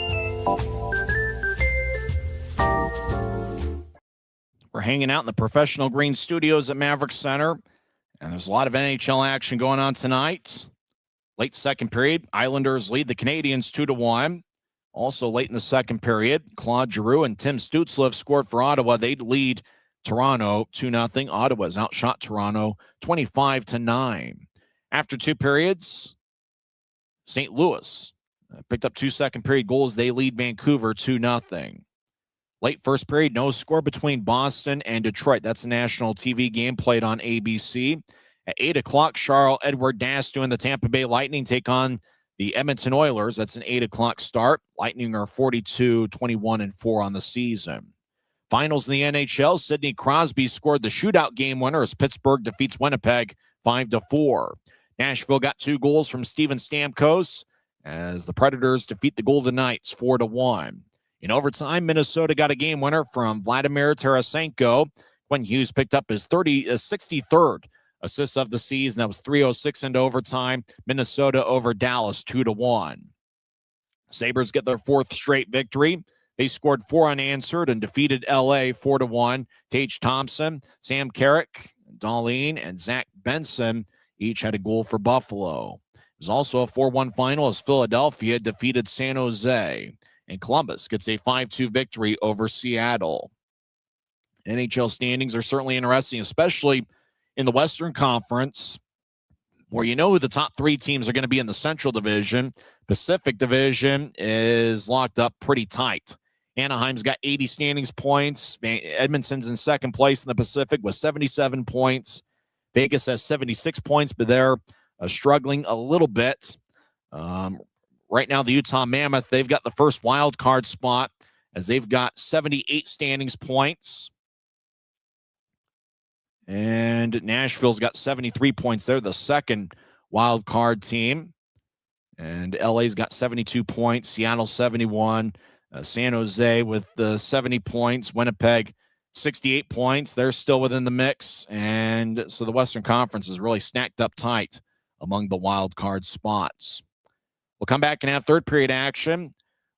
We're hanging out in the Professional Green Studios at Maverick Center, and there's a lot of NHL action going on tonight. Late second period, Islanders lead the Canadiens 2-1. Also late in the second period, Claude Giroux and Tim Stützle scored for Ottawa. They lead Toronto 2-0. Ottawa's outshot Toronto 25-9. After 2 periods, St. Louis picked up 2 second period goals. They lead Vancouver 2-0. Late first period, no score between Boston and Detroit. That's a national TV game played on ABC. At 8 o'clock, Charles-Edouard Dastu and the Tampa Bay Lightning take on the Edmonton Oilers. That's an 8 o'clock start. Lightning are 42-21-4 on the season. Finals in the NHL, Sidney Crosby scored the shootout game winner as Pittsburgh defeats Winnipeg 5-4. Nashville got 2 goals from Steven Stamkos as the Predators defeat the Golden Knights 4-1. In overtime, Minnesota got a game winner from Vladimir Tarasenko. Quinn Hughes picked up his 63rd assist of the season. That was 3:06 into overtime. Minnesota over Dallas 2-1. Sabres get their 4th straight victory. They scored 4 unanswered and defeated LA 4-1. Tage Thompson, Sam Carrick, Darlene, and Zach Benson each had a goal for Buffalo. It was also a 4-1 final as Philadelphia defeated San Jose. And Columbus gets a 5-2 victory over Seattle. NHL standings are certainly interesting, especially in the Western Conference, where you know who the top 3 teams are going to be in the Central Division. Pacific Division is locked up pretty tight. Anaheim's got 80 standings points. Edmonton's in second place in the Pacific with 77 points. Vegas has 76 points, but they're struggling a little bit. Right now, the Utah Mammoth, they've got the first wild card spot as they've got 78 standings points. And Nashville's got 73 points. They're the second wild card team. And LA's got 72 points. Seattle 71. San Jose with the 70 points. Winnipeg 68 points. They're still within the mix. And so the Western Conference is really stacked up tight among the wild card spots. We'll come back and have third period action.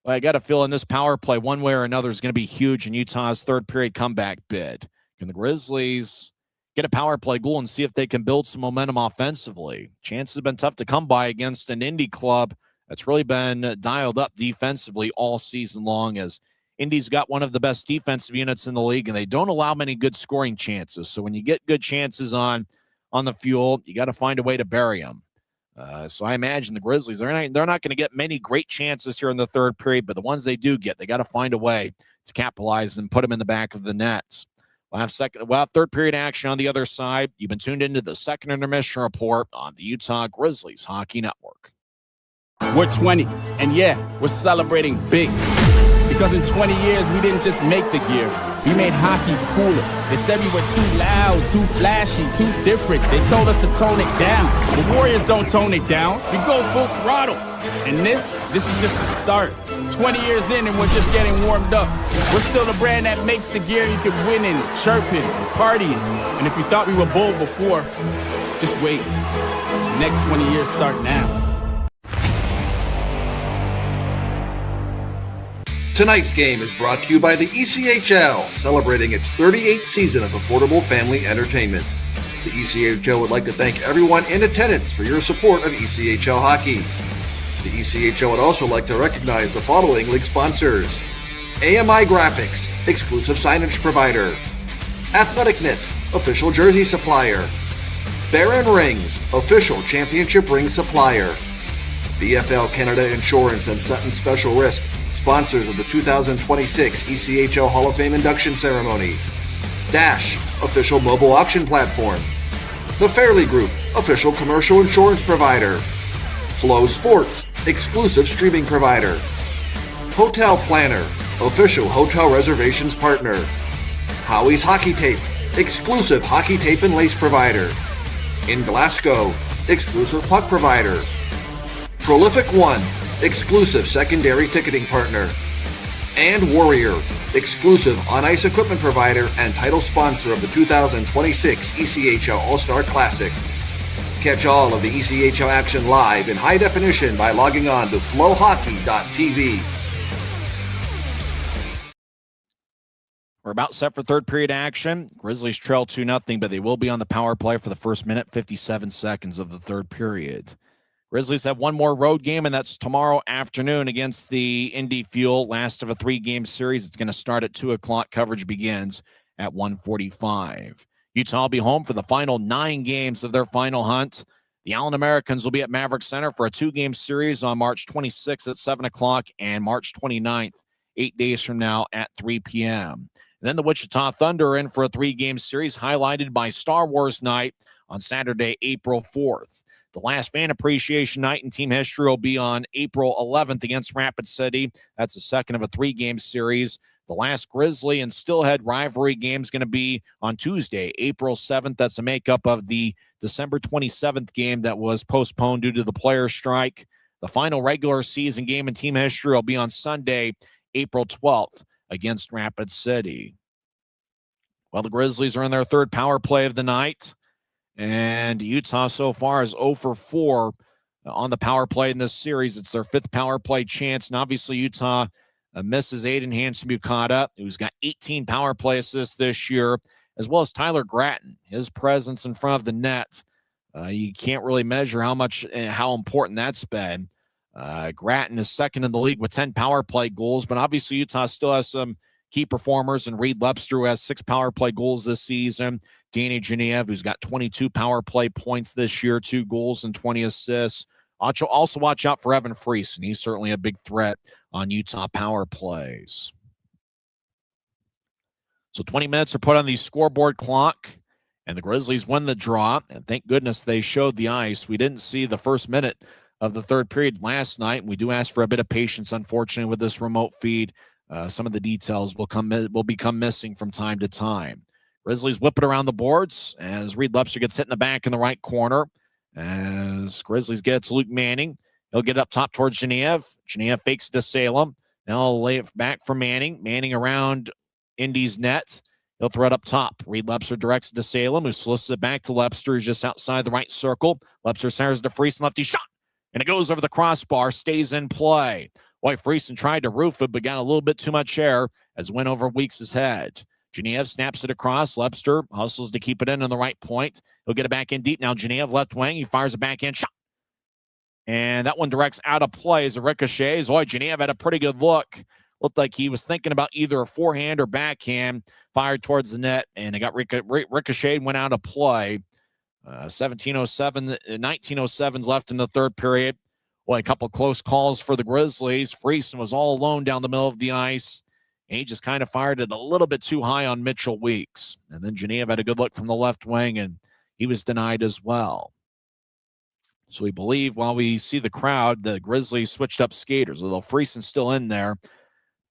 Well, I got to feel in this power play one way or another is going to be huge in Utah's third period comeback bid. Can the Grizzlies get a power play goal and see if they can build some momentum offensively? Chances have been tough to come by against an Indy club that's really been dialed up defensively all season long, as Indy's got one of the best defensive units in the league, and they don't allow many good scoring chances. So when you get good chances on the fuel, you got to find a way to bury them. So I imagine the Grizzlies, they're not going to get many great chances here in the third period, but the ones they do get, they got to find a way to capitalize and put them in the back of the net. We'll have third period action on the other side. You've been tuned into the second intermission report on the Utah Grizzlies Hockey Network. We're 20, and yeah, we're celebrating big. Because in 20 years, we didn't just make the gear. We made hockey cooler. They said we were too loud, too flashy, too different. They told us to tone it down. The Warriors don't tone it down. We go full throttle. And this is just the start. 20 years in and we're just getting warmed up. We're still the brand that makes the gear you can win in, chirping, partying. And if you thought we were bold before, just wait. The next 20 years start now. Tonight's game is brought to you by the ECHL, celebrating its 38th season of affordable family entertainment. The ECHL would like to thank everyone in attendance for your support of ECHL hockey. The ECHL would also like to recognize the following league sponsors: AMI Graphics, exclusive signage provider; Athletic Knit, official jersey supplier; Baron Rings, official championship ring supplier; BFL Canada Insurance and Sutton Special Risk, sponsors of the 2026 ECHL Hall of Fame induction ceremony; Dash, official mobile auction platform; The Fairley Group, official commercial insurance provider; Flow Sports, exclusive streaming provider; Hotel Planner, official hotel reservations partner; Howie's Hockey Tape, exclusive hockey tape and lace provider; In Glasgow, exclusive puck provider; Prolific One, exclusive secondary ticketing partner; and Warrior, exclusive on-ice equipment provider and title sponsor of the 2026 ECHL All-Star Classic. Catch all of the ECHL action live in high definition by logging on to flowhockey.tv. We're about set for third period action. Grizzlies trail 2-0, but they will be on the power play for the first minute, 57 seconds of the third period. Grizzlies have one more road game, and that's tomorrow afternoon against the Indy Fuel, last of a 3-game series. It's going to start at 2 o'clock. Coverage begins at 1:45. Utah will be home for the final 9 games of their final hunt. The Allen Americans will be at Maverick Center for a 2-game series on March 26th at 7 o'clock and March 29th, 8 days from now at 3 p.m. And then the Wichita Thunder are in for a 3-game series highlighted by Star Wars Night on Saturday, April 4th. The last fan appreciation night in team history will be on April 11th against Rapid City. That's the second of a 3-game series. The last Grizzly and Stillhead rivalry game is going to be on Tuesday, April 7th. That's a makeup of the December 27th game that was postponed due to the players' strike. The final regular season game in team history will be on Sunday, April 12th against Rapid City. Well, the Grizzlies are in their third power play of the night. And Utah so far is 0 for 4 on the power play in this series. It's their 5th power play chance. And obviously Utah misses Aiden Hansen-Bukata, who's got 18 power play assists this year, as well as Tyler Gratton. His presence in front of the net, you can't really measure how important that's been. Gratton is second in the league with 10 power play goals, but obviously Utah still has some key performers, and Reed Lepster, who has 6 power play goals this season. Danny Genev, who's got 22 power play points this year, 2 goals and 20 assists. Also watch out for Evan Friesen. He's certainly a big threat on Utah power plays. So 20 minutes are put on the scoreboard clock, and the Grizzlies win the draw. And thank goodness they showed the ice. We didn't see the first minute of the third period last night. We do ask for a bit of patience, unfortunately, with this remote feed. Some of the details will become missing from time to time. Grizzlies whip it around the boards as Reed Lepster gets hit in the back in the right corner. As Grizzlies get it to Luke Manning. He'll get up top towards Genev. Genev fakes it to Salem. Now he'll lay it back for Manning. Manning around Indy's net. He'll throw it up top. Reed Lepster directs it to Salem, who solicits it back to Lepster, who's just outside the right circle. Lepster centers to Friesen, lefty shot. And it goes over the crossbar, stays in play. Boy, Friesen tried to roof it, but got a little bit too much air as it went over Weeks' head. Genev snaps it across. Lepster hustles to keep it in on the right point. He'll get it back in deep. Now Genev left wing. He fires a backhand shot. And that one directs out of play as a ricochet. Boy, Genev had a pretty good look. Looked like he was thinking about either a forehand or backhand. Fired towards the net, and it got ricocheted and went out of play. 19:07's left in the third period. Boy, a couple close calls for the Grizzlies. Friesen was all alone down the middle of the ice. And he just kind of fired it a little bit too high on Mitchell Weeks. And then Geneva had a good look from the left wing, and he was denied as well. So we believe while we see the crowd, the Grizzlies switched up skaters, although Frieson's still in there.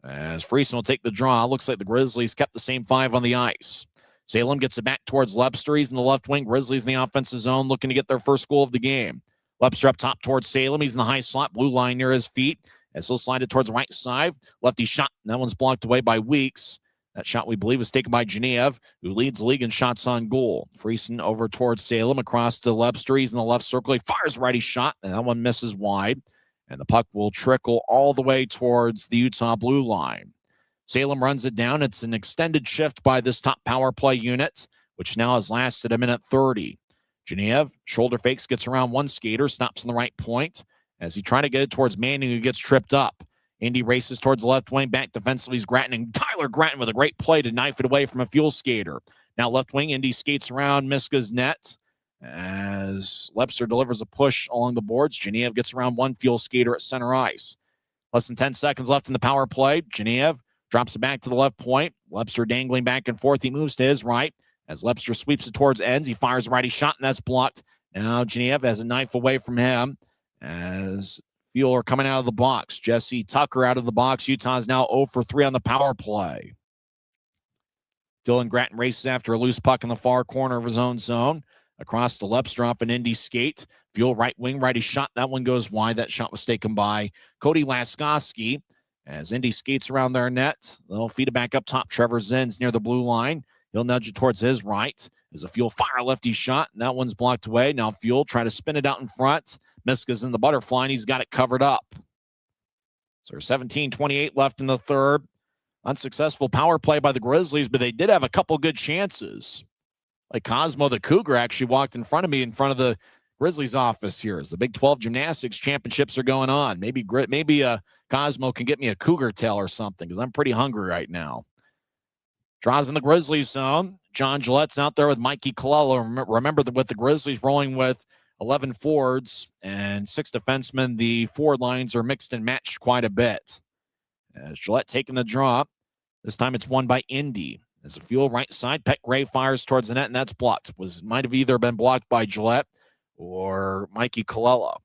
As Friesen will take the draw, looks like the Grizzlies kept the same 5 on the ice. Salem gets it back towards Lepster. He's in the left wing. Grizzlies in the offensive zone looking to get their first goal of the game. Lepster up top towards Salem. He's in the high slot, blue line near his feet. As he'll slide it towards the right side. Lefty shot. And that one's blocked away by Weeks. That shot, we believe, was taken by Genev, who leads the league in shots on goal. Friesen over towards Salem, across to Lepster. He's in the left circle. He fires a righty shot, and that one misses wide. And the puck will trickle all the way towards the Utah blue line. Salem runs it down. It's an extended shift by this top power play unit, which now has lasted a minute 30. Genev, shoulder fakes, gets around one skater, stops in the right point. As he tries to get it towards Manning, who gets tripped up. Indy races towards the left wing. Back defensively is Gratton. And Tyler Gratton with a great play to knife it away from a fuel skater. Now left wing, Indy skates around Miska's net. As Lepster delivers a push along the boards, Genev gets around one fuel skater at center ice. Less than 10 seconds left in the power play. Genev drops it back to the left point. Lepster dangling back and forth. He moves to his right. As Lepster sweeps it towards ends, he fires a righty shot, and that's blocked. Now Genev has a knife away from him. As Fuel are coming out of the box. Jesse Tucker out of the box. Utah's now 0 for 3 on the power play. Dylan Gratton races after a loose puck in the far corner of his own zone. Across to Lepster off an Indy skate. Fuel right wing, righty shot. That one goes wide. That shot was taken by Cody Laskowski. As Indy skates around their net, they'll feed it back up top. Trevor Zins near the blue line. He'll nudge it towards his right. As a Fuel fire lefty shot, and that one's blocked away. Now Fuel try to spin it out in front. Miska's in the butterfly, and he's got it covered up. So there's 17:28 left in the third. Unsuccessful power play by the Grizzlies, but they did have a couple good chances. Like Cosmo the Cougar actually walked in front of me in front of the Grizzlies office here as the Big 12 Gymnastics Championships are going on. Maybe Cosmo can get me a Cougar tail or something because I'm pretty hungry right now. Draws in the Grizzlies zone. John Gillette's out there with Mikey Colella. Remember with the Grizzlies rolling with 11 forwards and 6 defensemen, the forward lines are mixed and matched quite a bit. As Gillette taking the draw, this time it's won by Indy. As a Fuel right side, Petgrave fires towards the net, and that's blocked. Might have either been blocked by Gillette or Mikey Colella.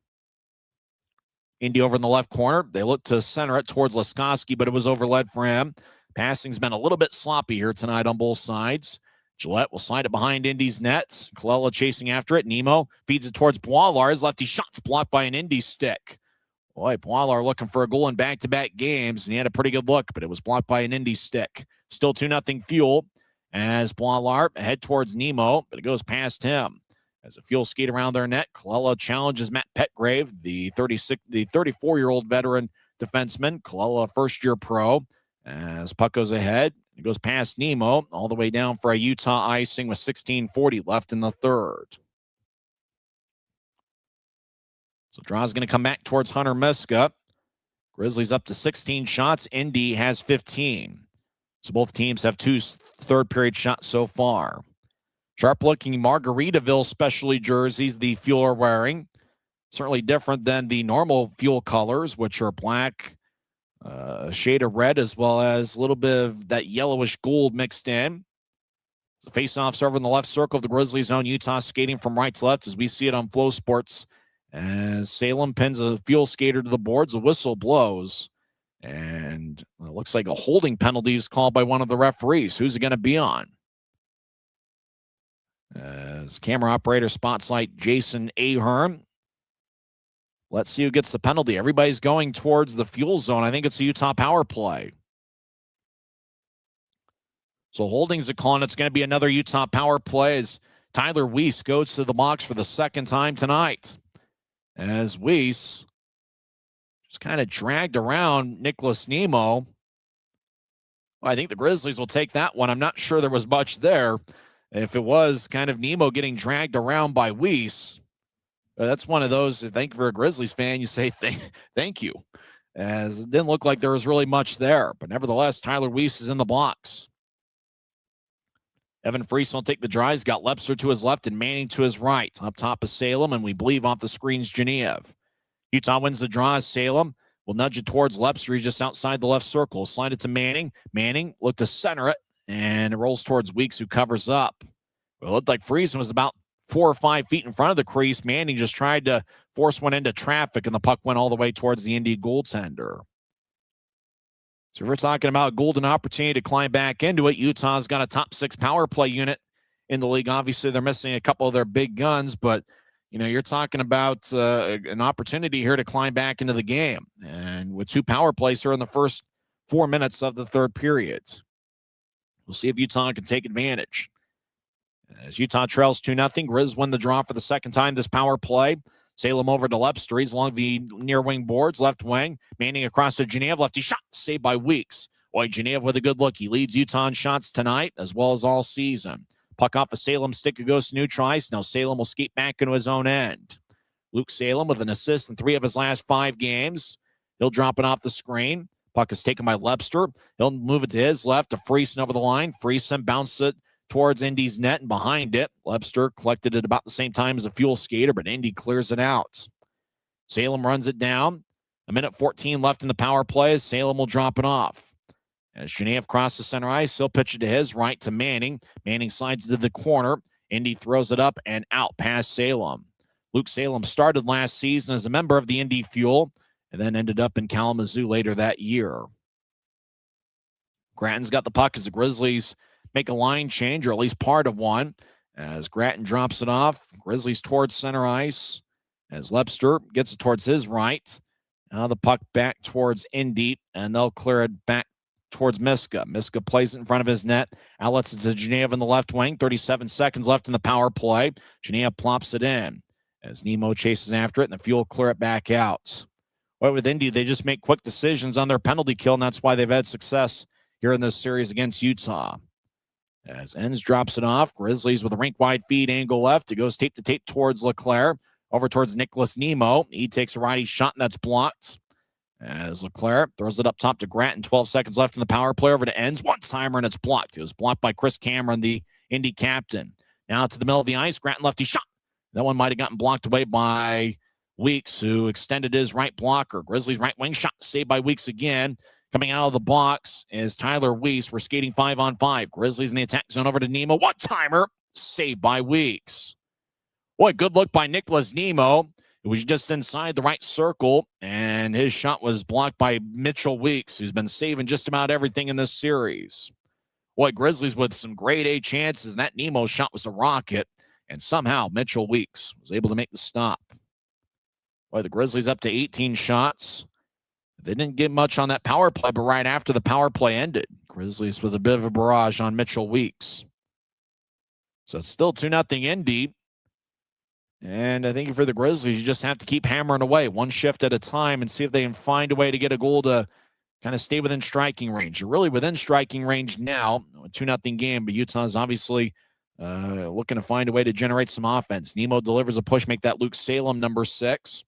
Indy over in the left corner. They look to center it towards Laskowski, but it was overled for him. Passing's been a little bit sloppy here tonight on both sides. Gillette will slide it behind Indy's net. Colella chasing after it. Nemo feeds it towards Boilar. His lefty shot's blocked by an Indy stick. Boy, Boilar looking for a goal in back-to-back games, and he had a pretty good look, but it was blocked by an Indy stick. Still 2-0 Fuel as Boilar head towards Nemo, but it goes past him. As a Fuel skate around their net, Colella challenges Matt Petgrave, the 34-year-old veteran defenseman. Colella, first-year pro. As puck goes ahead, it goes past Nemo, all the way down for a Utah icing with 16:40 left in the third. So draw's going to come back towards Hunter Miska. Grizzlies up to 16 shots. Indy has 15. So both teams have 2 third-period shots so far. Sharp-looking Margaritaville specialty jerseys the Fuel are wearing. Certainly different than the normal Fuel colors, which are black, a shade of red, as well as a little bit of that yellowish gold mixed in. The face-offs over in the left circle of the Grizzlies zone. Utah skating from right to left as we see it on Flow Sports. As Salem pins a Fuel skater to the boards, the whistle blows. And it looks like a holding penalty is called by one of the referees. Who's it going to be on? As camera operator spotlight Jason Ahern. Let's see who gets the penalty. Everybody's going towards the Fuel zone. I think it's a Utah power play. So holding's a call, and it's going to be another Utah power play as Tyler Weiss goes to the box for the second time tonight. As Weiss just kind of dragged around Nicholas Nemo. Well, I think the Grizzlies will take that one. I'm not sure there was much there. If it was kind of Nemo getting dragged around by Weiss, that's one of those, I think, for a Grizzlies fan, you say thank you. As it didn't look like there was really much there. But nevertheless, Tyler Weiss is in the box. Evan Friesen will take the draw. He's got Lepster to his left and Manning to his right. Up top is Salem, and we believe off the screens, Genev. Utah wins the draw as Salem will nudge it towards Lepster. He's just outside the left circle. Slide it to Manning. Manning looked to center it, and it rolls towards Weeks, who covers up. Well, it looked like Friesen was about 4 or 5 feet in front of the crease. Manning just tried to force one into traffic, and the puck went all the way towards the Indy goaltender. So if we're talking about a golden opportunity to climb back into it, Utah's got a top 6 power play unit in the league. Obviously, they're missing a couple of their big guns, but you're talking about an opportunity here to climb back into the game. And with 2 power plays here in the first 4 minutes of the third period, we'll see if Utah can take advantage. As Utah trails 2-0, Grizz win the draw for the second time this power play. Salem over to Lepster. He's along the near wing boards, left wing. Manning across to Genev. Lefty shot, saved by Weeks. Boy, Genev with a good look. He leads Utah in shots tonight as well as all season. Puck off of Salem stick. It goes to neutral ice. Now Salem will skate back into his own end. Luke Salem with an assist in 3 of his last 5 games. He'll drop it off the screen. Puck is taken by Lepster. He'll move it to his left to Friesen over the line. Friesen bounced it towards Indy's net and behind it. Lepster collected it about the same time as a Fuel skater, but Indy clears it out. Salem runs it down. 1:14 left in the power play. Salem will drop it off. As Genev crosses center ice, he'll pitch it to his right to Manning. Manning slides to the corner. Indy throws it up and out past Salem. Luke Salem started last season as a member of the Indy Fuel and then ended up in Kalamazoo later that year. Gratton's got the puck as the Grizzlies make a line change, or at least part of one, as Gratton drops it off. Grizzlies towards center ice as Lepster gets it towards his right. Now the puck back towards Indy, and they'll clear it back towards Miska. Miska plays it in front of his net. Outlets it to Genev in the left wing. 37 seconds left in the power play. Genev plops it in as Nemo chases after it, and the Fuel clear it back out. But with Indy, they just make quick decisions on their penalty kill, and that's why they've had success here in this series against Utah. As Enns drops it off, Grizzlies with a rink-wide feed angle left. It goes tape-to-tape towards LeClaire. Over towards Nicholas Nemo. He takes a righty shot, and that's blocked. As LeClaire throws it up top to Gratton. 12 seconds left in the power play. Over to Enns. One-timer, and it's blocked. It was blocked by Chris Cameron, the Indy captain. Now to the middle of the ice. Gratton lefty shot. That one might have gotten blocked away by Weeks, who extended his right blocker. Grizzlies right wing shot saved by Weeks again. Coming out of the box is Tyler Weiss. We're skating 5-on-5. Grizzlies in the attack zone over to Nemo. One-timer saved by Weeks. Boy, good look by Nicholas Nemo. It was just inside the right circle, and his shot was blocked by Mitchell Weeks, who's been saving just about everything in this series. Boy, Grizzlies with some grade A chances, and that Nemo shot was a rocket, and somehow Mitchell Weeks was able to make the stop. Boy, the Grizzlies up to 18 shots. They didn't get much on that power play, but right after the power play ended, Grizzlies with a bit of a barrage on Mitchell Weeks. So it's still 2-0 Indy. And I think for the Grizzlies, you just have to keep hammering away one shift at a time and see if they can find a way to get a goal to kind of stay within striking range. You're really within striking range now, a 2-0 game, but Utah's obviously looking to find a way to generate some offense. Nemo delivers a push, make that Luke Salem number 6.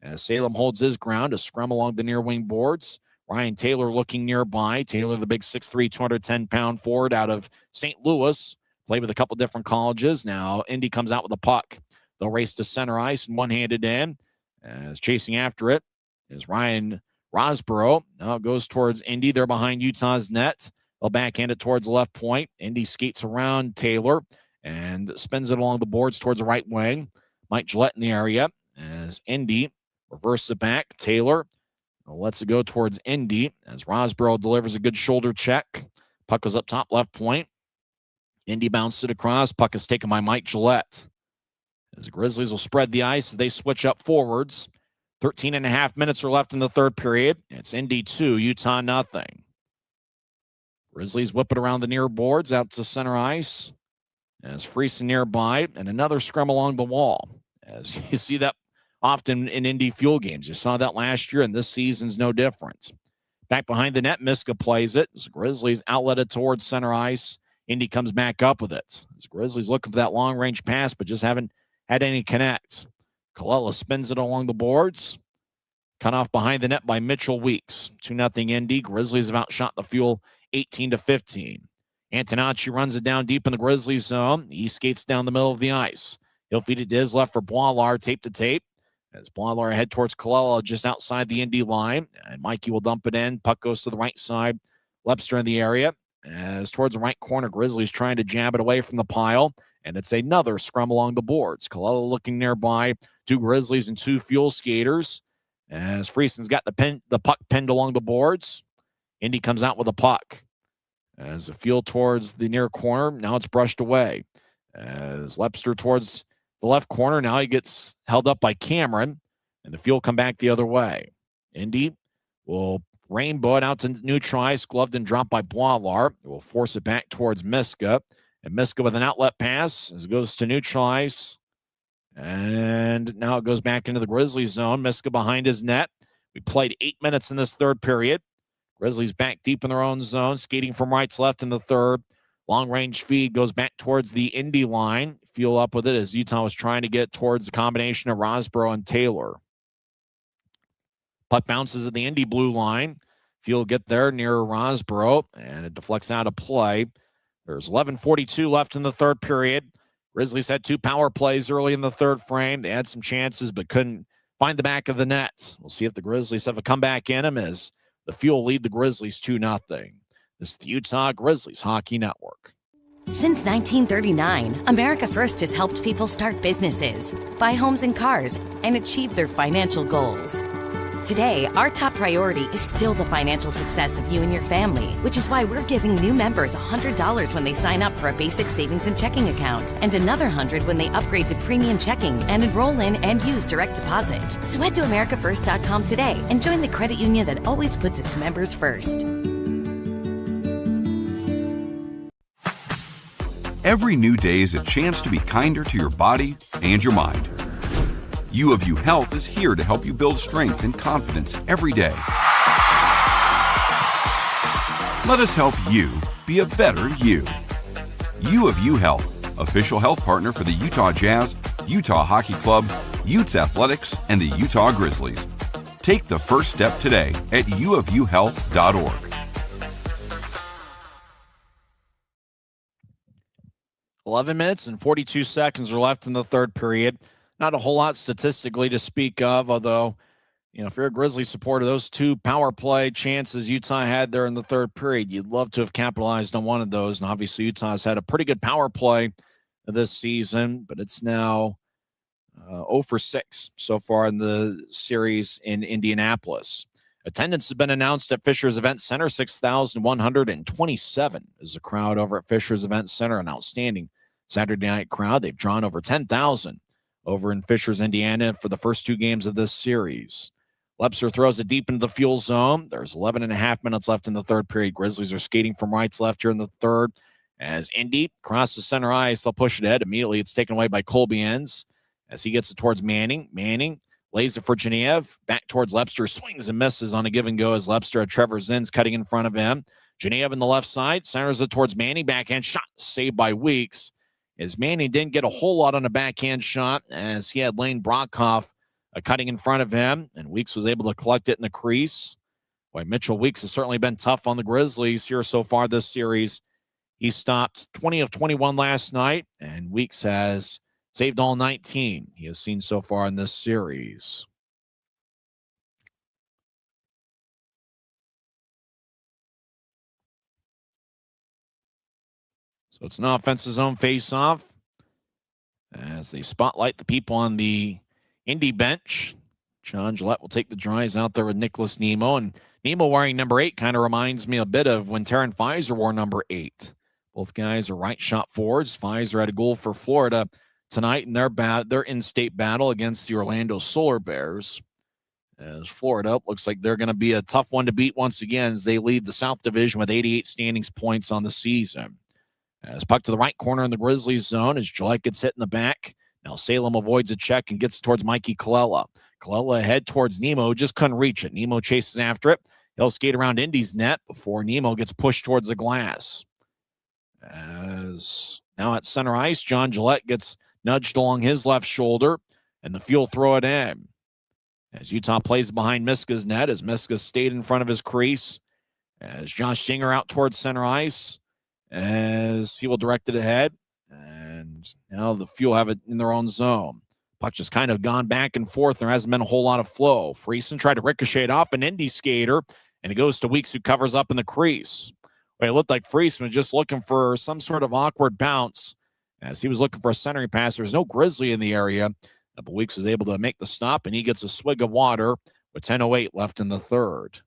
As Salem holds his ground, a scrum along the near wing boards. Ryan Taylor looking nearby. Taylor, the big 6'3", 210-pound forward out of St. Louis. Played with a couple different colleges. Now Indy comes out with a puck. They'll race to center ice and one-handed in. As chasing after it is Ryan Rosborough. Now it goes towards Indy. They're behind Utah's net. They'll backhand it towards the left point. Indy skates around Taylor and spins it along the boards towards the right wing. Mike Gillette in the area as Indy reverses it back. Taylor lets it go towards Indy as Rosborough delivers a good shoulder check. Puck goes up top left point. Indy bounced it across. Puck is taken by Mike Gillette. As the Grizzlies will spread the ice as they switch up forwards. 13 and a half minutes are left in the third period. It's Indy 2, Utah nothing. Grizzlies whip it around the near boards out to center ice. As Friesen nearby, and another scrum along the wall. As you see that often in Indy Fuel games. You saw that last year, and this season's no different. Back behind the net, Miska plays it. As the Grizzlies outlet it towards center ice. Indy comes back up with it. As the Grizzlies looking for that long-range pass, but just haven't had any connect. Colella spins it along the boards. Cut off behind the net by Mitchell Weeks. 2-0 Indy. Grizzlies have outshot the Fuel 18-15. Antonacci runs it down deep in the Grizzlies zone. He skates down the middle of the ice. He'll feed it to his left for Boilard, tape to tape. As Blondlar head towards Colella just outside the Indy line. And Mikey will dump it in. Puck goes to the right side. Lepster in the area. As towards the right corner, Grizzlies trying to jab it away from the pile. And it's another scrum along the boards. Colella looking nearby. 2 Grizzlies and 2 Fuel skaters. As Frieson's got the puck pinned along the boards. Indy comes out with a puck. As the Fuel towards the near corner. Now it's brushed away. As Lepster towards the left corner. Now he gets held up by Cameron. And the Fuel come back the other way. Indy will rainbow it out to neutralize. Gloved and dropped by Blondlar. It will force it back towards Miska. And Miska with an outlet pass as it goes to neutralize. And now it goes back into the Grizzlies zone. Miska behind his net. We played 8 minutes in this third period. Grizzlies back deep in their own zone, skating from right to left in the third. Long-range feed goes back towards the Indy line. Fuel up with it as Utah was trying to get towards the combination of Rosborough and Taylor. Puck bounces at the Indy blue line. Fuel get there near Rosborough, and it deflects out of play. There's 11:42 left in the third period. Grizzlies had 2 power plays early in the third frame. They had some chances, but couldn't find the back of the net. We'll see if the Grizzlies have a comeback in them as the Fuel lead the Grizzlies 2-0. This is the Utah Grizzlies Hockey Network. Since 1939, America First has helped people start businesses, buy homes and cars, and achieve their financial goals. Today, our top priority is still the financial success of you and your family, which is why we're giving new members $100 when they sign up for a basic savings and checking account, and another $100 when they upgrade to premium checking and enroll in and use direct deposit. So head to americafirst.com today and join the credit union that always puts its members first. Every new day is a chance to be kinder to your body and your mind. U of U Health is here to help you build strength and confidence every day. Let us help you be a better you. U of U Health, official health partner for the Utah Jazz, Utah Hockey Club, Utes Athletics, and the Utah Grizzlies. Take the first step today at uofuhealth.org. 11 minutes and 42 seconds are left in the third period. Not a whole lot statistically to speak of, although, if you're a Grizzly supporter, those 2 power play chances Utah had there in the third period, you'd love to have capitalized on one of those. And obviously, Utah's had a pretty good power play this season, but it's now 0 for 6 so far in the series in Indianapolis. Attendance has been announced at Fisher's Event Center. 6,127 is the crowd over at Fisher's Event Center. An outstanding Saturday night crowd. They've drawn over 10,000 over in Fishers, Indiana for the first 2 games of this series. Lepster throws it deep into the Fuel zone. There's 11 and a half minutes left in the third period. Grizzlies are skating from right to left here in the third. As Indy crosses center ice, they'll push it ahead. Immediately, it's taken away by Colby Enns as he gets it towards Manning. Manning lays it for Genev. Back towards Lepster. Swings and misses on a give and go as Lepster had Trevor Zins cutting in front of him. Genev on the left side. Centers it towards Manning. Backhand shot saved by Weeks. As Manning didn't get a whole lot on a backhand shot as he had Lane Brockhoff cutting in front of him. And Weeks was able to collect it in the crease. Boy, Mitchell Weeks has certainly been tough on the Grizzlies here so far this series. He stopped 20 of 21 last night. And Weeks has saved all 19 he has seen so far in this series. So it's an offensive zone face-off as they spotlight the people on the Indy bench. John Gillette will take the dries out there with Nicholas Nemo. And Nemo wearing number 8 kind of reminds me a bit of when Taryn Fizer wore number 8. Both guys are right shot forwards. Fizer had a goal for Florida tonight in their in-state battle against the Orlando Solar Bears. As Florida looks like they're going to be a tough one to beat once again as they lead the South Division with 88 standings points on the season. As puck to the right corner in the Grizzlies zone as Gillette gets hit in the back. Now Salem avoids a check and gets towards Mikey Colella. Colella ahead towards Nemo, who just couldn't reach it. Nemo chases after it. He'll skate around Indy's net before Nemo gets pushed towards the glass. As now at center ice, John Gillette gets nudged along his left shoulder, and the Fuel throw it in. As Utah plays behind Miska's net, as Miska stayed in front of his crease. As Josh Singer out towards center ice, as he will direct it ahead. And now the Fuel have it in their own zone. Puck just kind of gone back and forth. There hasn't been a whole lot of flow. Friesen tried to ricochet it off an Indy skater, and it goes to Weeks, who covers up in the crease. Well, it looked like Friesen was just looking for some sort of awkward bounce as he was looking for a centering pass. There's no Grizzly in the area, but Weeks was able to make the stop, and he gets a swig of water with 10:08 left in the third.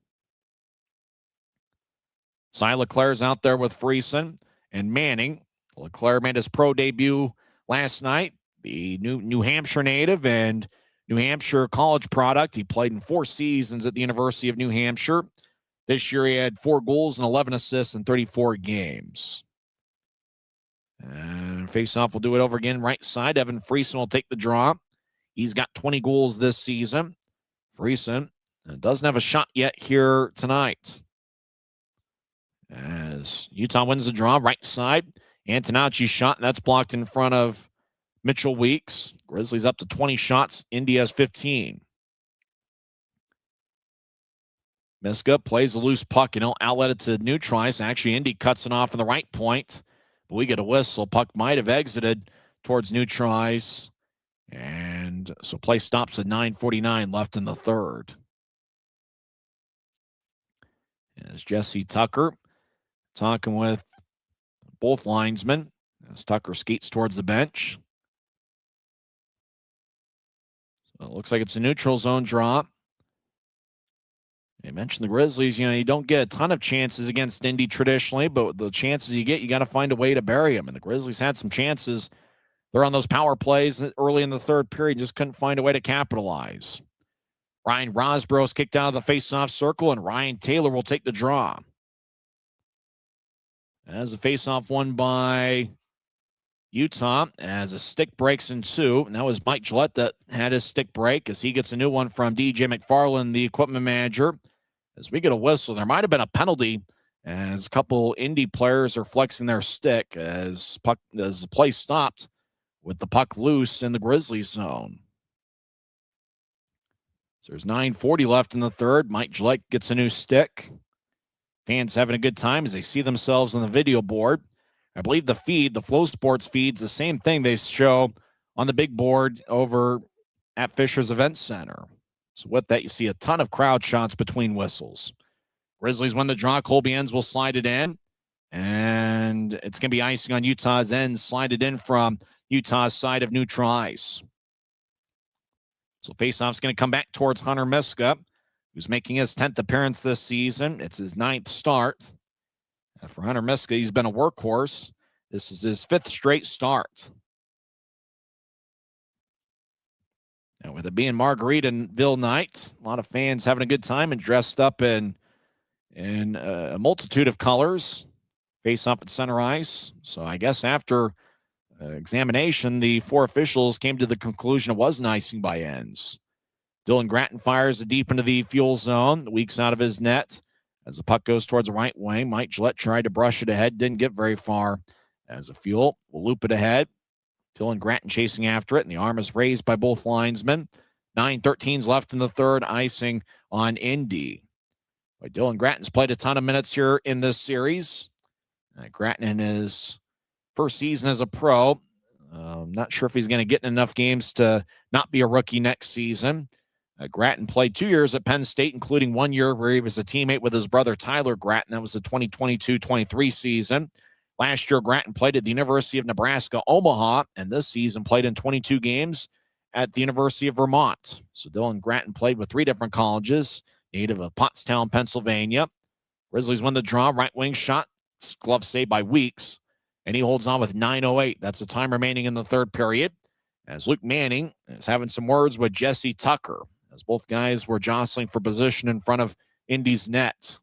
Cy Leclerc's out there with Friesen and Manning. Leclerc made his pro debut last night. The New Hampshire native and New Hampshire college product. He played in 4 seasons at the University of New Hampshire. This year he had 4 goals and 11 assists in 34 games. And face-off will do it over again. Right side, Evan Friesen will take the draw. He's got 20 goals this season. Friesen doesn't have a shot yet here tonight. As Utah wins the draw, right side. Antonacci's shot, and that's blocked in front of Mitchell Weeks. Grizzlies up to 20 shots. Indy has 15. Miska plays a loose puck, outlet it to Neutrice. Actually, Indy cuts it off in the right point, but we get a whistle. Puck might have exited towards Neutrice, and so play stops at 9:49 left in the third. As Jesse Tucker talking with both linesmen as Tucker skates towards the bench. So it looks like it's a neutral zone draw. I mentioned the Grizzlies, you don't get a ton of chances against Indy traditionally, but the chances you get, you got to find a way to bury them. And the Grizzlies had some chances. They're on those power plays early in the third period, just couldn't find a way to capitalize. Ryan Rosbrough's kicked out of the face-off circle, and Ryan Taylor will take the draw. As a face-off won by Utah, as a stick breaks in 2. And that was Mike Gillette that had his stick break as he gets a new one from DJ McFarland, the equipment manager. As we get a whistle, there might have been a penalty as a couple Indy players are flexing their stick as the play stopped with the puck loose in the Grizzlies zone. So there's 9:40 left in the third. Mike Gillette gets a new stick. Fans having a good time as they see themselves on the video board. I believe the Flow Sports feed's the same thing they show on the big board over at Fisher's Event Center. So with that, you see a ton of crowd shots between whistles. Grizzlies win the draw. Colby Ends will slide it in, and it's going to be icing on Utah's end. Slide it in from Utah's side of neutral ice. So faceoff's going to come back towards Hunter Miska, who's making his 10th appearance this season. It's his 9th start. For Hunter Miska, he's been a workhorse. This is his 5th straight start. And with it being Margaritaville night, a lot of fans having a good time and dressed up in a multitude of colors. Face off at center ice. So I guess after examination, the 4 officials came to the conclusion it was an icing by Ends. Dylan Gratton fires it deep into the fuel zone. Weeks out of his net. As the puck goes towards the right wing, Mike Gillette tried to brush it ahead, didn't get very far. As a Fuel will loop it ahead. Dylan Gratton chasing after it, and the arm is raised by both linesmen. 9:13 left in the third, icing on Indy. But Dylan Gratton's played a ton of minutes here in this series. Gratton in his first season as a pro. Not sure if he's going to get in enough games to not be a rookie next season. Gratton played 2 years at Penn State, including 1 year where he was a teammate with his brother Tyler Gratton. That was the 2022-23 season. Last year, Gratton played at the University of Nebraska, Omaha, and this season played in 22 games at the University of Vermont. So Dylan Gratton played with 3 different colleges, native of Pottstown, Pennsylvania. Grizzlies win the draw, right wing shot, glove saved by Weeks, and he holds on with 9:08. That's the time remaining in the third period, as Luke Manning is having some words with Jesse Tucker, as both guys were jostling for position in front of Indy's net.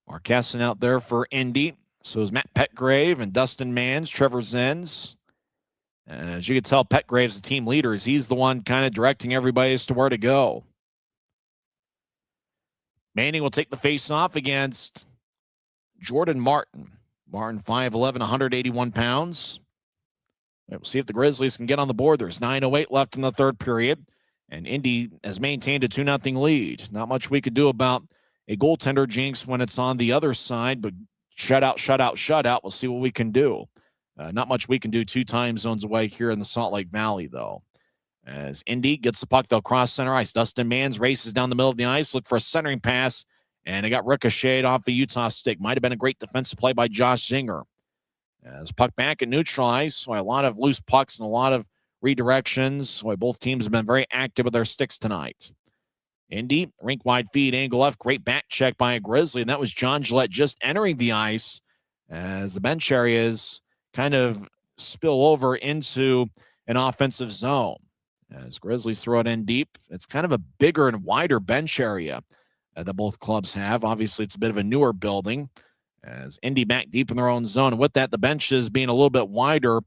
Mark Kesson out there for Indy. So is Matt Petgrave and Dustin Manns, Trevor Zenz. As you can tell, Petgrave's the team leader, as he's the one kind of directing everybody as to where to go. Manning will take the face-off against Jordan Martin. Martin, 5'11", 181 pounds. We'll see if the Grizzlies can get on the board. There's 9:08 left in the third period, and Indy has maintained a 2-0 lead. Not much we could do about a goaltender jinx when it's on the other side, but shutout, shutout, shutout. We'll see what we can do. Not much we can do 2 time zones away here in the Salt Lake Valley, though. As Indy gets the puck, they'll cross center ice. Dustin Manns races down the middle of the ice, look for a centering pass, and it got ricocheted off the Utah stick. Might have been a great defensive play by Josh Zinger. As puck back at neutral ice, so a lot of loose pucks and a lot of redirections. So both teams have been very active with their sticks tonight. Indy, rink wide feed, angle left, great back check by a Grizzly, and that was John Gillette just entering the ice as the bench areas kind of spill over into an offensive zone. As Grizzlies throw it in deep, it's kind of a bigger and wider bench area that both clubs have. Obviously, it's a bit of a newer building. As Indy back deep in their own zone. And with that, the benches being a little bit wider,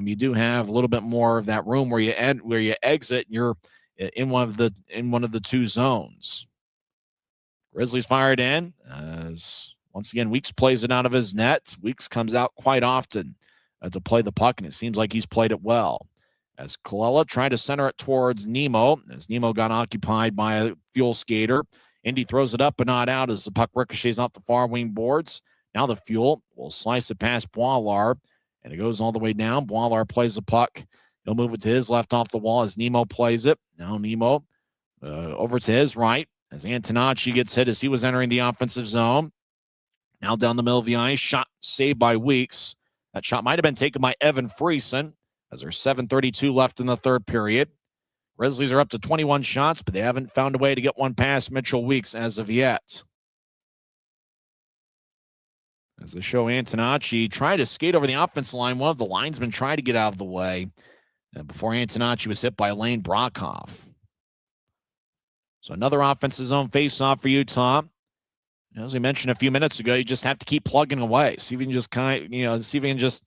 you do have a little bit more of that room where you exit. And you're in one of the 2 zones. Grizzlies fired in. As once again, Weeks plays it out of his net. Weeks comes out quite often to play the puck, and it seems like he's played it well. As Colella tried to center it towards Nemo, as Nemo got occupied by a Fuel skater. Indy throws it up but not out as the puck ricochets off the far wing boards. Now the Fuel will slice it past Boilar, and it goes all the way down. Boilar plays the puck. He'll move it to his left off the wall as Nemo plays it. Now Nemo over to his right as Antonacci gets hit as he was entering the offensive zone. Now down the middle of the ice, shot saved by Weeks. That shot might have been taken by Evan Friesen as there's 7:32 left in the third period. Grizzlies are up to 21 shots, but they haven't found a way to get one past Mitchell Weeks as of yet. As they show Antonacci tried to skate over the offensive line, one of the linesmen tried to get out of the way before Antonacci was hit by Lane Brockhoff. So another offensive zone face-off for Utah. As we mentioned a few minutes ago, you just have to keep plugging away. See if you can just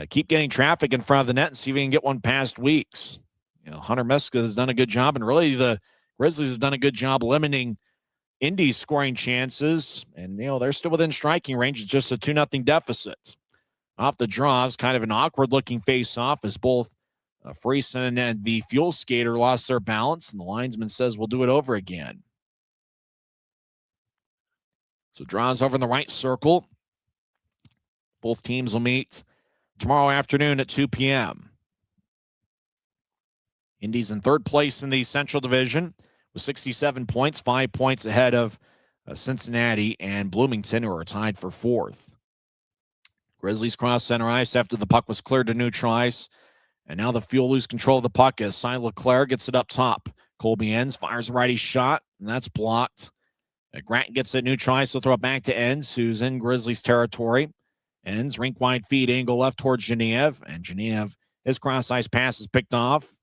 keep getting traffic in front of the net and see if you can get one past Weeks. Hunter Miska has done a good job, and really the Grizzlies have done a good job limiting Indy's scoring chances. And, they're still within striking range. It's just a 2-0 deficit. Off the draws, kind of an awkward-looking face-off as both Friesen and the Fuel skater lost their balance, and the linesman says, we'll do it over again. So draws over in the right circle. Both teams will meet tomorrow afternoon at 2 p.m. Indy's in third place in the Central Division with 67 points, 5 points ahead of Cincinnati and Bloomington, who are tied for fourth. Grizzlies cross center ice after the puck was cleared to neutral ice. And now the Fuel lose control of the puck as Cy Leclerc gets it up top. Colby Enns fires a righty shot, and that's blocked. Grant gets it neutral ice, so throw it back to Enns, who's in Grizzlies territory. Enns, rink wide feed, angle left towards Genev, and Genev, his cross ice pass is picked off.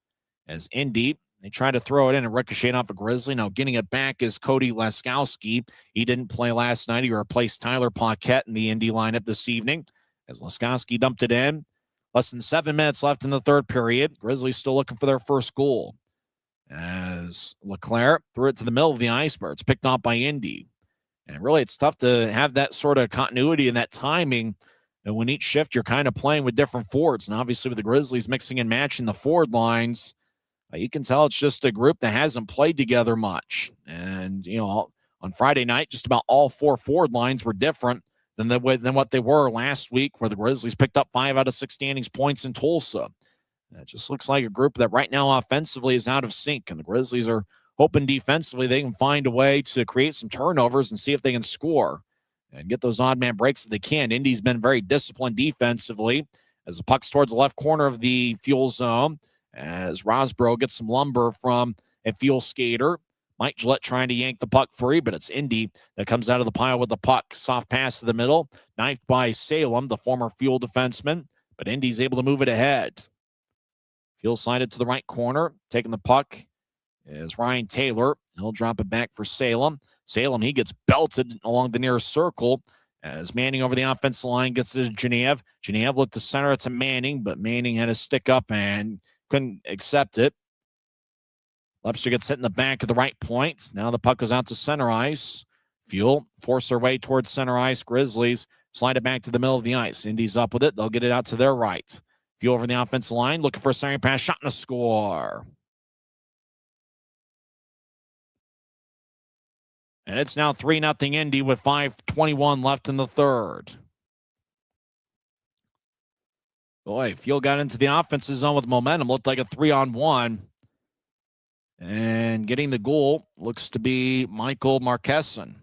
As Indy, they try to throw it in and ricochet off a Grizzly. Now getting it back is Cody Laskowski. He didn't play last night. He replaced Tyler Paquette in the Indy lineup this evening. As Laskowski dumped it in. Less than 7 minutes left in the third period. Grizzlies still looking for their first goal. As Leclerc threw it to the middle of the ice where it's picked off by Indy. And really, it's tough to have that sort of continuity and that timing. And when each shift, you're kind of playing with different forwards. And obviously with the Grizzlies mixing and matching the forward lines, you can tell it's just a group that hasn't played together much. And, on Friday night, just about all 4 forward lines were different than what they were last week, where the Grizzlies picked up 5 out of 6 standings points in Tulsa. It just looks like a group that right now offensively is out of sync, and the Grizzlies are hoping defensively they can find a way to create some turnovers and see if they can score and get those odd man breaks if they can. Indy's been very disciplined defensively as the puck's towards the left corner of the Fuel zone as Rosbro gets some lumber from a Fuel skater. Mike Gillette trying to yank the puck free, but it's Indy that comes out of the pile with the puck. Soft pass to the middle, knifed by Salem, the former Fuel defenseman, but Indy's able to move it ahead. Fuel slided to the right corner, taking the puck is Ryan Taylor. He'll drop it back for Salem. Salem, he gets belted along the near circle as Manning over the offensive line gets to Genev. Genev looked to center it to Manning, but Manning had to stick up and couldn't accept it. Lepster gets hit in the back of the right point. Now the puck goes out to center ice. Fuel force their way towards center ice. Grizzlies slide it back to the middle of the ice. Indy's up with it. They'll get it out to their right. Fuel over the offensive line, looking for a centering pass, shot and a score. And it's now 3-0 Indy with 5:21 left in the third. Boy, Field got into the offensive zone with momentum. Looked like a 3-on-1. And getting the goal looks to be Michael Marquesson.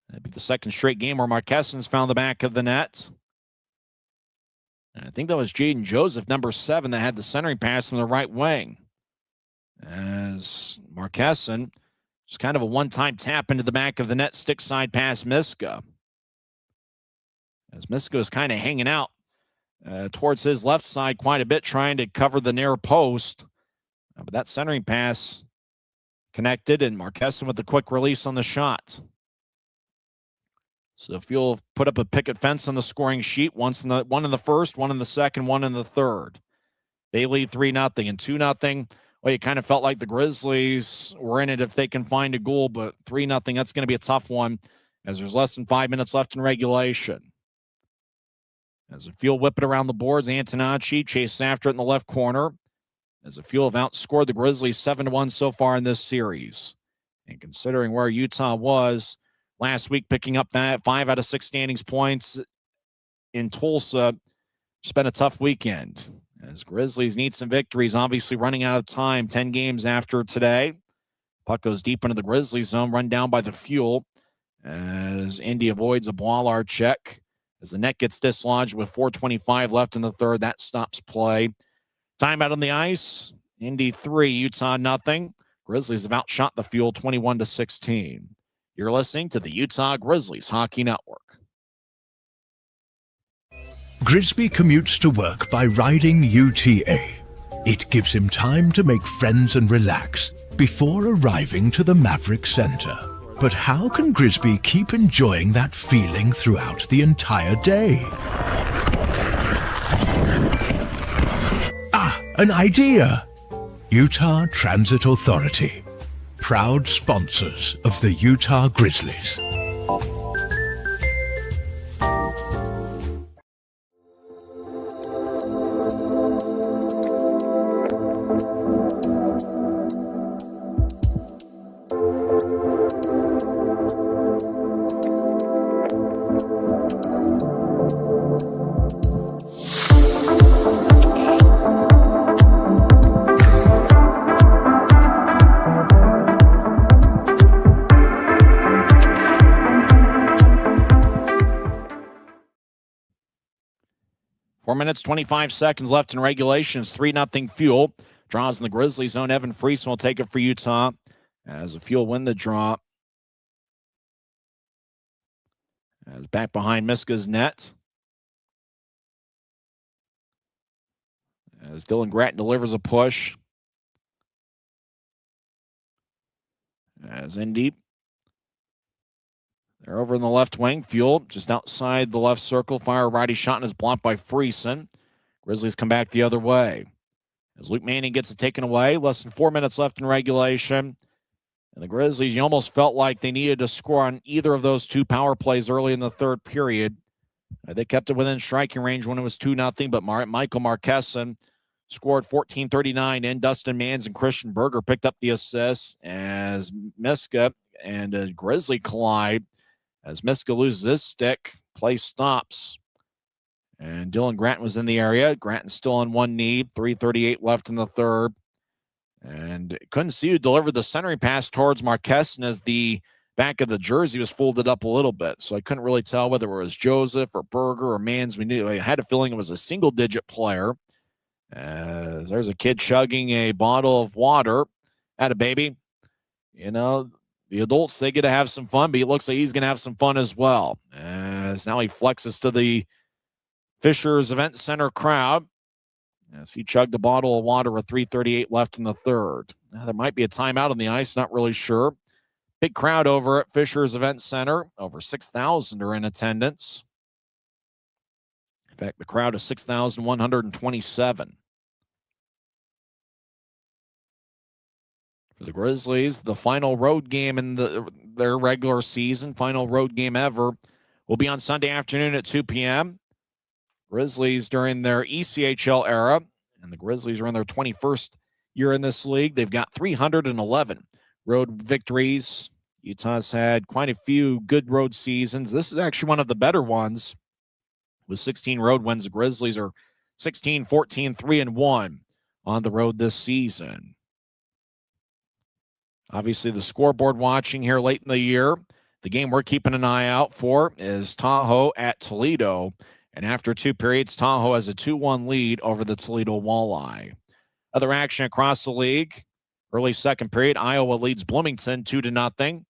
That'd be the second straight game where Marquesson's found the back of the net. And I think that was Jaden Joseph, number 7, that had the centering pass from the right wing. As Marquesson, just kind of a one-time tap into the back of the net, stick side pass Miska. As Miska is kind of hanging out towards his left side quite a bit, trying to cover the near post. But that centering pass connected, and Marquesson with the quick release on the shot. So if you'll put up a picket fence on the scoring sheet, one in the first, one in the second, one in the third. They lead 3-0 and 2-0. Well, you kind of felt like the Grizzlies were in it if they can find a goal, but 3-0, that's going to be a tough one as there's less than 5 minutes left in regulation. As the Field whip it around the boards, Antonacci chases after it in the left corner. As the Field have outscored the Grizzlies 7-1 so far in this series. And considering where Utah was last week, picking up that 5 out of 6 standings points in Tulsa, it's been a tough weekend. As Grizzlies need some victories, obviously running out of time, 10 games after today. Puck goes deep into the Grizzlies zone, run down by the Fuel. As Indy avoids a Boilard check. As the net gets dislodged with 4:25 left in the third, that stops play. Timeout on the ice. Indy 3, Utah 0. Grizzlies have outshot the Fuel 21-16. You're listening to the Utah Grizzlies Hockey Network. Grisby commutes to work by riding UTA. It gives him time to make friends and relax before arriving to the Maverick Center. But how can Grisby keep enjoying that feeling throughout the entire day? An idea! Utah Transit Authority, proud sponsors of the Utah Grizzlies. Minutes, 25 seconds left in regulation. It's 3-0 Fuel. Draws in the Grizzlies zone. Evan Friesen will take it for Utah as the Fuel win the draw. As back behind Miska's net. As Dylan Gratton delivers a push. As Indy. They're over in the left wing. Fuel just outside the left circle. Fire a righty shot and is blocked by Friesen. Grizzlies come back the other way. As Luke Manning gets it taken away. Less than 4 minutes left in regulation. And the Grizzlies, you almost felt like they needed to score on either of those two power plays early in the third period. They kept it within striking range when it was 2-0, but Michael Marquesson scored 14:39 in. Dustin Mans and Christian Berger picked up the assists as Miska and a Grizzly collide. As Miska loses his stick, play stops. And Dylan Gratton was in the area. Gratton still on one knee. 3:38 left in the third. And couldn't see who delivered the centering pass towards Marquesson as the back of the jersey was folded up a little bit. So I couldn't really tell whether it was Joseph or Berger or Mans. I had a feeling it was a single-digit player. As there's a kid chugging a bottle of water. Atta baby. You know, the adults, they get to have some fun, but he looks like he's going to have some fun as well. As now he flexes to the Fisher's Event Center crowd as he chugged a bottle of water with 3:38 left in the third. Now, there might be a timeout on the ice, not really sure. Big crowd over at Fisher's Event Center. Over 6,000 are in attendance. In fact, the crowd is 6,127. For the Grizzlies, the final road game in their regular season, final road game ever, will be on Sunday afternoon at 2 p.m. Grizzlies during their ECHL era, and the Grizzlies are in their 21st year in this league. They've got 311 road victories Utah's had quite a few good road seasons. This is actually one of the better ones with 16 road wins. The Grizzlies are 16, 14, 3-1 on the road this season. Obviously, the scoreboard watching here late in the year. The game we're keeping an eye out for is Tahoe at Toledo. And after 2 periods, Tahoe has a 2-1 lead over the Toledo Walleye. Other action across the league. Early second period, Iowa leads Bloomington 2-0.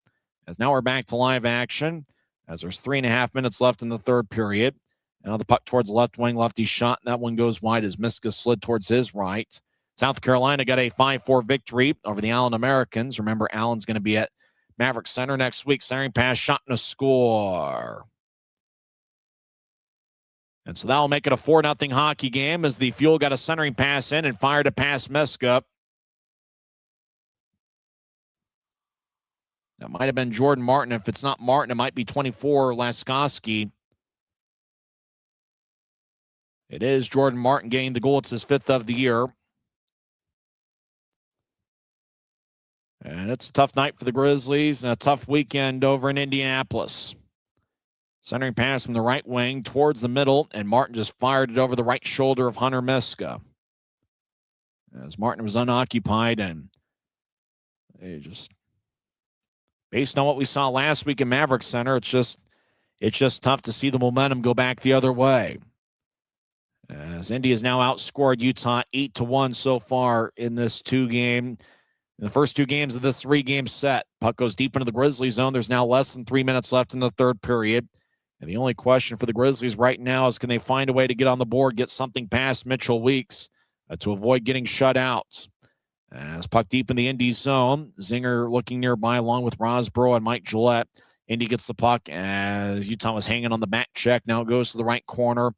As now we're back to live action as there's 3.5 minutes left in the third period. Now the puck towards the left wing, lefty shot, and that one goes wide as Miska slid towards his right. South Carolina got a 5-4 victory over the Allen Americans. Remember, Allen's going to be at Maverick Center next week. Centering pass, shot, and a score. And so that'll make it a 4-0 hockey game as the Fuel got a centering pass in and fired a pass Miska. That might have been Jordan Martin. If it's not Martin, it might be 24 Laskoski. It is Jordan Martin getting the goal. It's his 5th of the year. And it's a tough night for the Grizzlies and a tough weekend over in Indianapolis. Centering pass from the right wing towards the middle, and Martin just fired it over the right shoulder of Hunter Miska. As Martin was unoccupied, and they just, based on what we saw last week in Maverick Center, it's just tough to see the momentum go back the other way. As Indy has now outscored Utah 8-1 so far in this 2-game. In the first 2 games of this 3-game set, puck goes deep into the Grizzlies zone. There's now less than 3 minutes left in the third period. And the only question for the Grizzlies right now is, can they find a way to get on the board, get something past Mitchell Weeks to avoid getting shut out? As puck deep in the Indy zone, Zinger looking nearby along with Rosborough and Mike Gillette. Indy gets the puck as Utah was hanging on the back check. Now it goes to the right corner.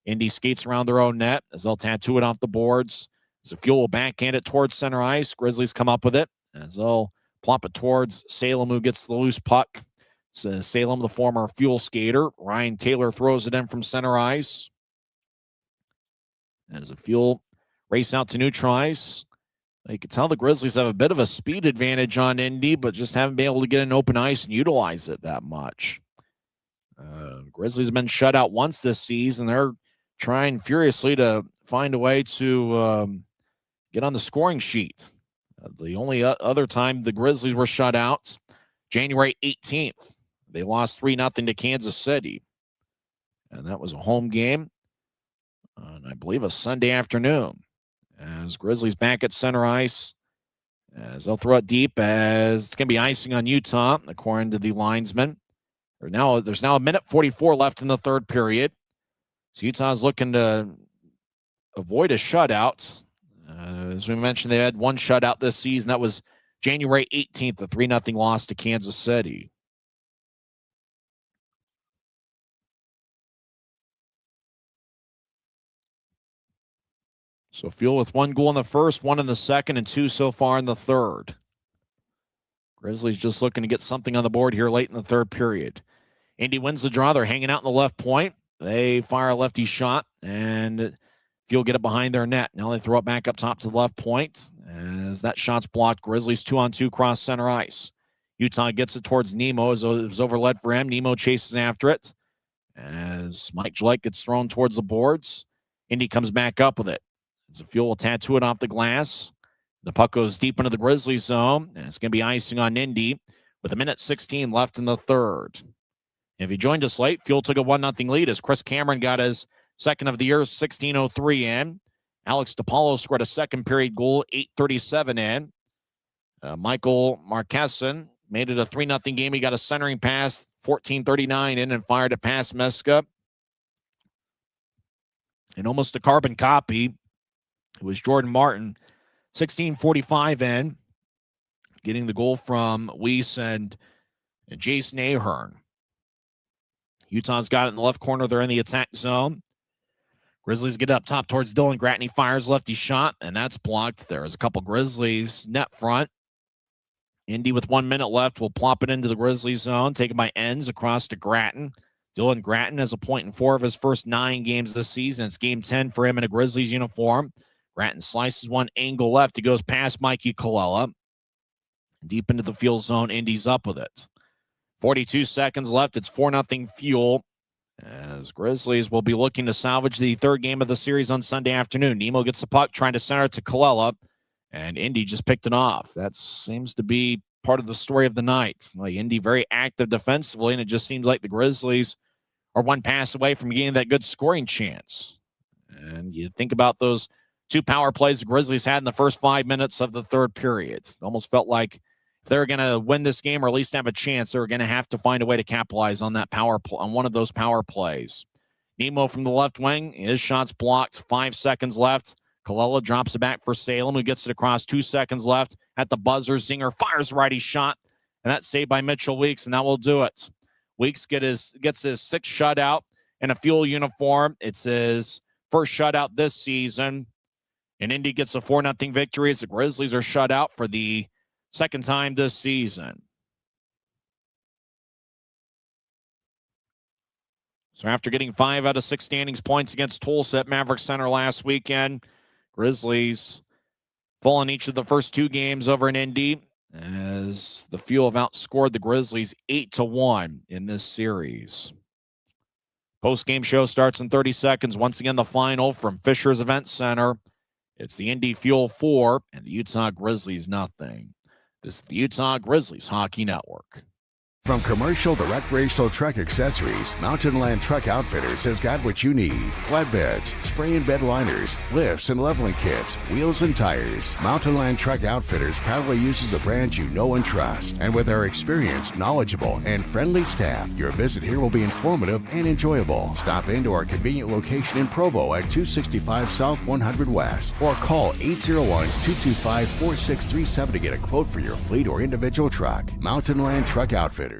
Indy skates around their own net as they'll tattoo it off the boards. As the Fuel will backhand it towards center ice. Grizzlies come up with it as they'll plop it towards Salem, who gets the loose puck. So Salem, the former Fuel skater. Ryan Taylor throws it in from center ice. As the Fuel race out to neutral ice. You can tell the Grizzlies have a bit of a speed advantage on Indy, but just haven't been able to get an open ice and utilize it that much. Grizzlies have been shut out once this season. They're trying furiously to find a way to get on the scoring sheet. The only other time the Grizzlies were shut out, January 18th. They lost 3-0 to Kansas City. And that was a home game on, I believe, a Sunday afternoon. As Grizzlies back at center ice, as they'll throw it deep, as it's going to be icing on Utah, according to the linesman. There's now 1:44 left in the third period. So Utah's looking to avoid a shutout. As we mentioned, they had one shutout this season. That was January 18th, a 3-0 loss to Kansas City. So Fuel with 1 goal in the first, 1 in the second, and 2 so far in the third. Grizzlies just looking to get something on the board here late in the third period. Indy wins the draw. They're hanging out in the left point. They fire a lefty shot, and Fuel get it behind their net. Now they throw it back up top to the left point. As that shot's blocked, Grizzlies 2-on-2 cross center ice. Utah gets it towards Nemo as it was overled for him. Nemo chases after it. As Mike Gillette gets thrown towards the boards, Indy comes back up with it. As the Fuel will tattoo it off the glass. The puck goes deep into the Grizzlies zone, and it's going to be icing on Indy with 1:16 left in the third. If you joined us late, Fuel took a 1-0 lead as Chris Cameron got his second of the year, 16:03 in. Alex DePaulo scored a second period goal, 8:37 in. Michael Marqueson made it a 3-0 game. He got a centering pass, 14:39 in, and fired it past Miska. And almost a carbon copy, it was Jordan Martin, 16:45 in, getting the goal from Weiss and Jason Ahern. Utah's got it in the left corner. They're in the attack zone. Grizzlies get up top towards Dylan Gratton. He fires lefty shot, and that's blocked. There's a couple Grizzlies net front. Indy with 1 minute left will plop it into the Grizzlies zone, taken by Enns across to Gratton. Dylan Gratton has a point in 4 of his first 9 games this season. It's game 10 for him in a Grizzlies uniform. Gratton slices one angle left. He goes past Mikey Colella. Deep into the fuel zone, Indy's up with it. 42 seconds left. It's 4-0 Fuel, as Grizzlies will be looking to salvage the third game of the series on Sunday afternoon. Nemo gets the puck, trying to center it to Colella, and Indy just picked it off. That seems to be part of the story of the night. Like, Indy very active defensively, and it just seems like the Grizzlies are one pass away from getting that good scoring chance. And you think about those two power plays the Grizzlies had in the first 5 minutes of the third period. It almost felt like if they're going to win this game or at least have a chance, they're going to have to find a way to capitalize on that on one of those power plays. Nemo from the left wing, his shot's blocked. 5 seconds left. Colella drops it back for Salem, who gets it across. 2 seconds left. At the buzzer, Zinger fires righty shot, and that's saved by Mitchell Weeks, and that will do it. Weeks gets his 6th shutout in a Fuel uniform. It's his first shutout this season, and Indy gets a 4-0 victory as the Grizzlies are shut out for the second time this season. So after getting 5 out of 6 standings points against Tulsa at Maverick Center last weekend, Grizzlies fall in each of the first 2 games over in Indy, as the Fuel have outscored the Grizzlies 8-1 in this series. Post-game show starts in 30 seconds. Once again, the final from Fisher's Event Center. It's the Indy Fuel 4 and the Utah Grizzlies nothing. This is the Utah Grizzlies Hockey Network. From commercial to recreational truck accessories, Mountain Land Truck Outfitters has got what you need. Flatbeds, spray and bed liners, lifts and leveling kits, wheels and tires. Mountain Land Truck Outfitters proudly uses a brand you know and trust. And with our experienced, knowledgeable, and friendly staff, your visit here will be informative and enjoyable. Stop into our convenient location in Provo at 265 South 100 West, or call 801-225-4637 to get a quote for your fleet or individual truck. Mountain Land Truck Outfitters.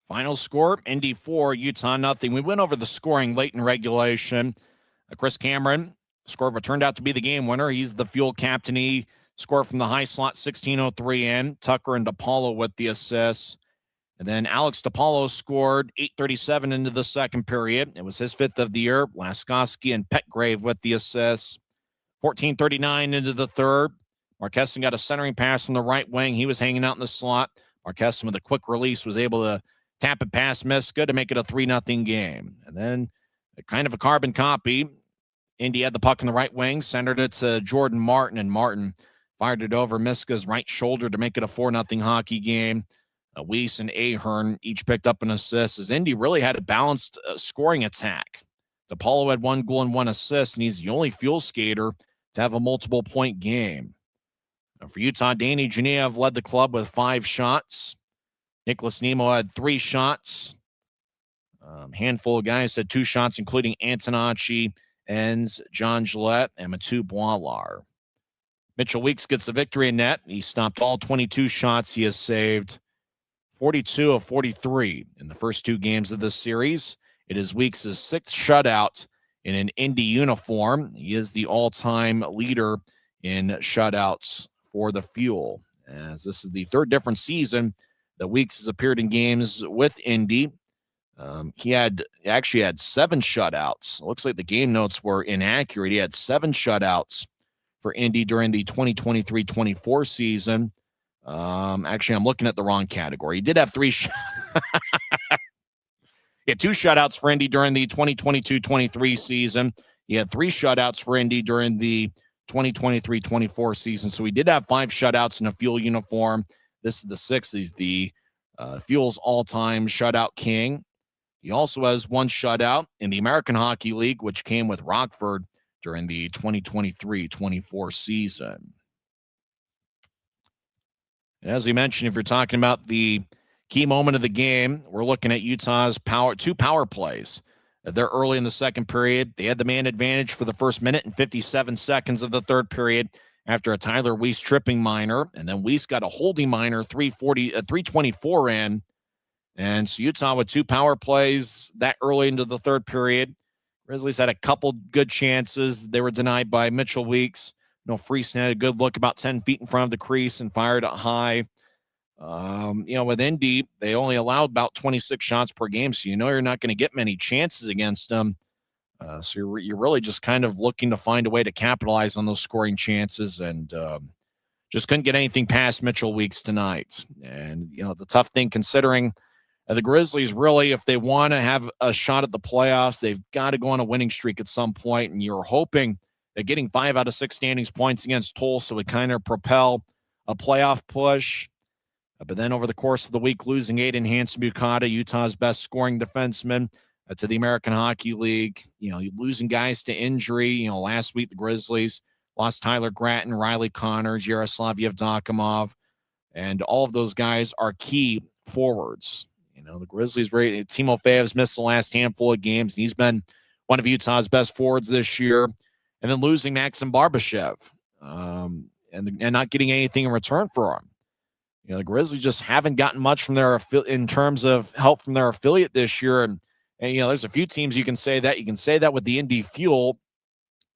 Final score, Indy 4, Utah nothing. We went over the scoring late in regulation. Chris Cameron scored what turned out to be the game winner. He's the Fuel captain. He scored from the high slot, 16:03 in. Tucker and DePaulo with the assists. And then Alex DePaulo scored 8:37 into the second period. It was his 5th of the year. Laskoski and Petgrave with the assists. 14:39 into the third. Marquessen got a centering pass from the right wing. He was hanging out in the slot. Marquessen with a quick release was able to tap it past Miska to make it a 3-0 game. And then kind of a carbon copy. Indy had the puck in the right wing, centered it to Jordan Martin, and Martin fired it over Miska's right shoulder to make it a 4-0 hockey game. Weiss and Ahern each picked up an assist, as Indy really had a balanced scoring attack. DePaulo had 1 goal and 1 assist, and he's the only Fuel skater to have a multiple-point game. For Utah, Danny Genev led the club with 5 shots. Nicholas Nemo had 3 shots. Handful of guys had 2 shots, including Antonacci, Enns, John Gillette, and Mathieu Boilard. Mitchell Weeks gets the victory in net. He stopped all 22 shots. He has saved 42 of 43 in the first 2 games of this series. It is Weeks' 6th shutout in an Indy uniform. He is the all-time leader in shutouts for the Fuel, as this is the 3rd different season that Weeks has appeared in games with Indy. He actually had 7 shutouts. It looks like the game notes were inaccurate. He had 7 shutouts for Indy during the 2023-24 season. Actually, I'm looking at the wrong category. He did have 3 He had 2 shutouts for Indy during the 2022-23 season. He had 3 shutouts for Indy during the 2023-24 season. So he did have 5 shutouts in a Fuel uniform. This is the 6th. He's the Fuel's all-time shutout king. He also has 1 shutout in the American Hockey League, which came with Rockford during the 2023-24 season. And as we mentioned, if you're talking about the key moment of the game, we're looking at Utah's 2 power plays. They're early in the second period. They had the man advantage for the first minute and 57 seconds of the third period after a Tyler Weiss tripping minor, and then Weiss got a holding minor 324 in. And so Utah with 2 power plays that early into the third period. Grizzlies had a couple good chances. They were denied by Mitchell Weeks. Friesen had a good look about 10 feet in front of the crease and fired it high. With Indy, they only allowed about 26 shots per game, so you're not going to get many chances against them. So you're really just kind of looking to find a way to capitalize on those scoring chances and just couldn't get anything past Mitchell Weeks tonight. And, the tough thing considering the Grizzlies really, if they want to have a shot at the playoffs, they've got to go on a winning streak at some point. And you're hoping that getting 5 out of 6 standings points against Tulsa would kind of propel a playoff push. But then over the course of the week, losing Aiden Hansen-Bukata, Utah's best scoring defenseman, to the American Hockey League, losing guys to injury. Last week the Grizzlies lost Tyler Gratton, Riley Connors, Yaroslav Yevdokimov, and all of those guys are key forwards. The Grizzlies, Timo Fav's missed the last handful of games, and he's been one of Utah's best forwards this year. And then losing Maxim Barbashev and not getting anything in return for him. The Grizzlies just haven't gotten much from in terms of help from their affiliate this year. And there's a few teams you can say that. You can say that with the Indy Fuel,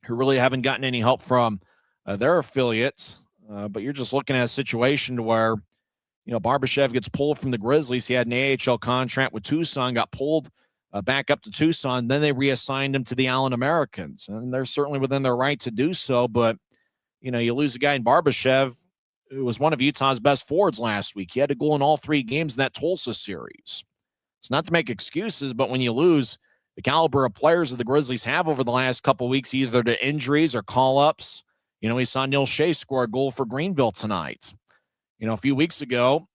who really haven't gotten any help from their affiliates. But you're just looking at a situation to where, Barbashev gets pulled from the Grizzlies. He had an AHL contract with Tucson, got pulled back up to Tucson. Then they reassigned him to the Allen Americans. And they're certainly within their right to do so. But, you lose a guy in Barbashev who was one of Utah's best forwards last week. He had a goal in all 3 games in that Tulsa series. It's not to make excuses, but when you lose the caliber of players that the Grizzlies have over the last couple of weeks, either to injuries or call-ups, we saw Neil Shea score a goal for Greenville tonight. A few weeks ago,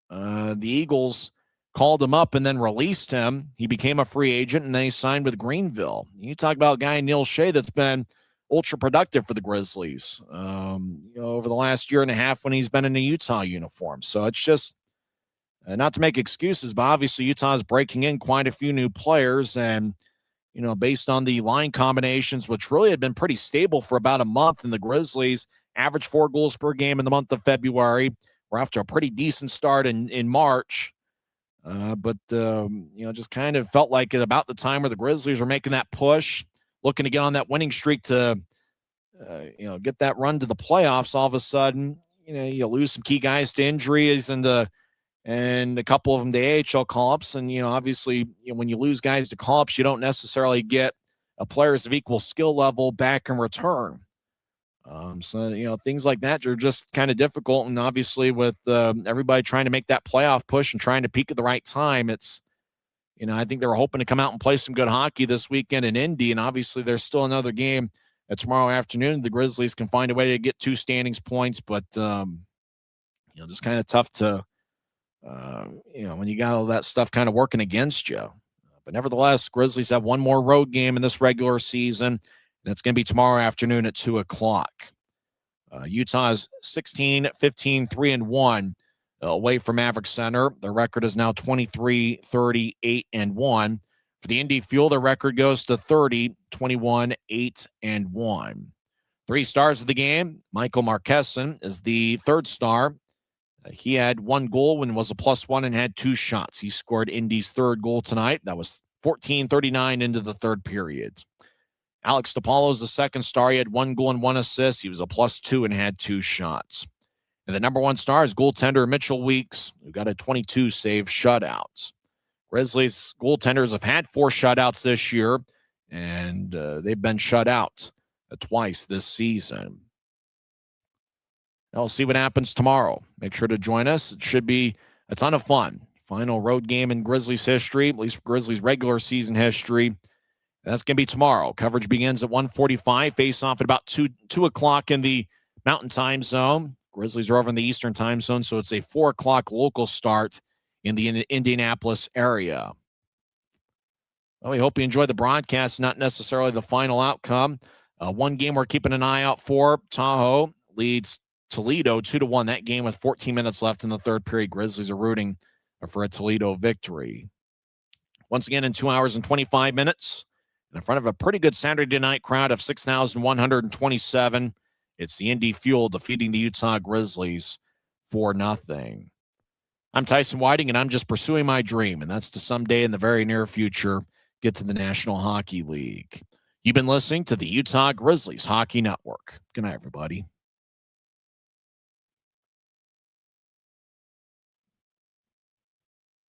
the Eagles called him up and then released him. He became a free agent, and then he signed with Greenville. You talk about a guy, Neil Shea, that's been ultra productive for the Grizzlies over the last year and a half when he's been in a Utah uniform. So it's just not to make excuses, but obviously Utah's breaking in quite a few new players. And, based on the line combinations, which really had been pretty stable for about a month, and the Grizzlies averaged 4 goals per game in the month of February. We're after a pretty decent start in March. But just kind of felt like at about the time where the Grizzlies were making that push, looking to get on that winning streak to, get that run to the playoffs, all of a sudden, you lose some key guys to injuries and a couple of them to AHL call-ups. And, obviously, when you lose guys to call-ups, you don't necessarily get players of equal skill level back in return. So, things like that are just kind of difficult. And obviously with everybody trying to make that playoff push and trying to peak at the right time, it's, I think they were hoping to come out and play some good hockey this weekend in Indy. And obviously there's still another game tomorrow afternoon. The Grizzlies can find a way to get 2 standings points, but, just kind of tough to, when you got all that stuff kind of working against you. But nevertheless, Grizzlies have one more road game in this regular season, and it's going to be tomorrow afternoon at 2:00. Utah is 16, 15, 3-1 away from Maverick Center. Their record is now 23, 30, 8-1. For the Indy Fuel, their record goes to 30, 21, 8-1. 3 stars of the game. Michael Marquesan is the 3rd star. He had 1 goal and was a +1 and had 2 shots. He scored Indy's 3rd goal tonight. That was 14:39 into the 3rd period. Alex DePaulo is the 2nd star. He had 1 goal and 1 assist. He was a +2 and had 2 shots. And the number 1 star is goaltender Mitchell Weeks, who got a 22-save shutout. Grizzlies goaltenders have had 4 shutouts this year, and they've been shut out twice this season. Now we'll see what happens tomorrow. Make sure to join us. It should be a ton of fun. Final road game in Grizzlies history, at least Grizzlies regular season history. And that's going to be tomorrow. Coverage begins at 1:45. Face off at about 2 o'clock in the Mountain Time Zone. Grizzlies are over in the Eastern Time Zone, so it's a 4 o'clock local start in the Indianapolis area. Well, we hope you enjoy the broadcast, not necessarily the final outcome. One game we're keeping an eye out for. Tahoe leads Toledo 2-1. That game with 14 minutes left in the 3rd period. Grizzlies are rooting for a Toledo victory. Once again, in 2 hours and 25 minutes, in front of a pretty good Saturday night crowd of 6,127, it's the Indy Fuel defeating the Utah Grizzlies 4-0. I'm Tyson Whiting, and I'm just pursuing my dream, and that's to someday in the very near future get to the National Hockey League. You've been listening to the Utah Grizzlies Hockey Network. Good night, everybody.